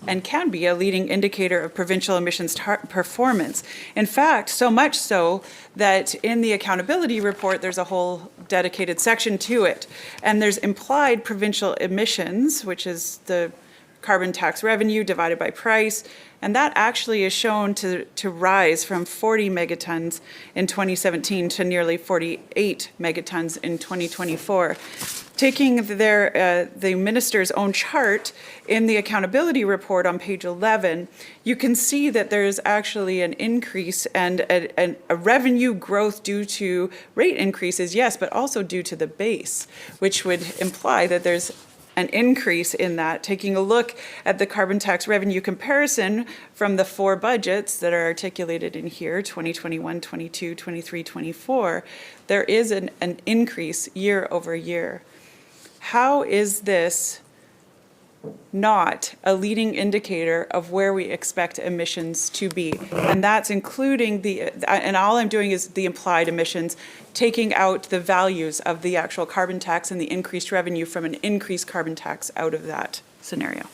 and can be a leading indicator of provincial emissions performance. In fact, so much so that in the accountability report, there's a whole dedicated section to it. And there's implied provincial emissions, which is the carbon tax revenue divided by price, and that actually is shown to rise from 40 megatons in 2017 to nearly 48 megatons in 2024. Taking the minister's own chart in the accountability report on page 11, you can see that there's actually an increase and a revenue growth due to rate increases, yes, but also due to the base, which would imply that there's an increase in that. Taking a look at the carbon tax revenue comparison from the 4 budgets that are articulated in here, 2021, 22, 23, 24, there is an increase year over year. How is this not a leading indicator of where we expect emissions to be? And that's including and all I'm doing is the implied emissions, taking out the values of the actual carbon tax and the increased revenue from an increased carbon tax out of that scenario.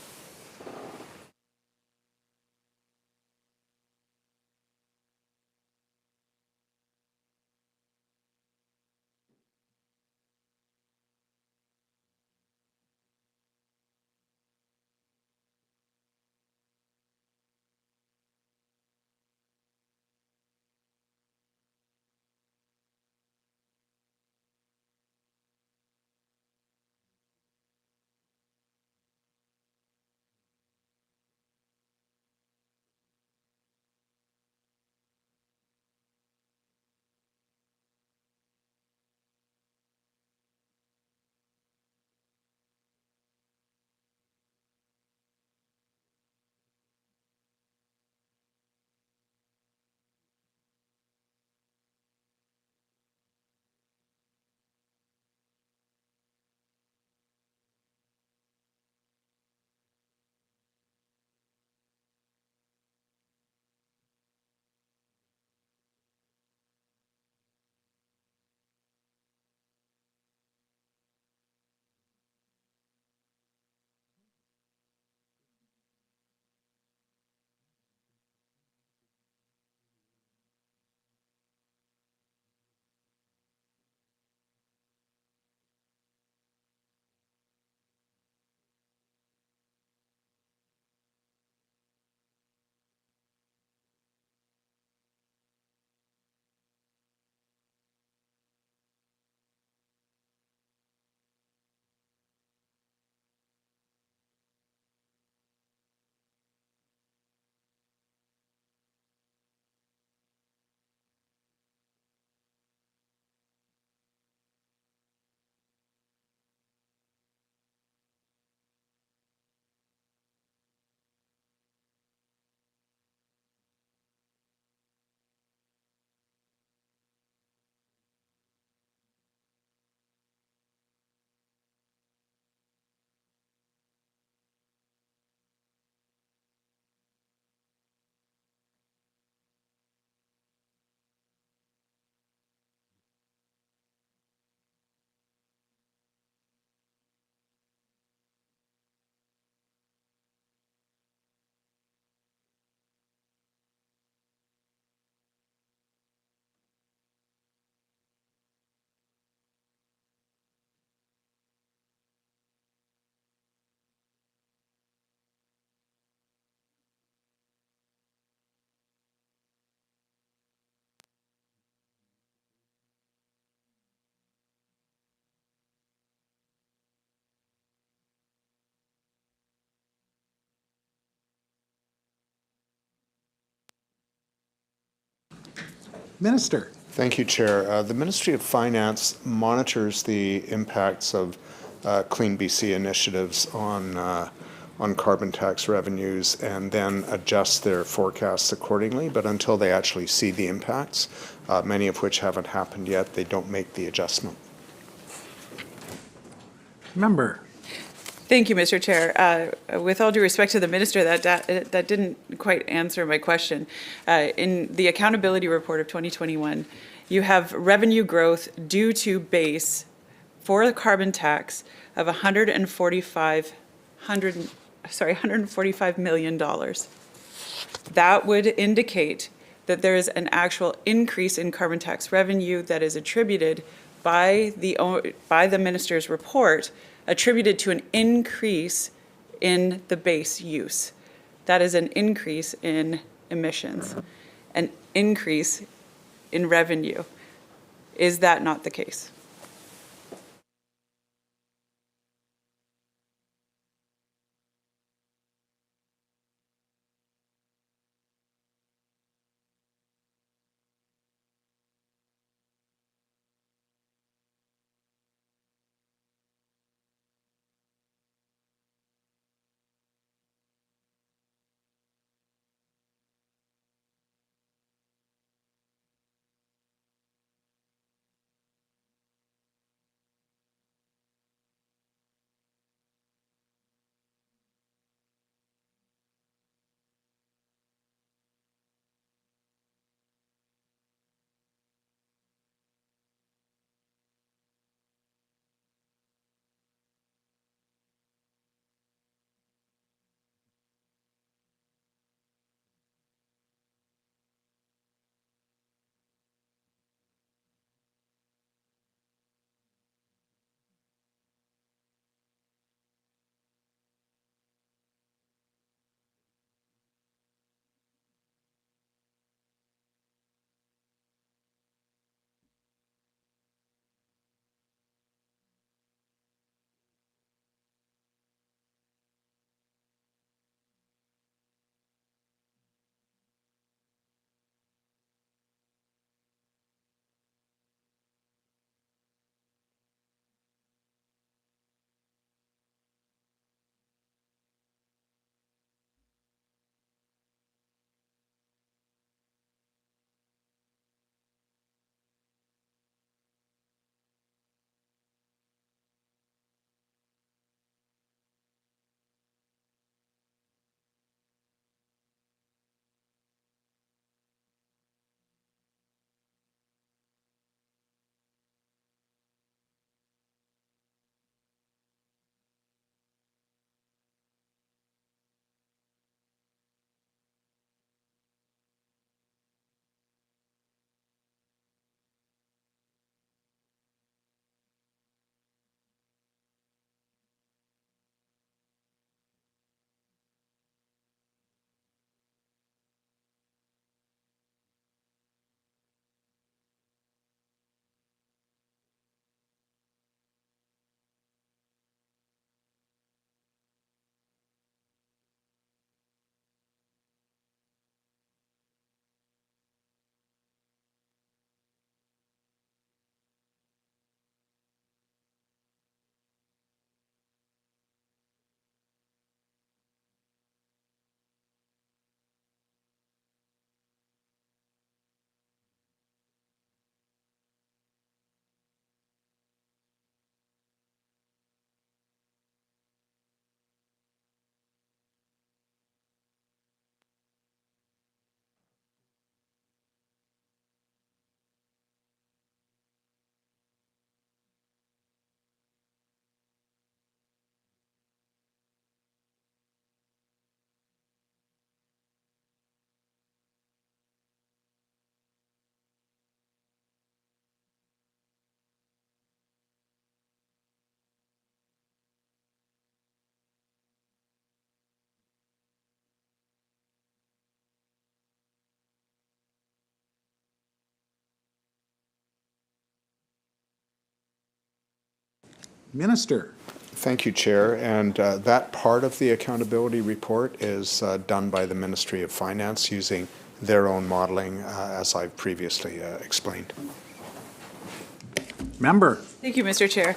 Minister. Thank you, Chair. The Ministry of Finance monitors the impacts of Clean BC initiatives on carbon tax revenues and then adjust their forecasts accordingly. But until they actually see the impacts, many of which haven't happened yet, they don't make the adjustment. Member. Thank you, Mr. Chair. With all due respect to the minister, that didn't quite answer my question. In the accountability report of 2021, you have revenue growth due to base for the carbon tax of $145 million. That would indicate that there is an actual increase in carbon tax revenue that is attributed by the minister's report, attributed to an increase in the base use. That is an increase in emissions, an increase in revenue. Is that not the case? Minister. Thank you, Chair. And that part of the accountability report is done by the Ministry of Finance using their own modeling, as I've previously explained. Member. Thank you, Mr. Chair.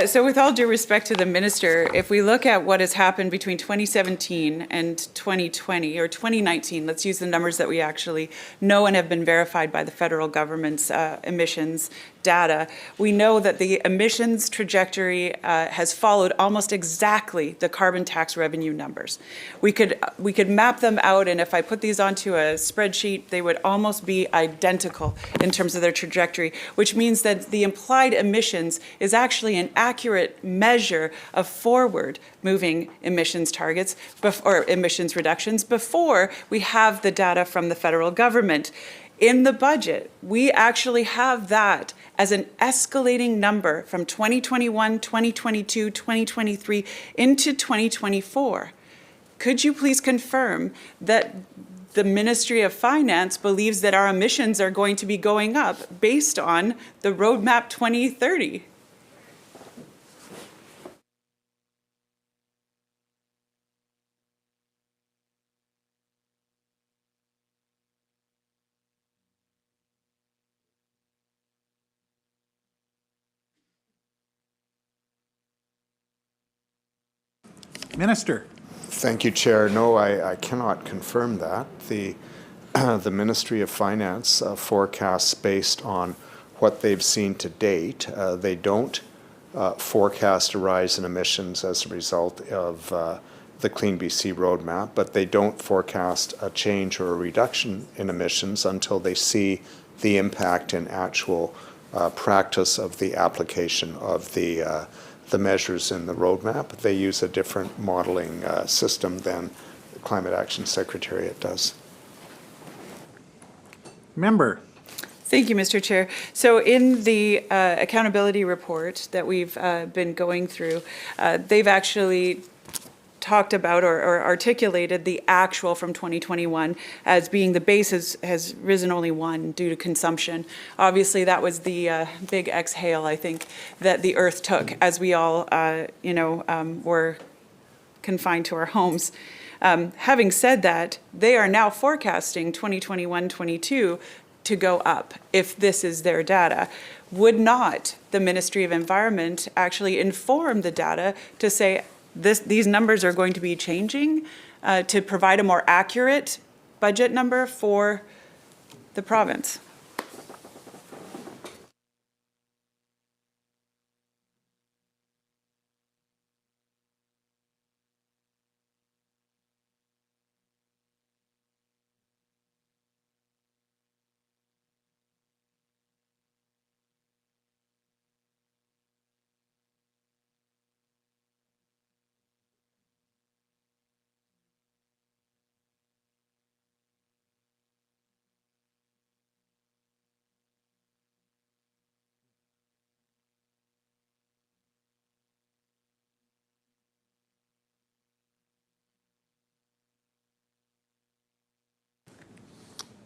So with all due respect to the minister, if we look at what has happened between 2017 and 2020, or 2019, let's use the numbers that we actually know and have been verified by the federal government's emissions data, we know that the emissions trajectory has followed almost exactly the carbon tax revenue numbers. We could map them out, and if I put these onto a spreadsheet, they would almost be identical in terms of their trajectory, which means that the implied emissions emissions is actually an accurate measure of forward-moving emissions targets or emissions reductions before we have the data from the federal government. In the budget, we actually have that as an escalating number from 2021, 2022, 2023 into 2024. Could you please confirm that the Ministry of Finance believes that our emissions are going to be going up based on the Roadmap 2030? Minister. Thank you, Chair. No, I cannot confirm that. The Ministry of Finance forecasts based on what they've seen to date. They don't forecast a rise in emissions as a result of the Clean BC roadmap, but they don't forecast a change or a reduction in emissions until they see the impact in actual practice of the application of the measures in the roadmap. They use a different modeling system than the Climate Action Secretariat does. Member. Thank you, Mr. Chair. So in the accountability report that we've been going through, they've actually talked about or articulated the actual from 2021 as being the base has risen only 1 due to consumption. Obviously, that was the big exhale, I think, that the Earth took as we all, were confined to our homes. Having said that, they are now forecasting 2021-22 to go up if this is their data. Would not the Ministry of Environment actually inform the data to say these numbers are going to be changing to provide a more accurate budget number for the province?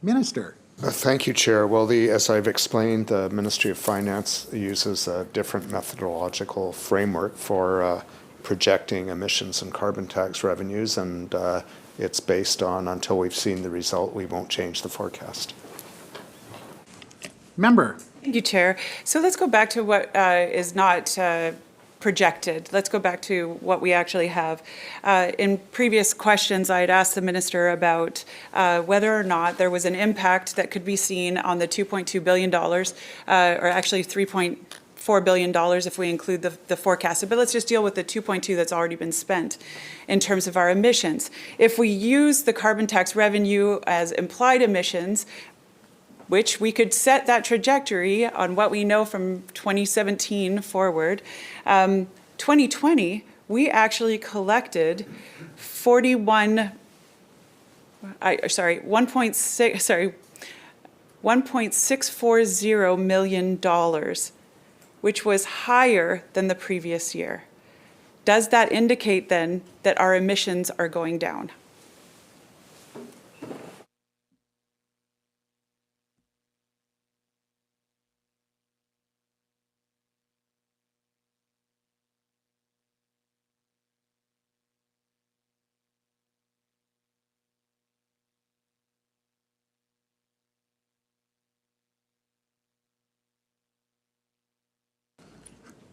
Minister. Thank you, Chair. Well, as I've explained, the Ministry of Finance uses a different methodological framework for projecting emissions and carbon tax revenues, and it's based on, until we've seen the result, we won't change the forecast. Member. Thank you, Chair. So let's go back to what is not projected. Let's go back to what we actually have. In previous questions, I had asked the Minister about whether or not there was an impact that could be seen on the $2.2 billion, or actually $3.4 billion if we include the forecasted. But let's just deal with the 2.2 that's already been spent in terms of our emissions. If we use the carbon tax revenue as implied emissions, which we could set that trajectory on what we know from 2017 forward. 2020, we actually collected 1.640 million dollars, which was higher than the previous year. Does that indicate then that our emissions are going down?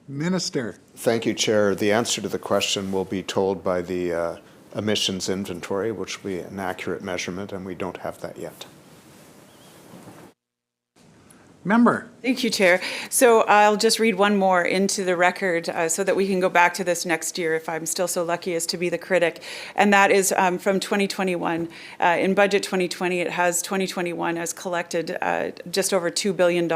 Minister. Thank you, Chair. The answer to the question will be told by the emissions inventory, which will be an accurate measurement, and we don't have that yet. Member. Thank you, Chair. So I'll just read one more into the record so that we can go back to this next year if I'm still so lucky as to be the critic. And that is from 2021. In Budget 2020, it has 2021 as collected just over $2 billion.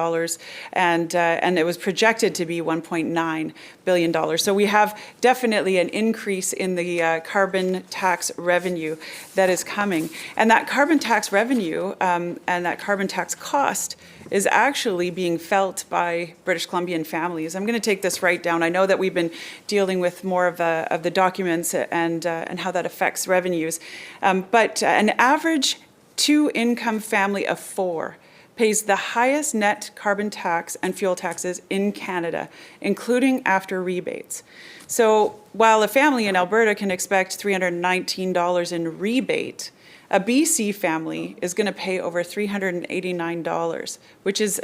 And it was projected to be $1.9 billion. So we have definitely an increase in the carbon tax revenue that is coming. And that carbon tax revenue and that carbon tax cost is actually being felt by British Columbian families. I'm going to take this right down. I know that we've been dealing with more of the documents and how that affects revenues. But an average two-income family of four pays the highest net carbon tax and fuel taxes in Canada, including after rebates. So while a family in Alberta can expect $319 in rebate, a BC family is going to pay over $389, which is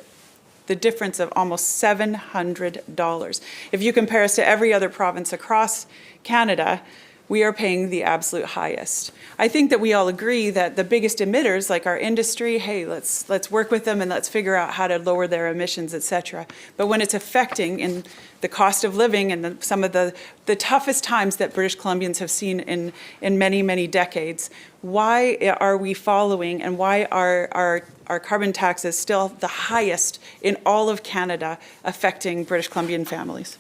the difference of almost $700. If you compare us to every other province across Canada, we are paying the absolute highest. I think that we all agree that the biggest emitters, like our industry, hey, let's work with them and let's figure out how to lower their emissions, et cetera. But when it's affecting in the cost of living and some of the toughest times that British Columbians have seen in many, many decades, why are we following and why are our carbon taxes still the highest in all of Canada affecting British Columbian families?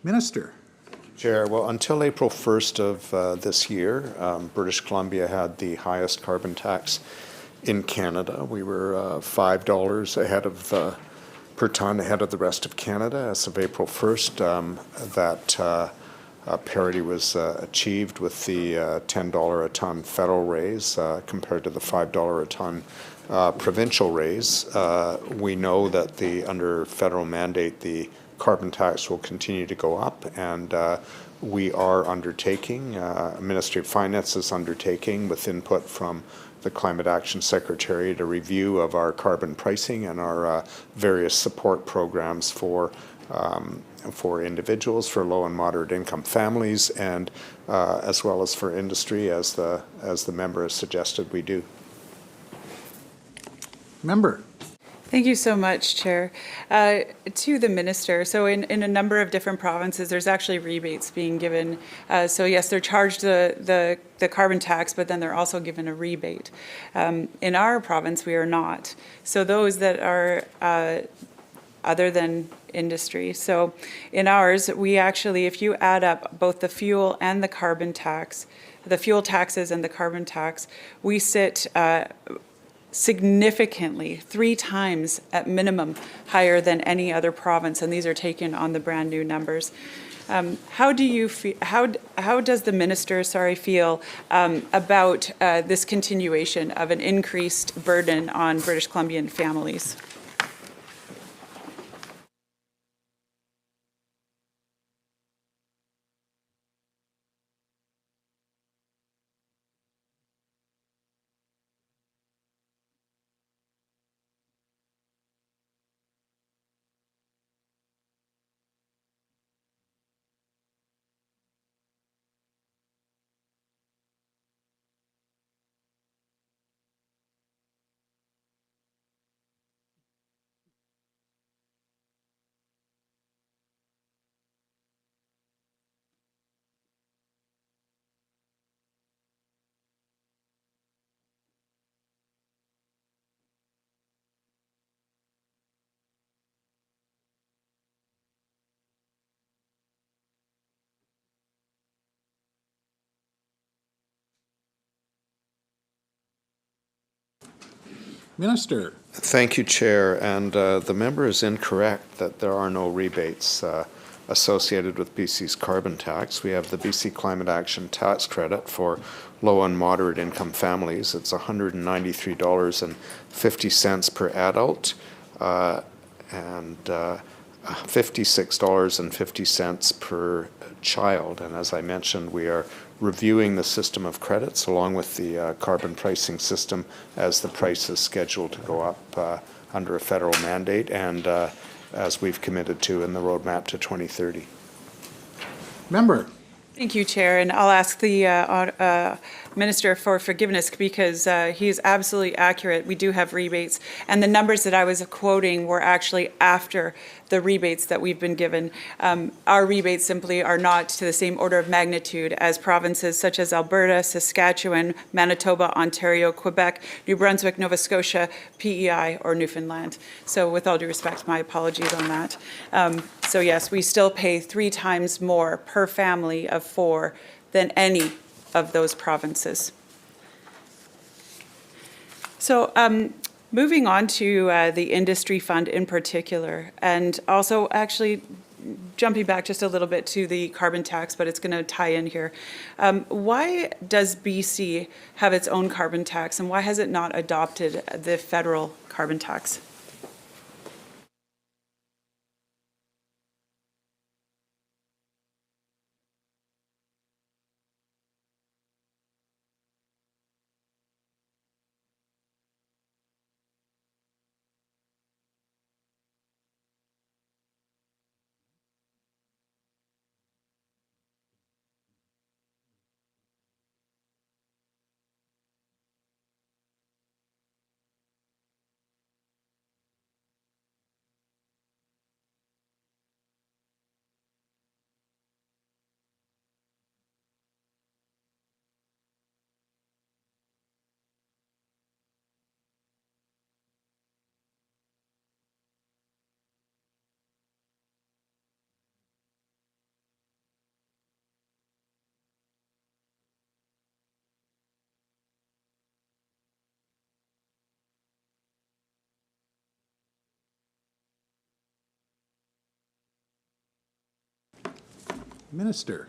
Minister. Chair, well, until April 1st of this year, British Columbia had the highest carbon tax in Canada. We were $5 ahead of per ton ahead of the rest of Canada. As of April 1st, that parity was achieved with the $10 a ton federal raise compared to the $5 a ton provincial raise. We know that under federal mandate, the carbon tax will continue to go up, and we are undertaking, Ministry of Finance is undertaking, with input from the Climate Action Secretary, a review of our carbon pricing and our various support programs for individuals, for low and moderate income families, and as well as for industry, as the member has suggested we do. Member. Thank you so much, Chair. To the Minister, so in a number of different provinces, there's actually rebates being given. So yes, they're charged the carbon tax, but then they're also given a rebate. In our province, we are not. So those that are other than industry. So in ours, we actually, if you add up both the fuel and the carbon tax, the fuel taxes and the carbon tax, we sit significantly, 3 times at minimum, higher than any other province, and these are taken on the brand-new numbers. How do you feel? How does the minister, feel about this continuation of an increased burden on British Columbian families? Minister. Thank you, Chair. And the member is incorrect that there are no rebates associated with BC's carbon tax. We have the BC Climate Action Tax Credit for low and moderate income families. It's $193.50 per adult and $56.50 per child. And as I mentioned, we are reviewing the system of credits along with the carbon pricing system as the price is scheduled to go up under a federal mandate and as we've committed to in the roadmap to 2030. Member. Thank you, Chair, and I'll ask the Minister for forgiveness because he is absolutely accurate. We do have rebates, and the numbers that I was quoting were actually after the rebates that we've been given. Our rebates simply are not to the same order of magnitude as provinces such as Alberta, Saskatchewan, Manitoba, Ontario, Quebec, New Brunswick, Nova Scotia, PEI, or Newfoundland. So with all due respect, my apologies on that. So yes, we still pay 3 times more per family of 4 than any of those provinces. So moving on to the industry fund in particular, and also actually jumping back just a little bit to the carbon tax, but it's going to tie in here. Why does BC have its own carbon tax, and why has it not adopted the federal carbon tax? Minister.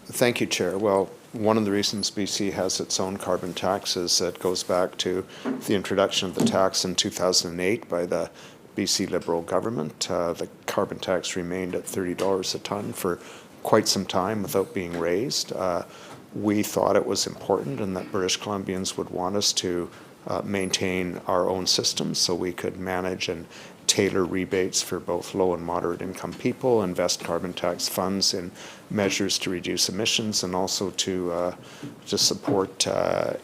Thank you, Chair. Well, one of the reasons BC has its own carbon tax is that it goes back to the introduction of the tax in 2008 by the BC Liberal government. The carbon tax remained at $30 a ton for quite some time without being raised. We thought it was important and that British Columbians would want us to maintain our own system so we could manage and tailor rebates for both low and moderate income people, invest carbon tax funds in measures to reduce emissions, and also to support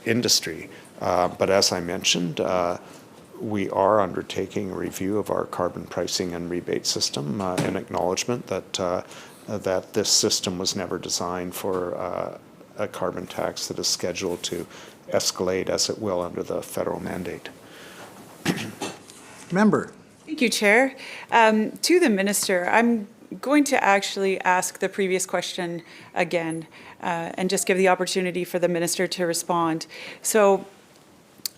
industry. But as I mentioned, we are undertaking a review of our carbon pricing and rebate system in acknowledgement that that this system was never designed for a carbon tax that is scheduled to escalate as it will under the federal mandate. Member. Thank you, Chair. To the Minister, I'm going to actually ask the previous question again and just give the opportunity for the Minister to respond. So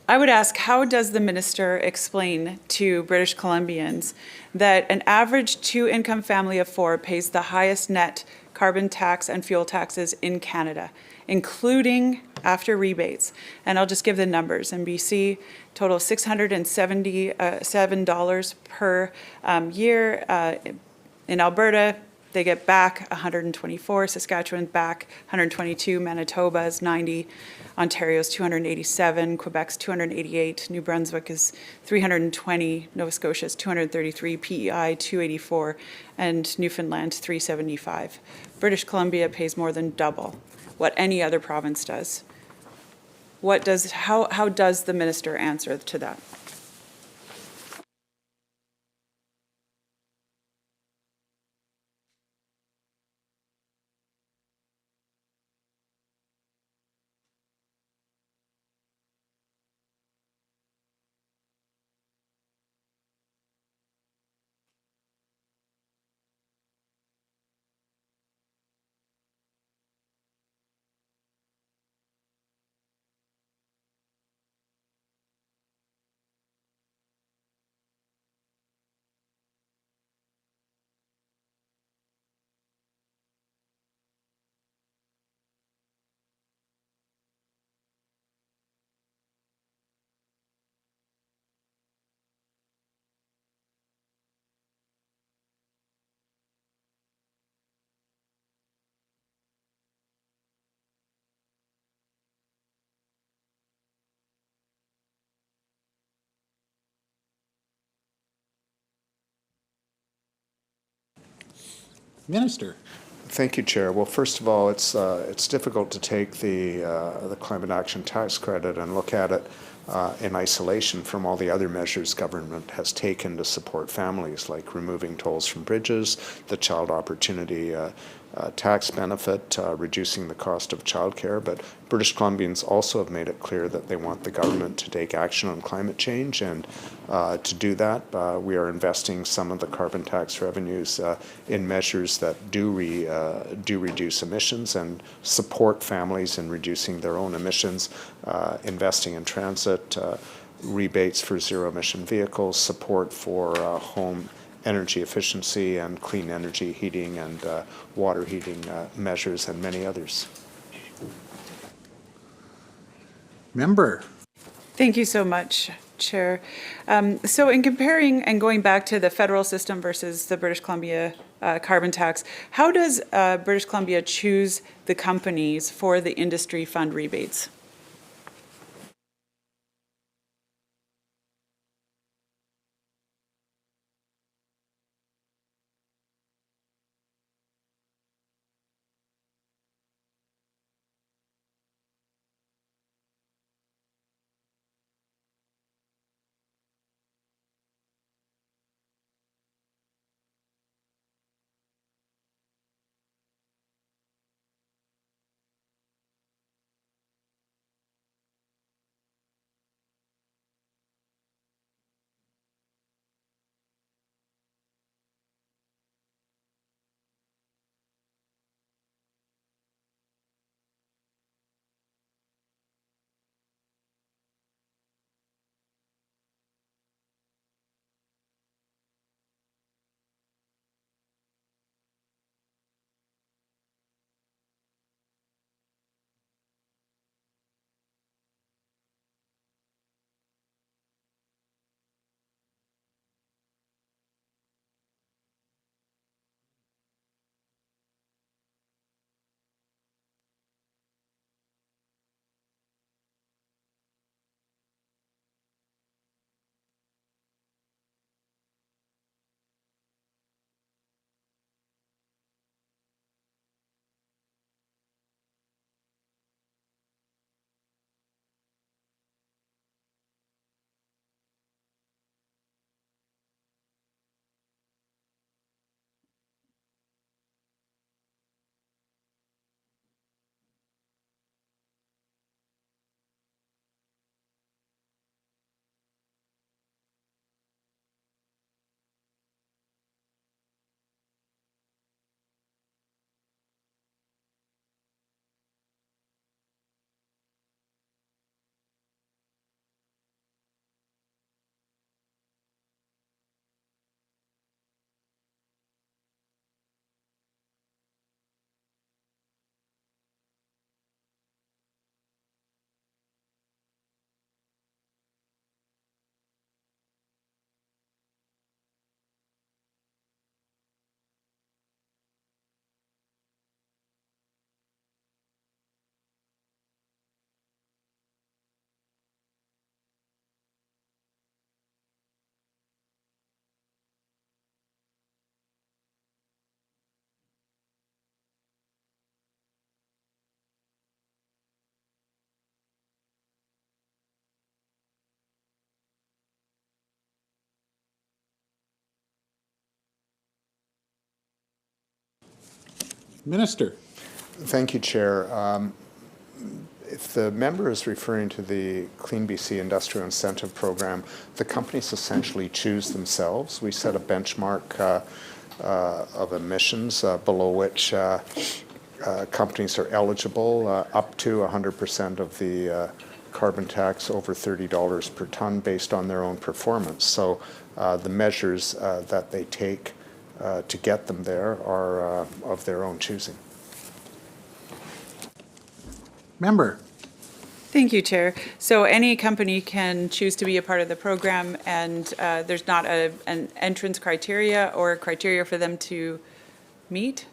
I would ask, how does the minister explain to British Columbians that an average two-income family of four pays the highest net carbon tax and fuel taxes in Canada, including after rebates? And I'll just give the numbers. In BC, total $677 per year. In Alberta, they get back 124, Saskatchewan back 122, Manitoba is 90, Ontario's 287, Quebec's 288, New Brunswick is 320, Nova Scotia's 233, PEI 284, and Newfoundland 375. British Columbia pays more than double what any other province does. How does the minister answer to that? Minister. Thank you, Chair. Well, first of all, it's difficult to take the climate action tax credit and look at it in isolation from all the other measures government has taken to support families, like removing tolls from bridges, the child opportunity tax benefit, reducing the cost of childcare. But British Columbians also have made it clear that they want the government to take action on climate change, and to do that, we are investing some of the carbon tax revenues in measures that do reduce emissions and support families in reducing their own emissions, investing in transit, rebates for zero-emission vehicles, support for home energy efficiency and clean energy heating and water heating measures, and many others. Member. Thank you so much, Chair. So in comparing and going back to the federal system versus the British Columbia carbon tax, how does British Columbia choose the companies for the industry fund rebates? Minister. Thank you, Chair. If the member is referring to the Clean BC Industrial Incentive Program, the companies essentially choose themselves. We set a benchmark of emissions below which companies are eligible up to 100% of the carbon tax over $30 per ton based on their own performance. So the measures that they take to get them there are of their own choosing. Member. Thank you, Chair. So any company can choose to be a part of the program, and there's not an entrance criteria or criteria for them to meet?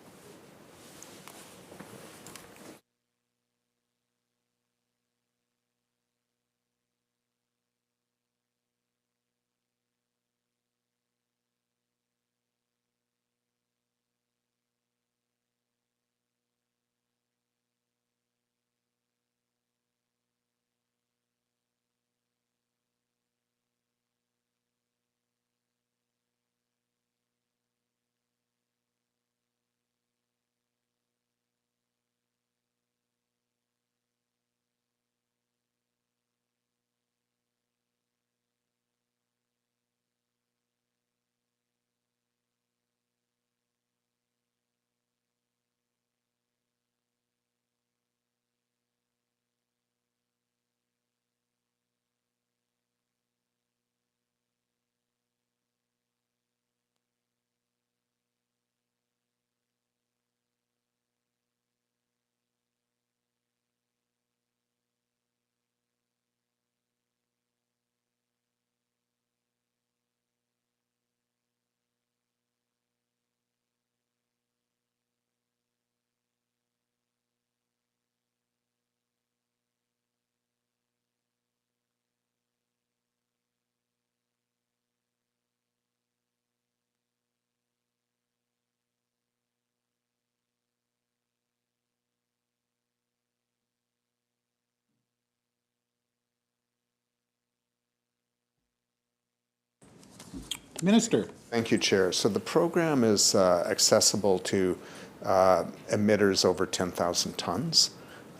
Minister. Thank you, Chair. So the program is accessible to emitters over 10,000 tons,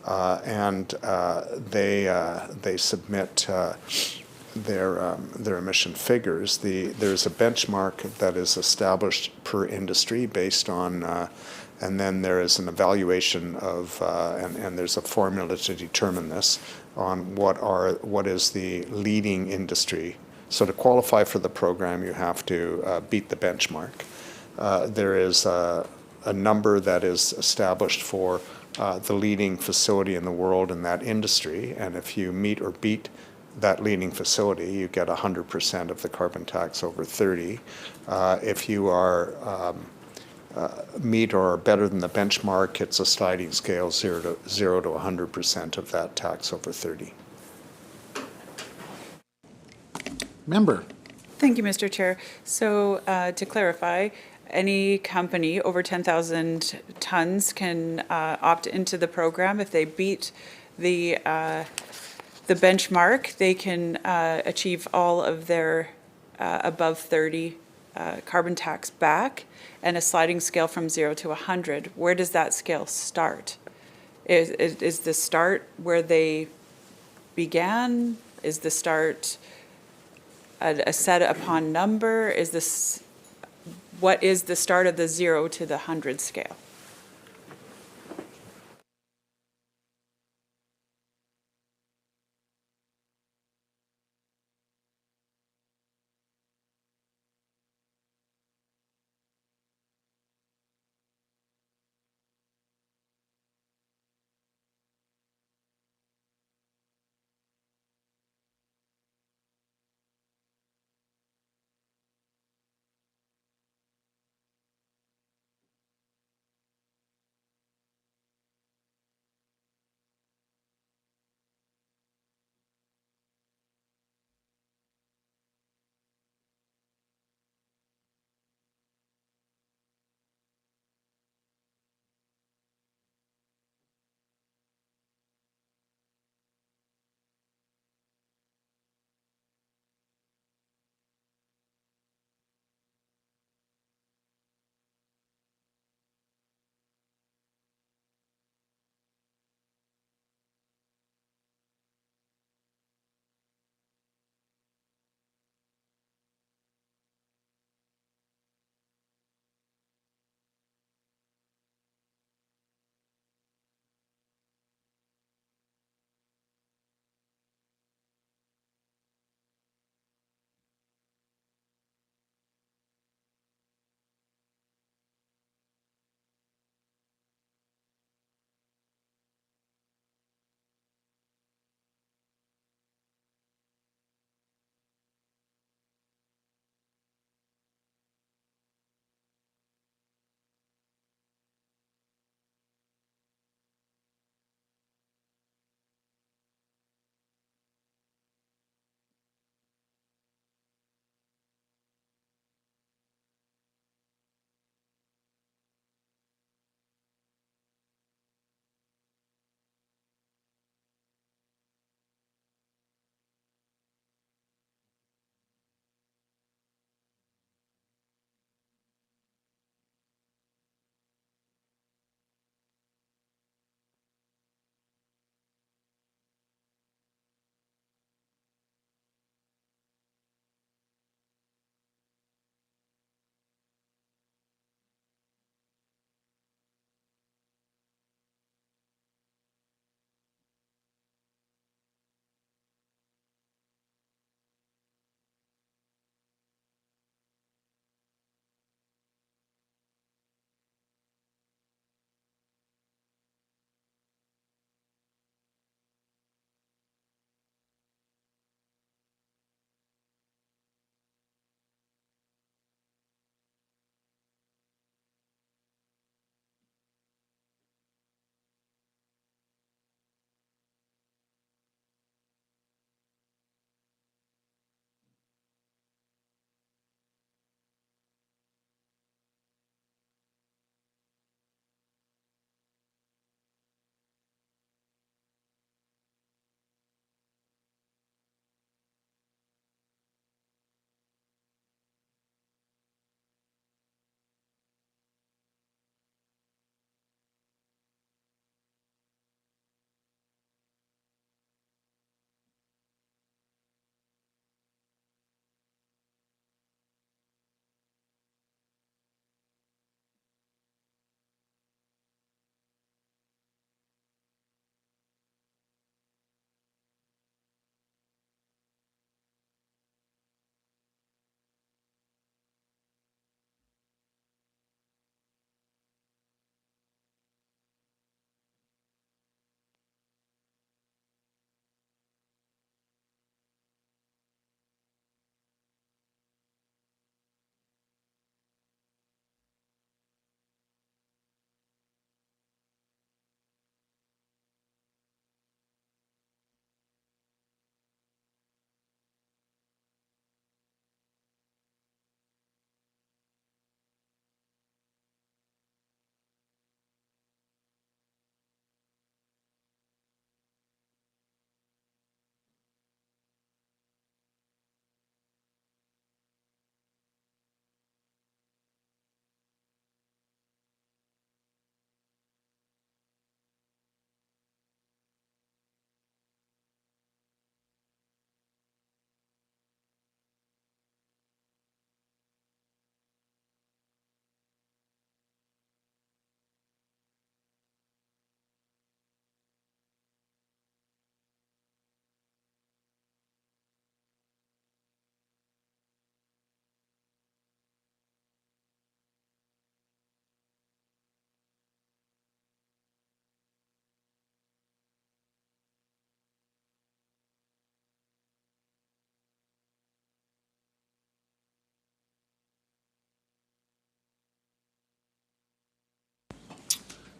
and they submit their emission figures. There's a benchmark that is established per industry based on, and then there is an evaluation of, and there's a formula to determine this on what is the leading industry. So to qualify for the program, you have to beat the benchmark. There is a number that is established for the leading facility in the world in that industry, and if you meet or beat that leading facility, you get 100% of the carbon tax over 30. If you are meet or are better than the benchmark, it's a sliding scale, 0 to 100% of that tax over 30. Member. Thank you, Mr. Chair. So to clarify, any company over 10,000 tons can opt into the program. If they beat the benchmark, they can achieve all of their above 30 carbon tax back, and a sliding scale from 0 to 100. Where does that scale start? Is the start where they began? Is the start a set upon number? What is the start of the 0 to the 100 scale?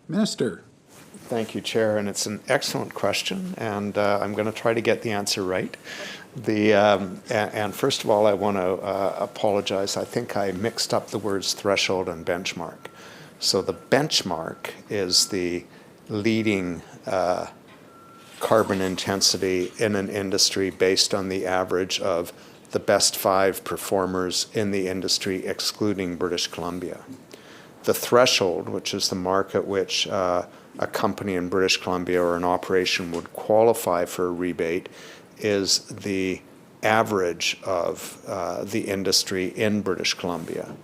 Minister. Thank you, Chair, and it's an excellent question, and I'm going to try to get the answer right. And first of all, I want to apologize. I think I mixed up the words threshold and benchmark. So the benchmark is the leading carbon intensity in an industry based on the average of the best 5 performers in the industry, excluding British Columbia. The threshold, which is the mark at which a company in British Columbia or an operation would qualify for a rebate, is the average of the industry in British Columbia.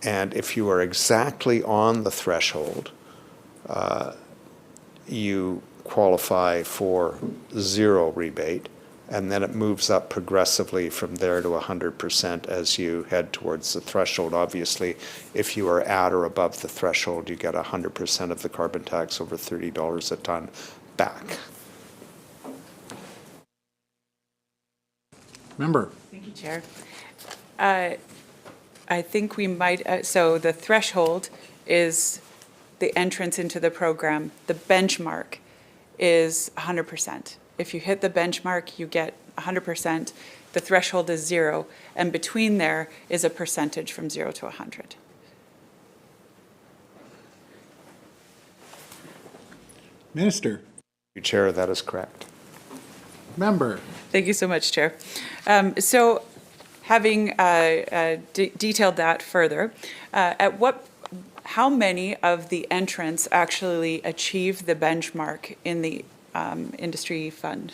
And if you are exactly on the threshold, you qualify for 0 rebate, and then it moves up progressively from there to 100% as you head towards the threshold. Obviously, if you are at or above the threshold, you get 100% of the carbon tax over $30 a ton back. Member. Thank you, Chair. I think we might, so the threshold is the entrance into the program. The benchmark is 100%. If you hit the benchmark, you get 100%. The threshold is 0, and between there is a percentage from 0 to 100. Minister. Chair, that is correct. Member. Thank you so much, Chair. So having detailed that further, how many of the entrants actually achieve the benchmark in the industry fund?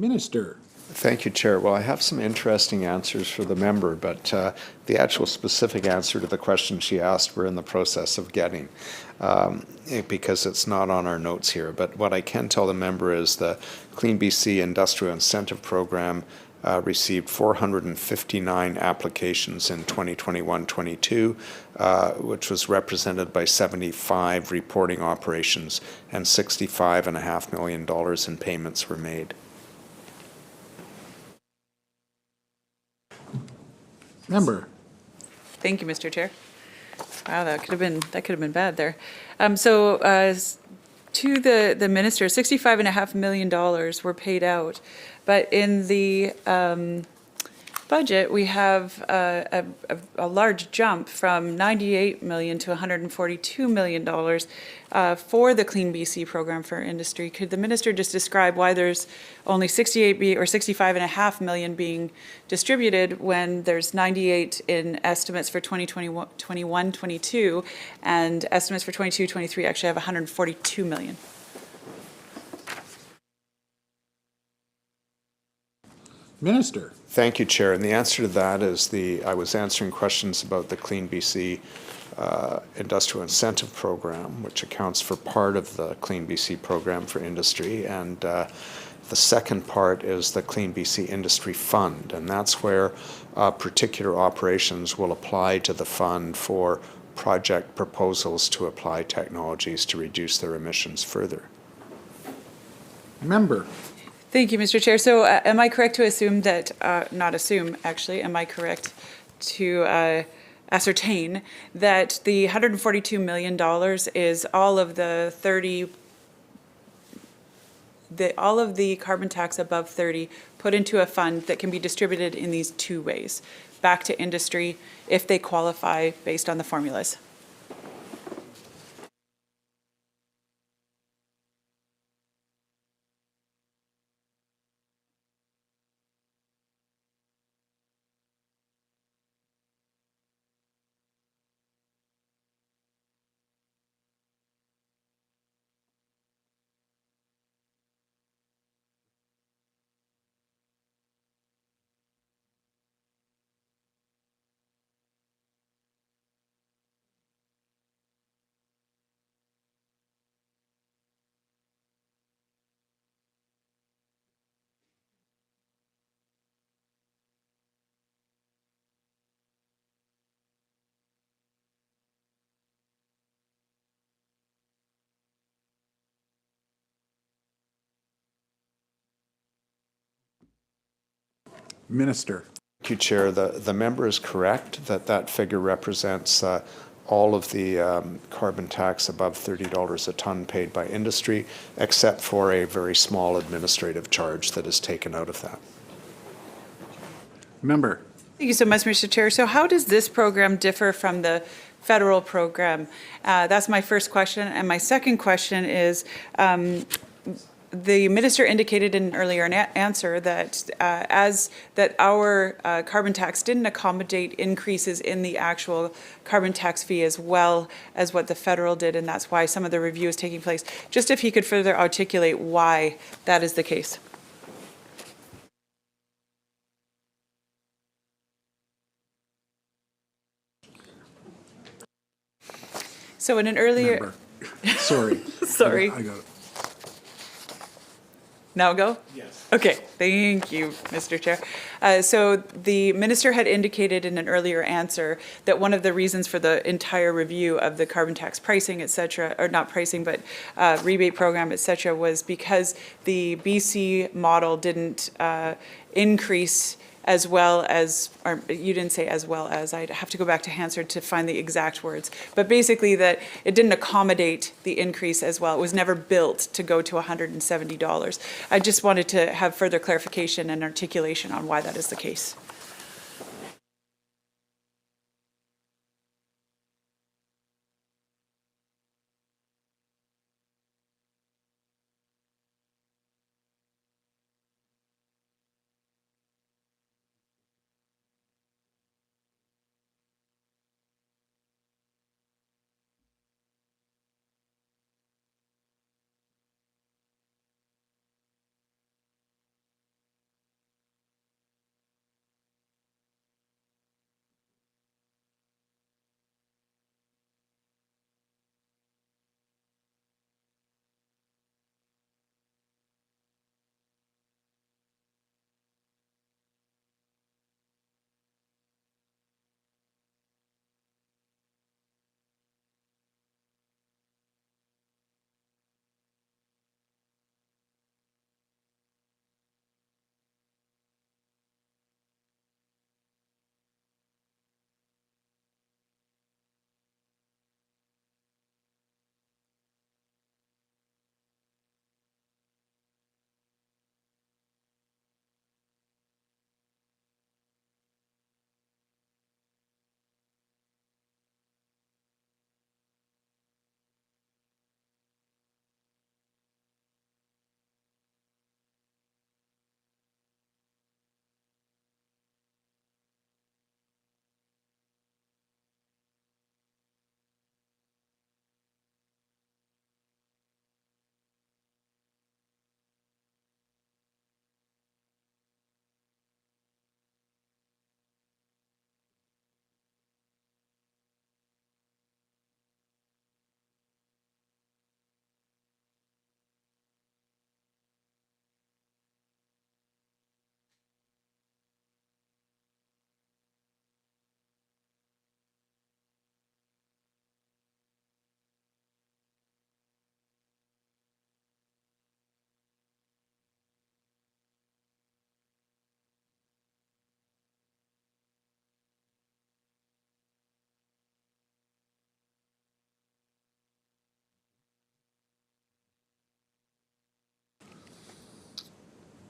Minister. Thank you, Chair. Well, I have some interesting answers for the member, but the actual specific answer to the question she asked, we're in the process of getting, because it's not on our notes here. But what I can tell the member is the Clean BC Industrial Incentive Program received 459 applications in 2021-22, which was represented by 75 reporting operations, and $65.5 million in payments were made. Member. Thank you, Mr. Chair. Wow, that could have been bad there. To the minister, $65.5 million were paid out, but in the budget we have a large jump from $98 million to $142 million for the Clean BC program for industry. Could the minister just describe why there's only 65.5 million being distributed when there's 98 in estimates for 2021-22, and estimates for 22-23 actually have 142 million? Minister. Thank you, Chair. And the answer to that is I was answering questions about the Clean BC Industrial Incentive Program, which accounts for part of the Clean BC program for industry. And the second part is the Clean BC Industry Fund. And that's where particular operations will apply to the fund for project proposals to apply technologies to reduce their emissions further. Member. Thank you, Mr. Chair. So am I correct to assume that, not assume, actually, am I correct to ascertain that the $142 million is all of the all of the carbon tax above 30 put into a fund that can be distributed in these two ways, back to industry if they qualify based on the formulas? Minister. Thank you, Chair. The member is correct that that figure represents all of the carbon tax above $30 a ton paid by industry, except for a very small administrative charge that is taken out of that. Member. Thank you so much, Mr. Chair. So how does this program differ from the federal program? That's my first question. And my second question is, the minister indicated in an earlier answer that that our carbon tax didn't accommodate increases in the actual carbon tax fee as well as what the federal did, and that's why some of the review is taking place. Just if he could further articulate why that is the case. So in an earlier... Member. Sorry. Sorry. I got it. Now go? Yes. Okay, thank you, Mr. Chair. So the minister had indicated in an earlier answer that one of the reasons for the entire review of the carbon tax pricing, et cetera, or not pricing, but rebate program, et cetera, was because the BC model didn't increase as well as, or you didn't say as well as, I'd have to go back to Hansard to find the exact words, but basically that it didn't accommodate the increase as well. It was never built to go to $170. I just wanted to have further clarification and articulation on why that is the case.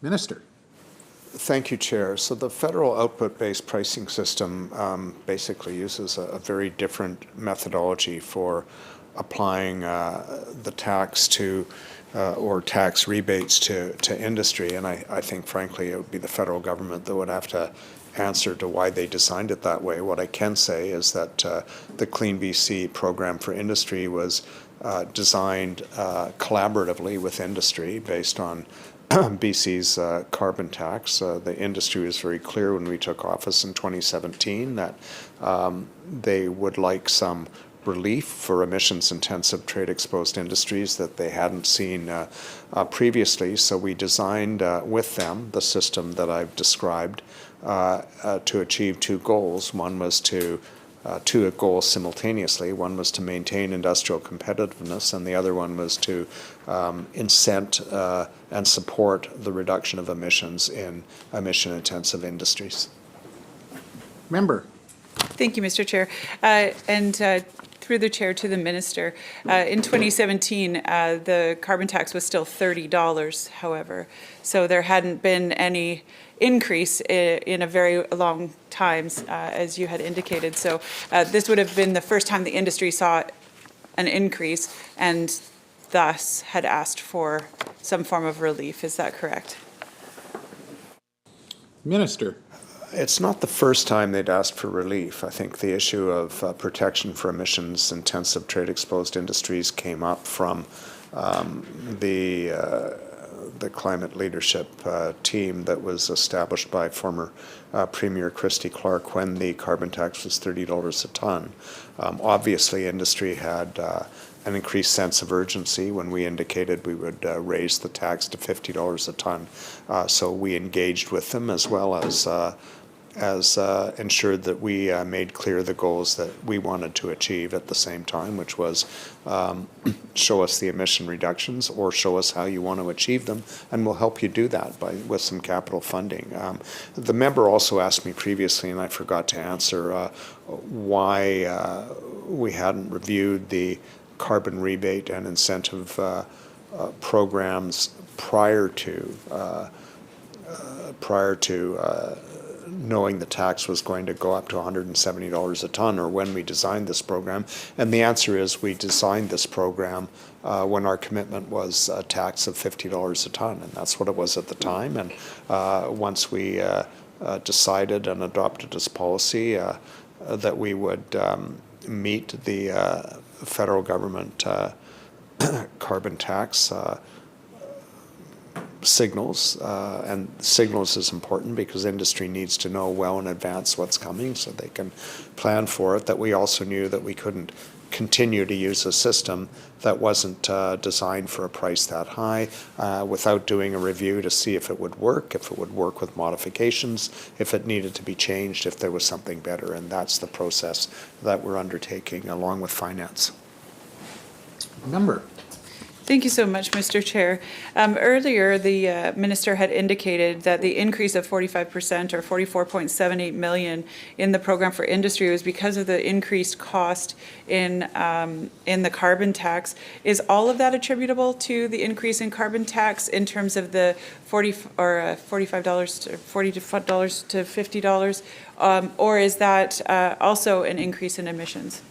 Minister. Thank you, Chair. So the federal output-based pricing system basically uses a very different methodology for applying the tax to or tax rebates to industry. And I think, frankly, it would be the federal government that would have to answer to why they designed it that way. What I can say is that the Clean BC program for industry was designed collaboratively with industry based on BC's carbon tax. The industry was very clear when we took office in 2017 that they would like some relief for emissions-intensive trade-exposed industries that they hadn't seen previously. So we designed with them the system that I've described to achieve two goals. One was to two goals simultaneously. One was to maintain industrial competitiveness, and the other one was to incent and support the reduction of emissions in emission-intensive industries. Member. Thank you, Mr. Chair. And through the chair to the minister, in 2017, the carbon tax was still $30, however. So there hadn't been any increase in a very long time, as you had indicated. So this would have been the first time the industry saw an increase and thus had asked for some form of relief. Is that correct? Minister. It's not the first time they'd asked for relief. I think the issue of protection for emissions-intensive trade-exposed industries came up from the climate leadership team that was established by former Premier Christy Clark when the carbon tax was $30 a ton. Obviously, industry had an increased sense of urgency when we indicated we would raise the tax to $50 a ton. So we engaged with them as well as ensured that we made clear the goals that we wanted to achieve at the same time, which was show us the emission reductions or show us how you want to achieve them, and we'll help you do that with some capital funding. The member also asked me previously, and I forgot to answer, why we hadn't reviewed the carbon rebate and incentive programs prior to knowing the tax was going to go up to $170 a ton, or when we designed this program. And the answer is we designed this program when our commitment was a tax of $50 a ton, and that's what it was at the time. And once we decided and adopted this policy that we would meet the federal government carbon tax signals, and signals is important because industry needs to know well in advance what's coming so they can plan for it, that we also knew that we couldn't continue to use a system that wasn't designed for a price that high without doing a review to see if it would work with modifications, if it needed to be changed, if there was something better. And that's the process that we're undertaking along with finance. Member. Thank you so much, Mr. Chair. Earlier, the minister had indicated that the increase of 45% or $44.78 million in the program for industry was because of the increased cost in the carbon tax. Is all of that attributable to the increase in carbon tax in terms of the $45 to $40 to $50, or is that also an increase in emissions?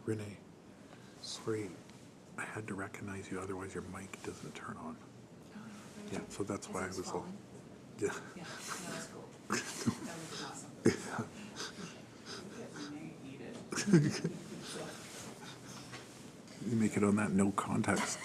Renee, sorry, I had to recognize you, otherwise your mic doesn't turn on. Yeah, so that's why I was all, yeah. You make it on that no context.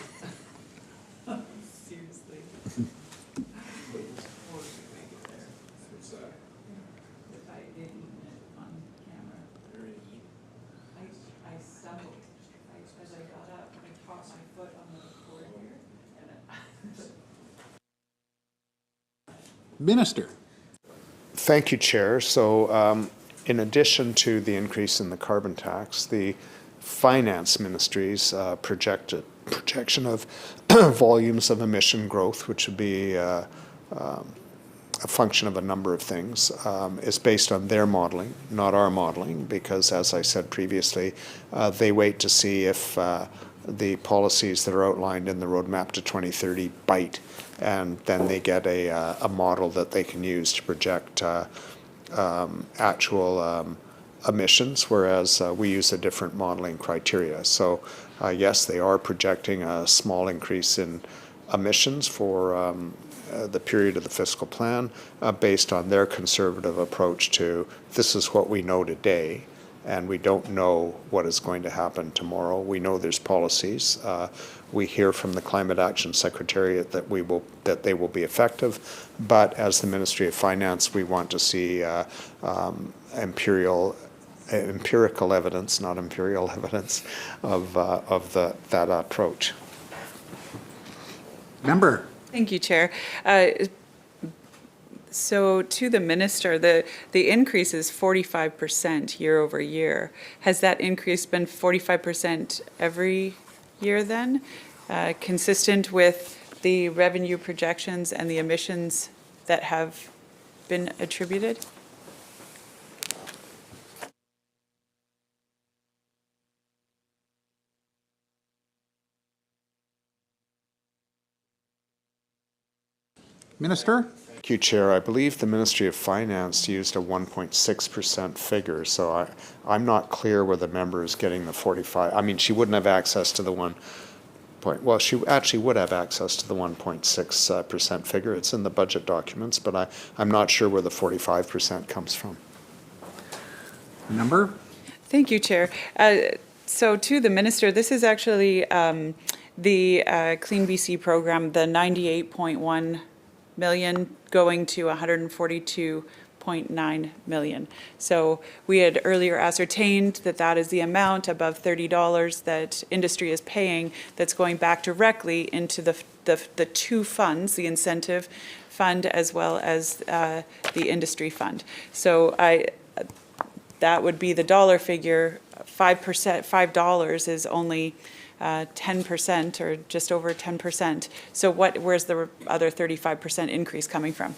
Minister. Thank you, Chair. So in addition to the increase in the carbon tax, the Finance Ministry's projection of volumes of emission growth, which would be a function of a number of things, is based on their modeling, not our modeling, because as I said previously, they wait to see if the policies that are outlined in the roadmap to 2030 bite, and then they get a model that they can use to project actual emissions, whereas we use a different modeling criteria. So yes, they are projecting a small increase in emissions for the period of the fiscal plan based on their conservative approach to this is what we know today, and we don't know what is going to happen tomorrow. We know there's policies. We hear from the Climate Action Secretariat that they will be effective, but as the Ministry of Finance, we want to see empirical evidence, not imperial evidence, of that approach. Member. Thank you, Chair. So to the minister, the increase is 45% year over year. Has that increase been 45% every year then? Consistent with the revenue projections and the emissions that have been attributed? Minister. Thank you, Chair. I believe the Ministry of Finance used a 1.6% figure, so I'm not clear where the member is getting the 45. I mean, she wouldn't have access to the well, she actually would have access to the 1.6% figure. It's in the budget documents, but I'm not sure where the 45% comes from. Member. Thank you, Chair. So to the minister, this is actually the Clean BC program, the 98.1 million going to 142.9 million. So we had earlier ascertained that that is the amount above $30 that industry is paying that's going back directly into the two funds, the incentive fund as well as the industry fund. So that would be the dollar figure. 5% is only 10% or just over 10%. So where's the other 35% increase coming from?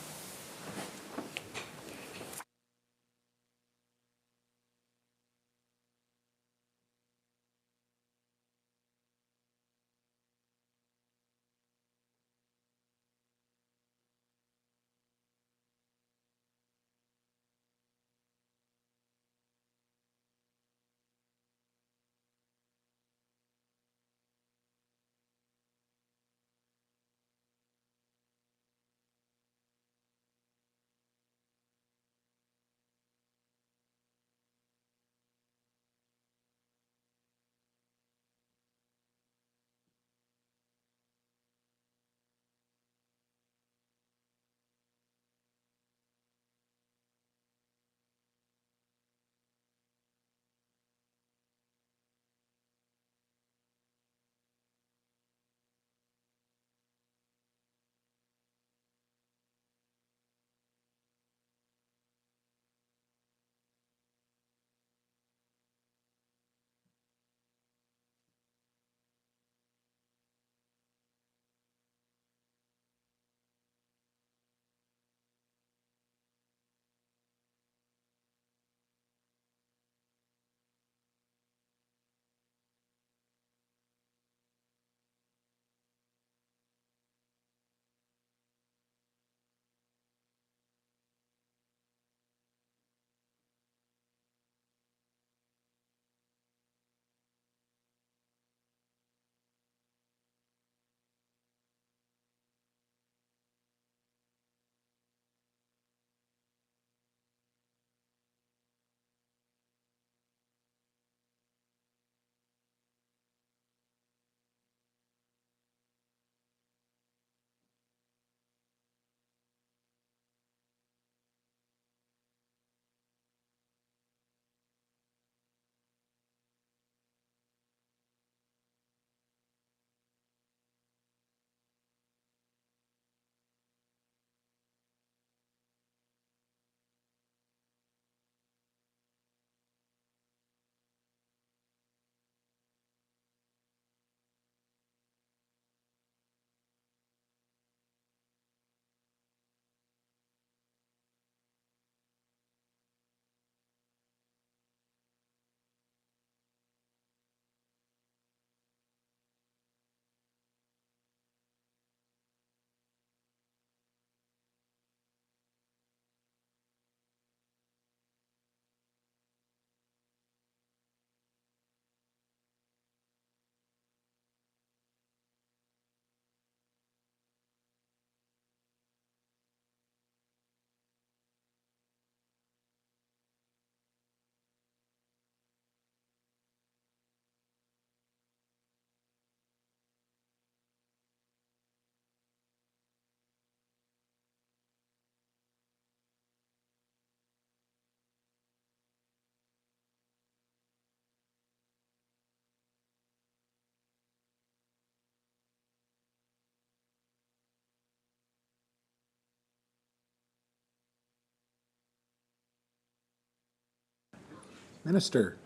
Minister.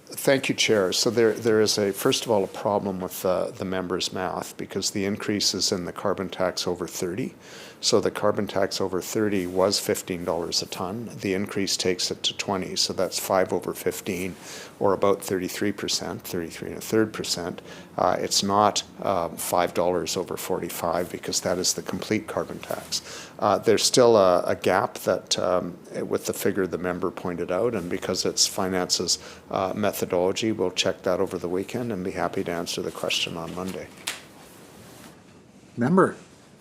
Thank you, Chair. So there is first of all, a problem with the members' math because the increase is in the carbon tax over 30. So the carbon tax over 30 was $15 a ton. The increase takes it to 20. So that's 5 over 15, or about 33%, 33 1/3%. It's not $5 over 45 because that is the complete carbon tax. There's still a gap that with the figure the member pointed out, and because it's finance's methodology, we'll check that over the weekend and be happy to answer the question on Monday. Member.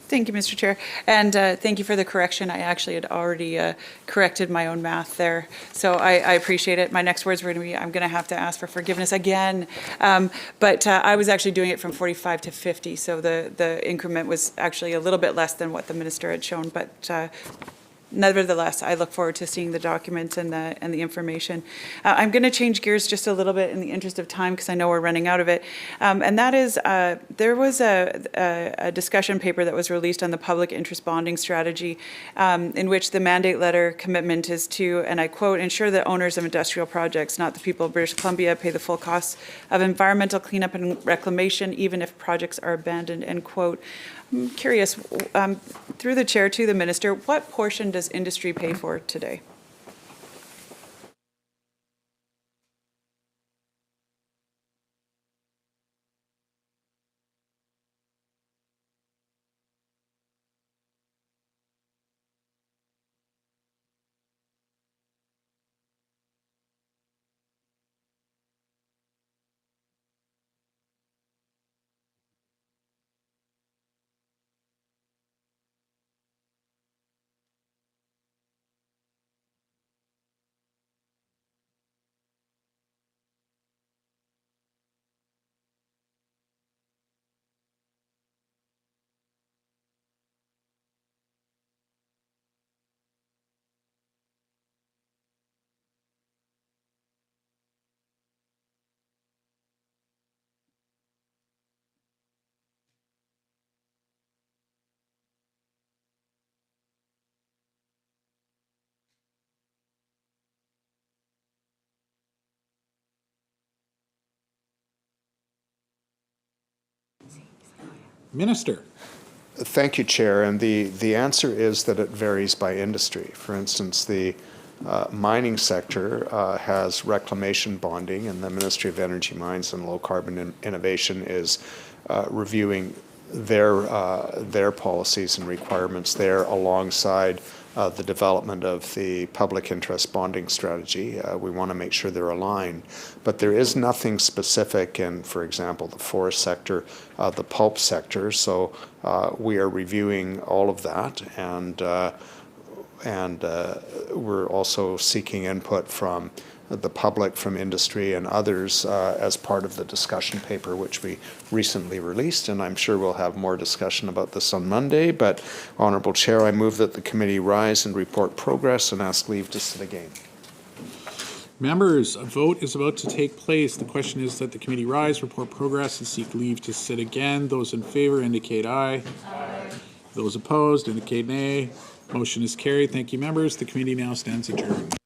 Thank you, Mr. Chair. And thank you for the correction. I actually had already corrected my own math there. So I appreciate it. My next words were going to be, I'm going to have to ask for forgiveness again. But I was actually doing it from 45 to 50. So the increment was actually a little bit less than what the minister had shown. But nevertheless, I look forward to seeing the documents and the information. I'm going to change gears just a little bit in the interest of time because I know we're running out of it. And that is, there was a discussion paper that was released on the public interest bonding strategy in which the mandate letter commitment is to, and I quote, ensure that owners of industrial projects, not the people of British Columbia, pay the full costs of environmental cleanup and reclamation, even if projects are abandoned, end quote. I'm curious, through the chair to the minister, what portion does industry pay for today? Minister. Thank you, Chair. And the answer is that it varies by industry. For instance, the mining sector has reclamation bonding, and the Ministry of Energy, Mines and Low Carbon Innovation is reviewing their policies and requirements there alongside the development of the public interest bonding strategy. We want to make sure they're aligned. But there is nothing specific in, for example, the forest sector, the pulp sector. So we are reviewing all of that, and we're also seeking input from the public, from industry and others as part of the discussion paper which we recently released, and I'm sure we'll have more discussion about this on Monday. But, Honourable Chair, I move that the committee rise and report progress and ask leave to sit again. Members, a vote is about to take place. The question is that the committee rise, report progress, and seek leave to sit again. Those in favour indicate aye. Aye. Those opposed indicate nay. Motion is carried. Thank you, members. The committee now stands adjourned.